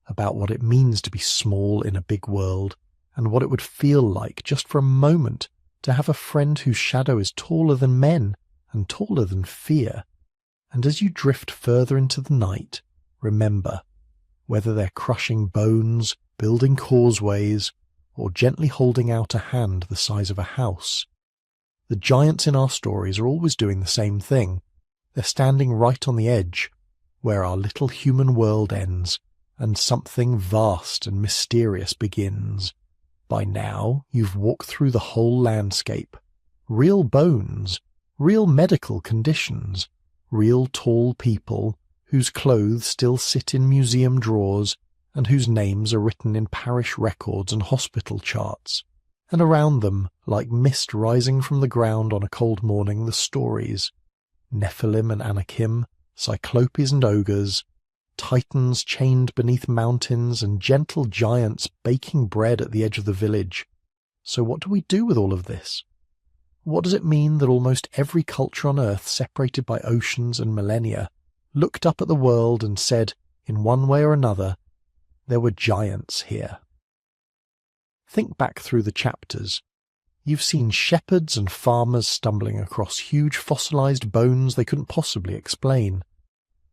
A: about what it means to be small in a big world, and what it would feel like just for a moment to have a friend whose shadow is taller than men and taller than fear. And as you drift further into the night, remember, whether they're crushing bones, building causeways, or gently holding out a hand the size of a house, the giants in our stories are always doing the same thing. They're standing right on the edge, where our little human world ends, and something vast and mysterious begins. By now, you've walked through the whole landscape. Real bones, real medical conditions, real tall people whose clothes still sit in museum drawers and whose names are written in parish records and hospital charts. And around them, like mist rising from the ground on a cold morning, the stories. Nephilim and Anakim, Cyclopes and ogres, titans chained beneath mountains, and gentle giants baking bread at the edge of the village. So what do we do with all of this? What does it mean that almost every culture on Earth, separated by oceans and millennia, looked up at the world and said, in one way or another, there were giants here? Think back through the chapters. You've seen shepherds and farmers stumbling across huge fossilized bones they couldn't possibly explain.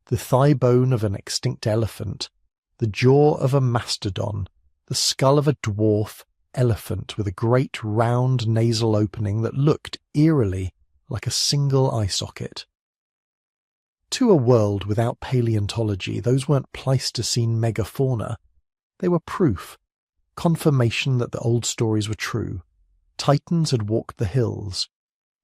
A: The thigh bone of an extinct elephant, the jaw of a mastodon, the skull of a dwarf elephant with a great round nasal opening that looked eerily like a single eye socket. To a world without paleontology, those weren't Pleistocene megafauna. They were proof, confirmation that the old stories were true. Titans had walked the hills.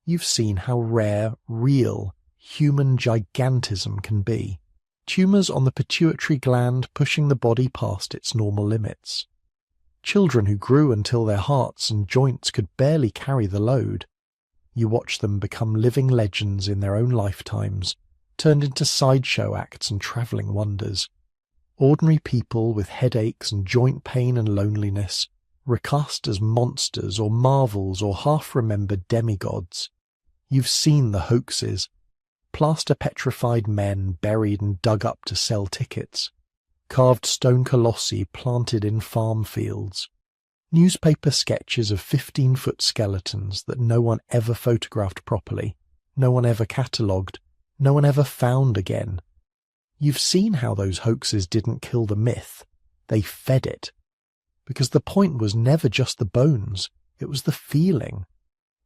A: You've seen how rare, real, human gigantism can be. Tumours on the pituitary gland pushing the body past its normal limits. Children who grew until their hearts and joints could barely carry the load. You watch them become living legends in their own lifetimes, turned into sideshow acts and travelling wonders. Ordinary people with headaches and joint pain and loneliness, recast as monsters or marvels or half-remembered demigods. You've seen the hoaxes, plaster-petrified men buried and dug up to sell tickets, carved stone colossi planted in farm fields, newspaper sketches of 15-foot skeletons that no one ever photographed properly, no one ever catalogued, no one ever found again. You've seen how those hoaxes didn't kill the myth, they fed it. Because the point was never just the bones, it was the feeling.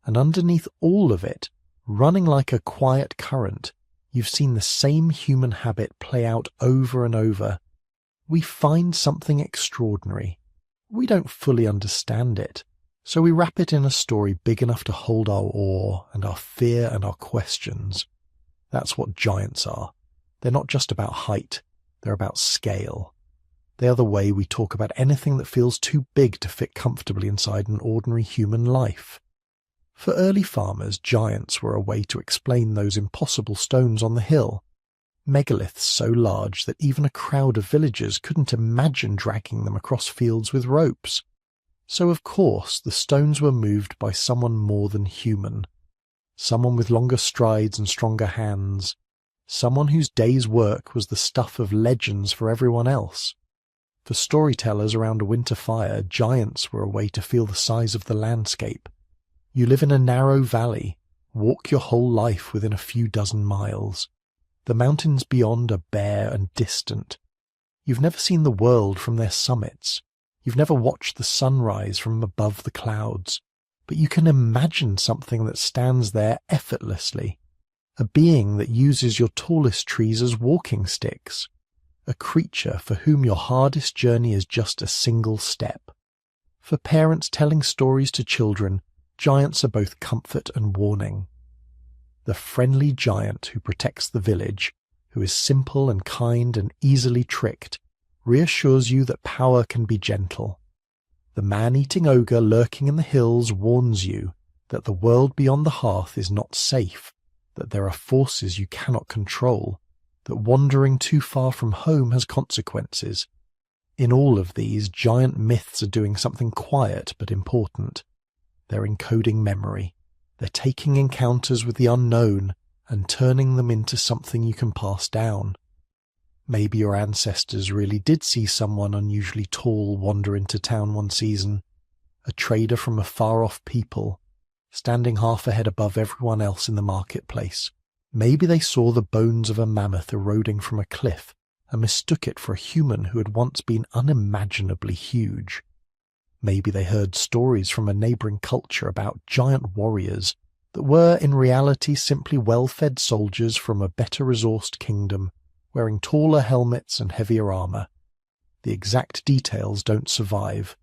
A: And underneath all of it, running like a quiet current, you've seen the same human habit play out over and over. We find something extraordinary. We don't fully understand it, so we wrap it in a story big enough to hold our awe and our fear and our questions. That's what giants are. They're not just about height, they're about scale. They are the way we talk about anything that feels too big to fit comfortably inside an ordinary human life. For early farmers, giants were a way to explain those impossible stones on the hill, megaliths so large that even a crowd of villagers couldn't imagine dragging them across fields with ropes. So of course the stones were moved by someone more than human, someone with longer strides and stronger hands, someone whose day's work was the stuff of legends for everyone else. For storytellers around a winter fire, giants were a way to feel the size of the landscape. You live in a narrow valley, walk your whole life within a few dozen miles. The mountains beyond are bare and distant. You've never seen the world from their summits. You've never watched the sunrise from above the clouds. But you can imagine something that stands there effortlessly. A being that uses your tallest trees as walking sticks. a creature for whom your hardest journey is just a single step. For parents telling stories to children, giants are both comfort and warning. The friendly giant who protects the village, who is simple and kind and easily tricked, reassures you that power can be gentle. The man-eating ogre lurking in the hills warns you that the world beyond the hearth is not safe, that there are forces you cannot control, that wandering too far from home has consequences. In all of these, giant myths are doing something quiet but important. They're encoding memory. They're taking encounters with the unknown and turning them into something you can pass down. Maybe your ancestors really did see someone unusually tall wander into town one season, a trader from a far-off people, standing half a head above everyone else in the marketplace. Maybe they saw the bones of a mammoth eroding from a cliff and mistook it for a human who had once been unimaginably huge. Maybe they heard stories from a neighbouring culture about giant warriors that were in reality simply well-fed soldiers from a better-resourced kingdom, wearing taller helmets and heavier armour. The exact details don't survive.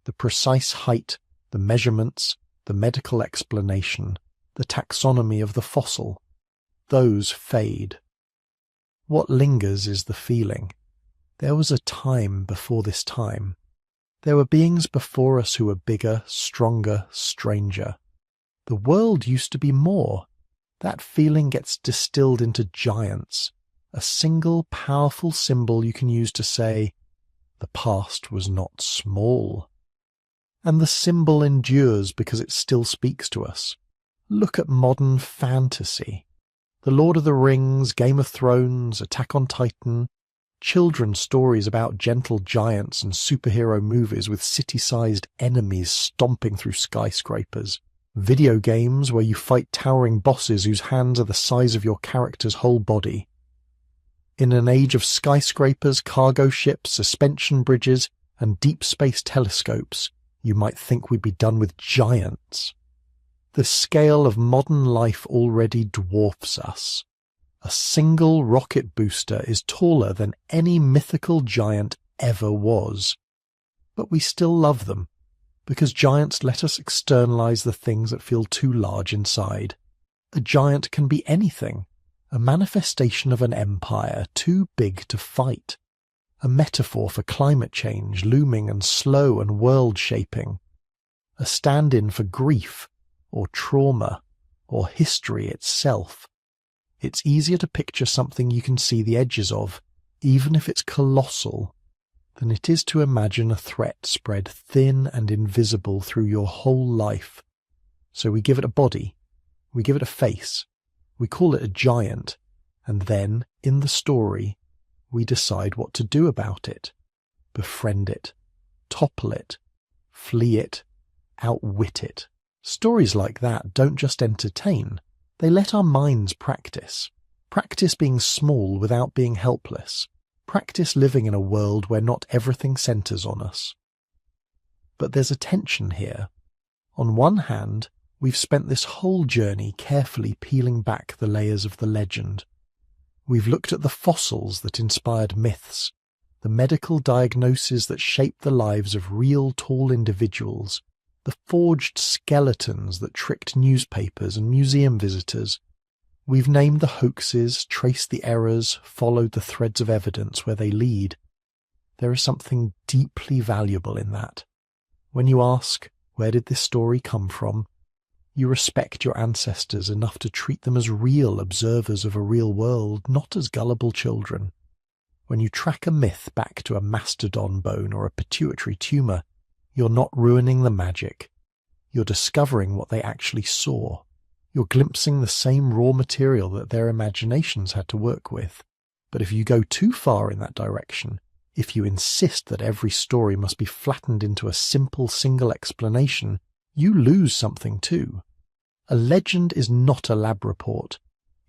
A: The precise height, the measurements, the medical explanation, the taxonomy of the fossil, those fade. What lingers is the feeling. There was a time before this time. There were beings before us who were bigger, stronger, stranger. The world used to be more. That feeling gets distilled into giants, a single powerful symbol you can use to say, the past was not small. And the symbol endures because it still speaks to us. Look at modern fantasy. The Lord of the Rings, Game of Thrones, Attack on Titan, children's stories about gentle giants and superhero movies with city-sized enemies stomping through skyscrapers. Video games where you fight towering bosses whose hands are the size of your character's whole body. In an age of skyscrapers, cargo ships, suspension bridges, and deep space telescopes, you might think we'd be done with giants. The scale of modern life already dwarfs us. A single rocket booster is taller than any mythical giant ever was. But we still love them, because giants let us externalize the things that feel too large inside. A giant can be anything, a manifestation of an empire too big to fight, a metaphor for climate change looming and slow and world-shaping, a stand-in for grief, or trauma, or history itself. It's easier to picture something you can see the edges of, even if it's colossal, than it is to imagine a threat spread thin and invisible through your whole life. So we give it a body, we give it a face, we call it a giant, and then, in the story, we decide what to do about it. Befriend it, topple it, flee it, outwit it. Stories like that don't just entertain, they let our minds practice. Practice being small without being helpless. Practice living in a world where not everything centres on us. But there's a tension here. On one hand, we've spent this whole journey carefully peeling back the layers of the legend. We've looked at the fossils that inspired myths, the medical diagnoses that shaped the lives of real tall individuals, the forged skeletons that tricked newspapers and museum visitors. We've named the hoaxes, traced the errors, followed the threads of evidence where they lead. There is something deeply valuable in that. When you ask, where did this story come from? You respect your ancestors enough to treat them as real observers of a real world, not as gullible children. When you track a myth back to a mastodon bone or a pituitary tumour, you're not ruining the magic. You're discovering what they actually saw. You're glimpsing the same raw material that their imaginations had to work with. But if you go too far in that direction, if you insist that every story must be flattened into a simple single explanation, you lose something too. A legend is not a lab report.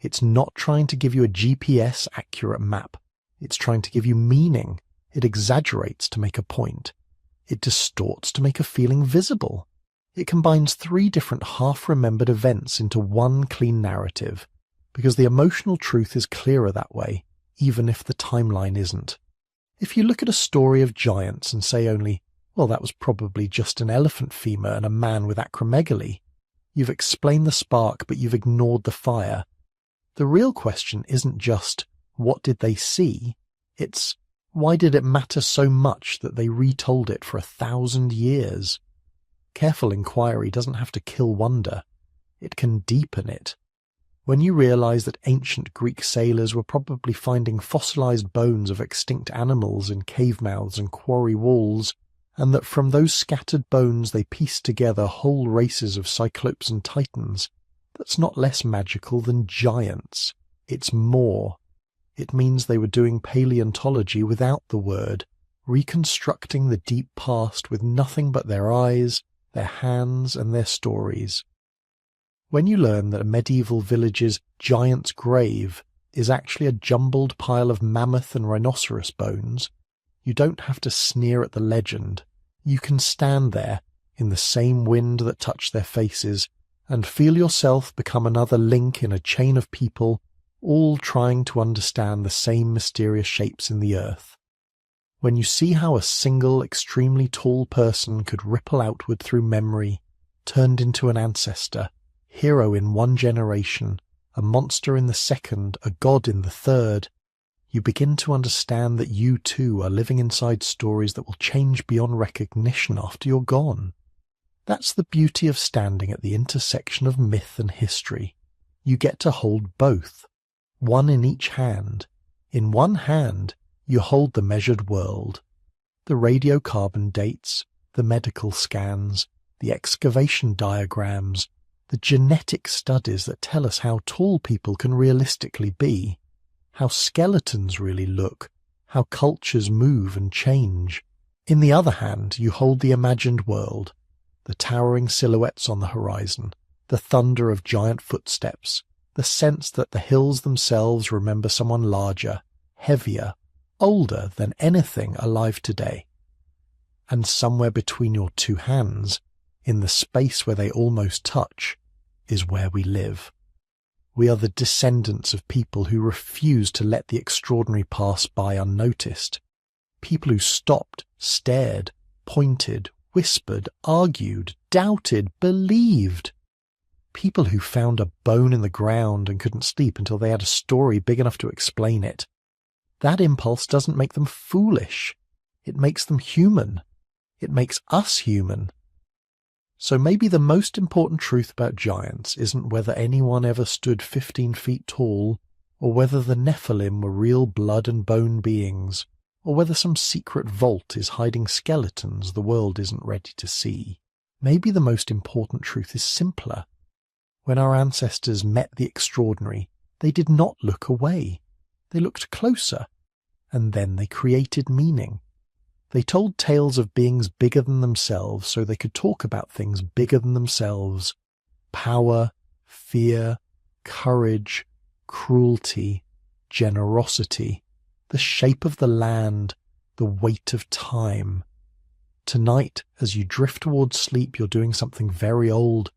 A: It's not trying to give you a GPS-accurate map. It's trying to give you meaning. It exaggerates to make a point. It distorts to make a feeling visible. It combines 3 different half-remembered events into one clean narrative, because the emotional truth is clearer that way, even if the timeline isn't. If you look at a story of giants and say only, well, that was probably just an elephant femur and a man with acromegaly, you've explained the spark, but you've ignored the fire. The real question isn't just, what did they see? It's, why did it matter so much that they retold it for 1,000 years? Careful inquiry doesn't have to kill wonder. It can deepen it. When you realize that ancient Greek sailors were probably finding fossilized bones of extinct animals in cave mouths and quarry walls, and that from those scattered bones they pieced together whole races of cyclopes and titans, that's not less magical than giants. It's more. It means they were doing paleontology without the word, reconstructing the deep past with nothing but their eyes, their hands, and their stories. When you learn that a medieval village's giant's grave is actually a jumbled pile of mammoth and rhinoceros bones, you don't have to sneer at the legend. You can stand there in the same wind that touched their faces and feel yourself become another link in a chain of people, all trying to understand the same mysterious shapes in the earth. When you see how a single extremely tall person could ripple outward through memory, turned into an ancestor, hero in one generation, a monster in the second, a god in the third, you begin to understand that you too are living inside stories that will change beyond recognition after you're gone. That's the beauty of standing at the intersection of myth and history. You get to hold both, one in each hand. In one hand, you hold the measured world, the radiocarbon dates, the medical scans, the excavation diagrams, the genetic studies that tell us how tall people can realistically be, how skeletons really look, how cultures move and change. In the other hand, you hold the imagined world, the towering silhouettes on the horizon, the thunder of giant footsteps, the sense that the hills themselves remember someone larger, heavier, older than anything alive today. And somewhere between your two hands, in the space where they almost touch, is where we live. We are the descendants of people who refuse to let the extraordinary pass by unnoticed. People who stopped, stared, pointed, whispered, argued, doubted, believed. People who found a bone in the ground and couldn't sleep until they had a story big enough to explain it. That impulse doesn't make them foolish. It makes them human. It makes us human. So maybe the most important truth about giants isn't whether anyone ever stood 15 feet tall, or whether the Nephilim were real blood and bone beings, or whether some secret vault is hiding skeletons the world isn't ready to see. Maybe the most important truth is simpler. When our ancestors met the extraordinary, they did not look away. They looked closer, and then they created meaning. They told tales of beings bigger than themselves so they could talk about things bigger than themselves. Power, fear, courage, cruelty, generosity, the shape of the land, the weight of time. Tonight, as you drift towards sleep, you're doing something very old.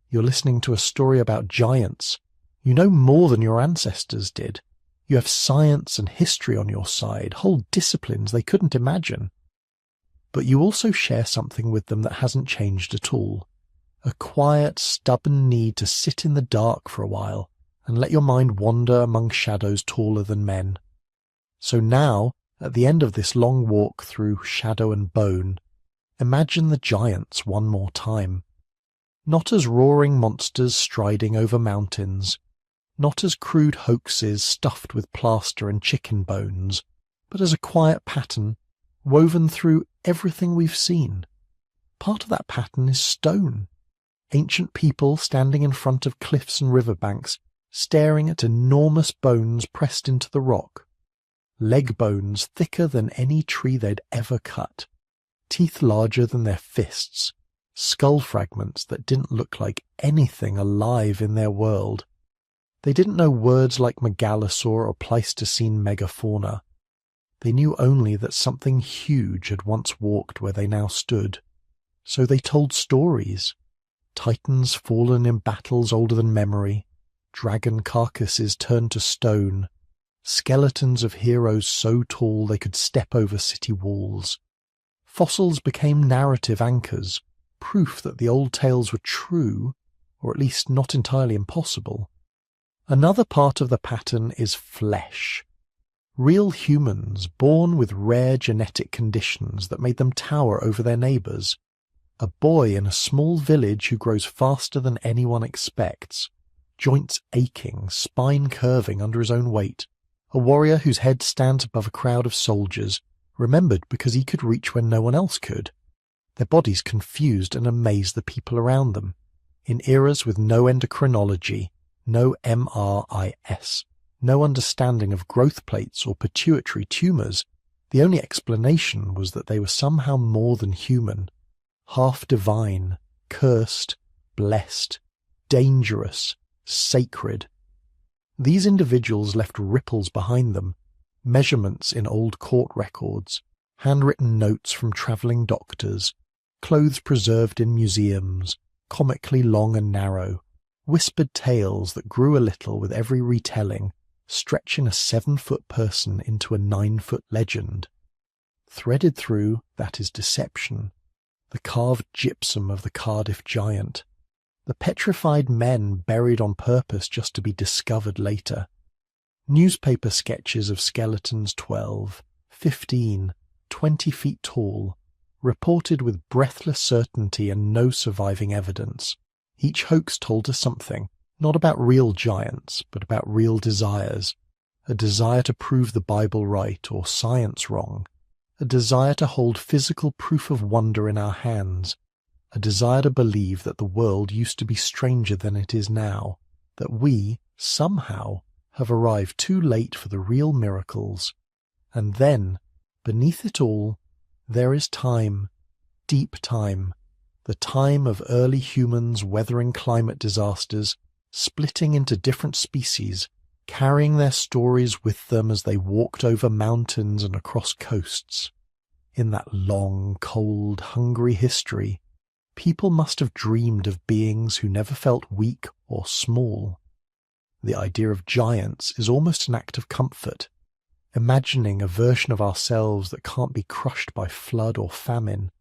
A: You're listening to a story about giants. You know more than your ancestors did. You have science and history on your side, whole disciplines they couldn't imagine. But you also share something with them that hasn't changed at all. A quiet, stubborn need to sit in the dark for a while and let your mind wander among shadows taller than men. So now, at the end of this long walk through shadow and bone, imagine the giants one more time. Not as roaring monsters striding over mountains, not as crude hoaxes stuffed with plaster and chicken bones, but as a quiet pattern woven through everything we've seen. Part of that pattern is stone. Ancient people standing in front of cliffs and riverbanks, staring at enormous bones pressed into the rock. Leg bones thicker than any tree they'd ever cut. Teeth larger than their fists. Skull fragments that didn't look like anything alive in their world. They didn't know words like megalosaur or Pleistocene megafauna. They knew only that something huge had once walked where they now stood. So they told stories. Titans fallen in battles older than memory. Dragon carcasses turned to stone. skeletons of heroes so tall they could step over city walls. Fossils became narrative anchors, proof that the old tales were true, or at least not entirely impossible. Another part of the pattern is flesh. Real humans born with rare genetic conditions that made them tower over their neighbours. A boy in a small village who grows faster than anyone expects, joints aching, spine curving under his own weight. A warrior whose head stands above a crowd of soldiers, remembered because he could reach when no one else could. Their bodies confused and amazed the people around them. In eras with no endocrinology, no MRIs, no understanding of growth plates or pituitary tumours, the only explanation was that they were somehow more than human, half divine, cursed, blessed, dangerous, sacred. These individuals left ripples behind them, measurements in old court records, handwritten notes from travelling doctors, clothes preserved in museums, comically long and narrow, whispered tales that grew a little with every retelling, stretching a 7-foot person into a 9-foot legend. Threaded through, that is deception, the carved gypsum of the Cardiff giant, the petrified men buried on purpose just to be discovered later, newspaper sketches of skeletons 12, 15, 20 feet tall, reported with breathless certainty and no surviving evidence. Each hoax told us something, not about real giants, but about real desires. A desire to prove the Bible right or science wrong. A desire to hold physical proof of wonder in our hands. A desire to believe that the world used to be stranger than it is now. That we, somehow, have arrived too late for the real miracles. And then, beneath it all, there is time, deep time, the time of early humans weathering climate disasters, splitting into different species, carrying their stories with them as they walked over mountains and across coasts. In that long, cold, hungry history, people must have dreamed of beings who never felt weak or small. The idea of giants is almost an act of comfort, imagining a version of ourselves that can't be crushed by flood or famine,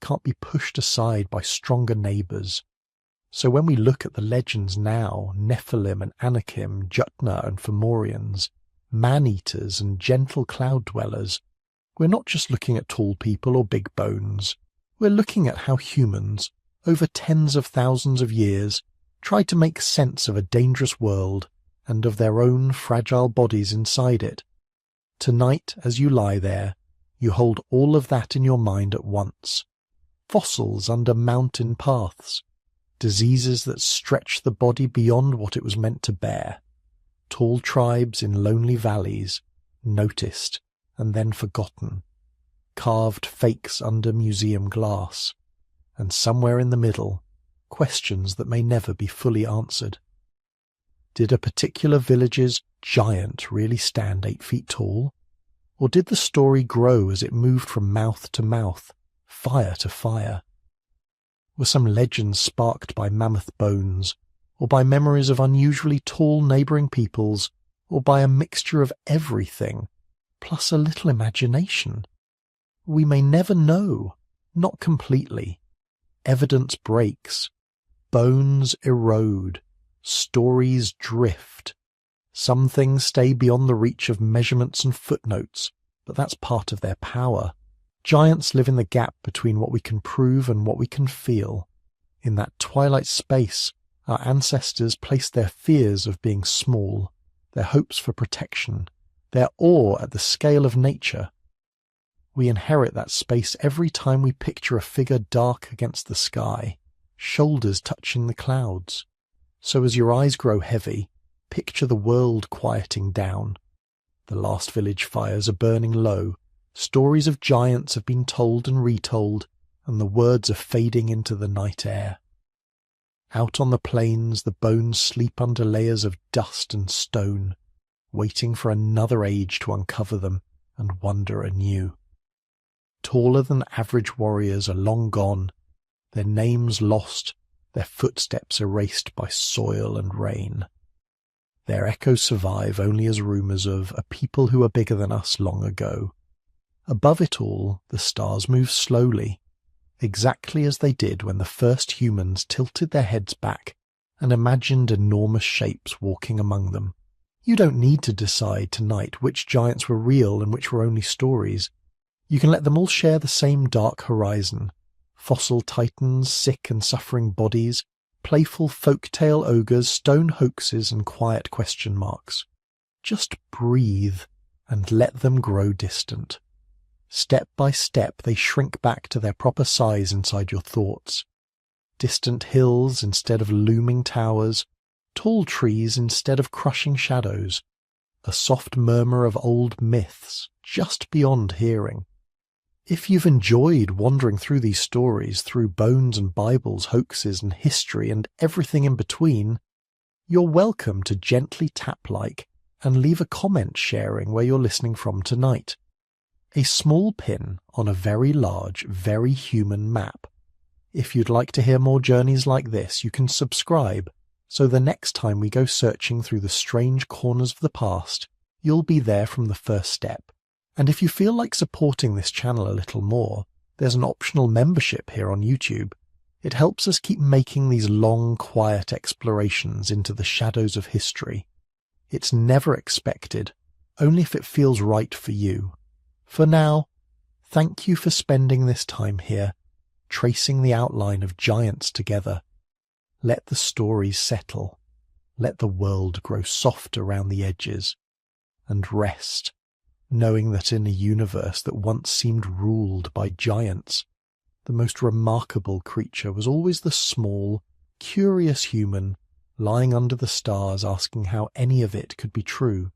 A: can't be pushed aside by stronger neighbours. So when we look at the legends now, Nephilim and Anakim, Jutna and Fomorians, man-eaters and gentle cloud-dwellers, we're not just looking at tall people or big bones. We're looking at how humans, over tens of thousands of years, tried to make sense of a dangerous world and of their own fragile bodies inside it. Tonight, as you lie there, you hold all of that in your mind at once. Fossils under mountain paths, diseases that stretch the body beyond what it was meant to bear, tall tribes in lonely valleys, noticed and then forgotten, carved fakes under museum glass, and somewhere in the middle, questions that may never be fully answered. Did a particular village's giant really stand 8 feet tall? Or did the story grow as it moved from mouth to mouth, fire to fire? Were some legends sparked by mammoth bones, or by memories of unusually tall neighbouring peoples, or by a mixture of everything, plus a little imagination? We may never know, not completely. Evidence breaks, bones erode, stories drift. Some things stay beyond the reach of measurements and footnotes, but that's part of their power. Giants live in the gap between what we can prove and what we can feel. In that twilight space, our ancestors placed their fears of being small, their hopes for protection, their awe at the scale of nature. We inherit that space every time we picture a figure dark against the sky, shoulders touching the clouds. So as your eyes grow heavy, picture the world quieting down. The last village fires are burning low, stories of giants have been told and retold, and the words are fading into the night air. Out on the plains, the bones sleep under layers of dust and stone, waiting for another age to uncover them and wonder anew. Taller than average warriors are long gone, their names lost, their footsteps erased by soil and rain. Their echoes survive only as rumours of a people who were bigger than us long ago. Above it all, the stars move slowly, exactly as they did when the first humans tilted their heads back and imagined enormous shapes walking among them. You don't need to decide tonight which giants were real and which were only stories. You can let them all share the same dark horizon. Fossil titans, sick and suffering bodies, playful folktale ogres, stone hoaxes and quiet question marks. Just breathe and let them grow distant. Step by step they shrink back to their proper size inside your thoughts. Distant hills instead of looming towers, tall trees instead of crushing shadows, a soft murmur of old myths just beyond hearing. If you've enjoyed wandering through these stories, through bones and Bibles, hoaxes and history and everything in between, you're welcome to gently tap like and leave a comment sharing where you're listening from tonight. A small pin on a very large, very human map. If you'd like to hear more journeys like this, you can subscribe, so the next time we go searching through the strange corners of the past, you'll be there from the first step. And if you feel like supporting this channel a little more, there's an optional membership here on YouTube. It helps us keep making these long, quiet explorations into the shadows of history. It's never expected, only if it feels right for you. For now, thank you for spending this time here, tracing the outline of giants together. Let the stories settle. Let the world grow soft around the edges. And rest, knowing that in a universe that once seemed ruled by giants, the most remarkable creature was always the small, curious human lying under the stars asking how any of it could be true.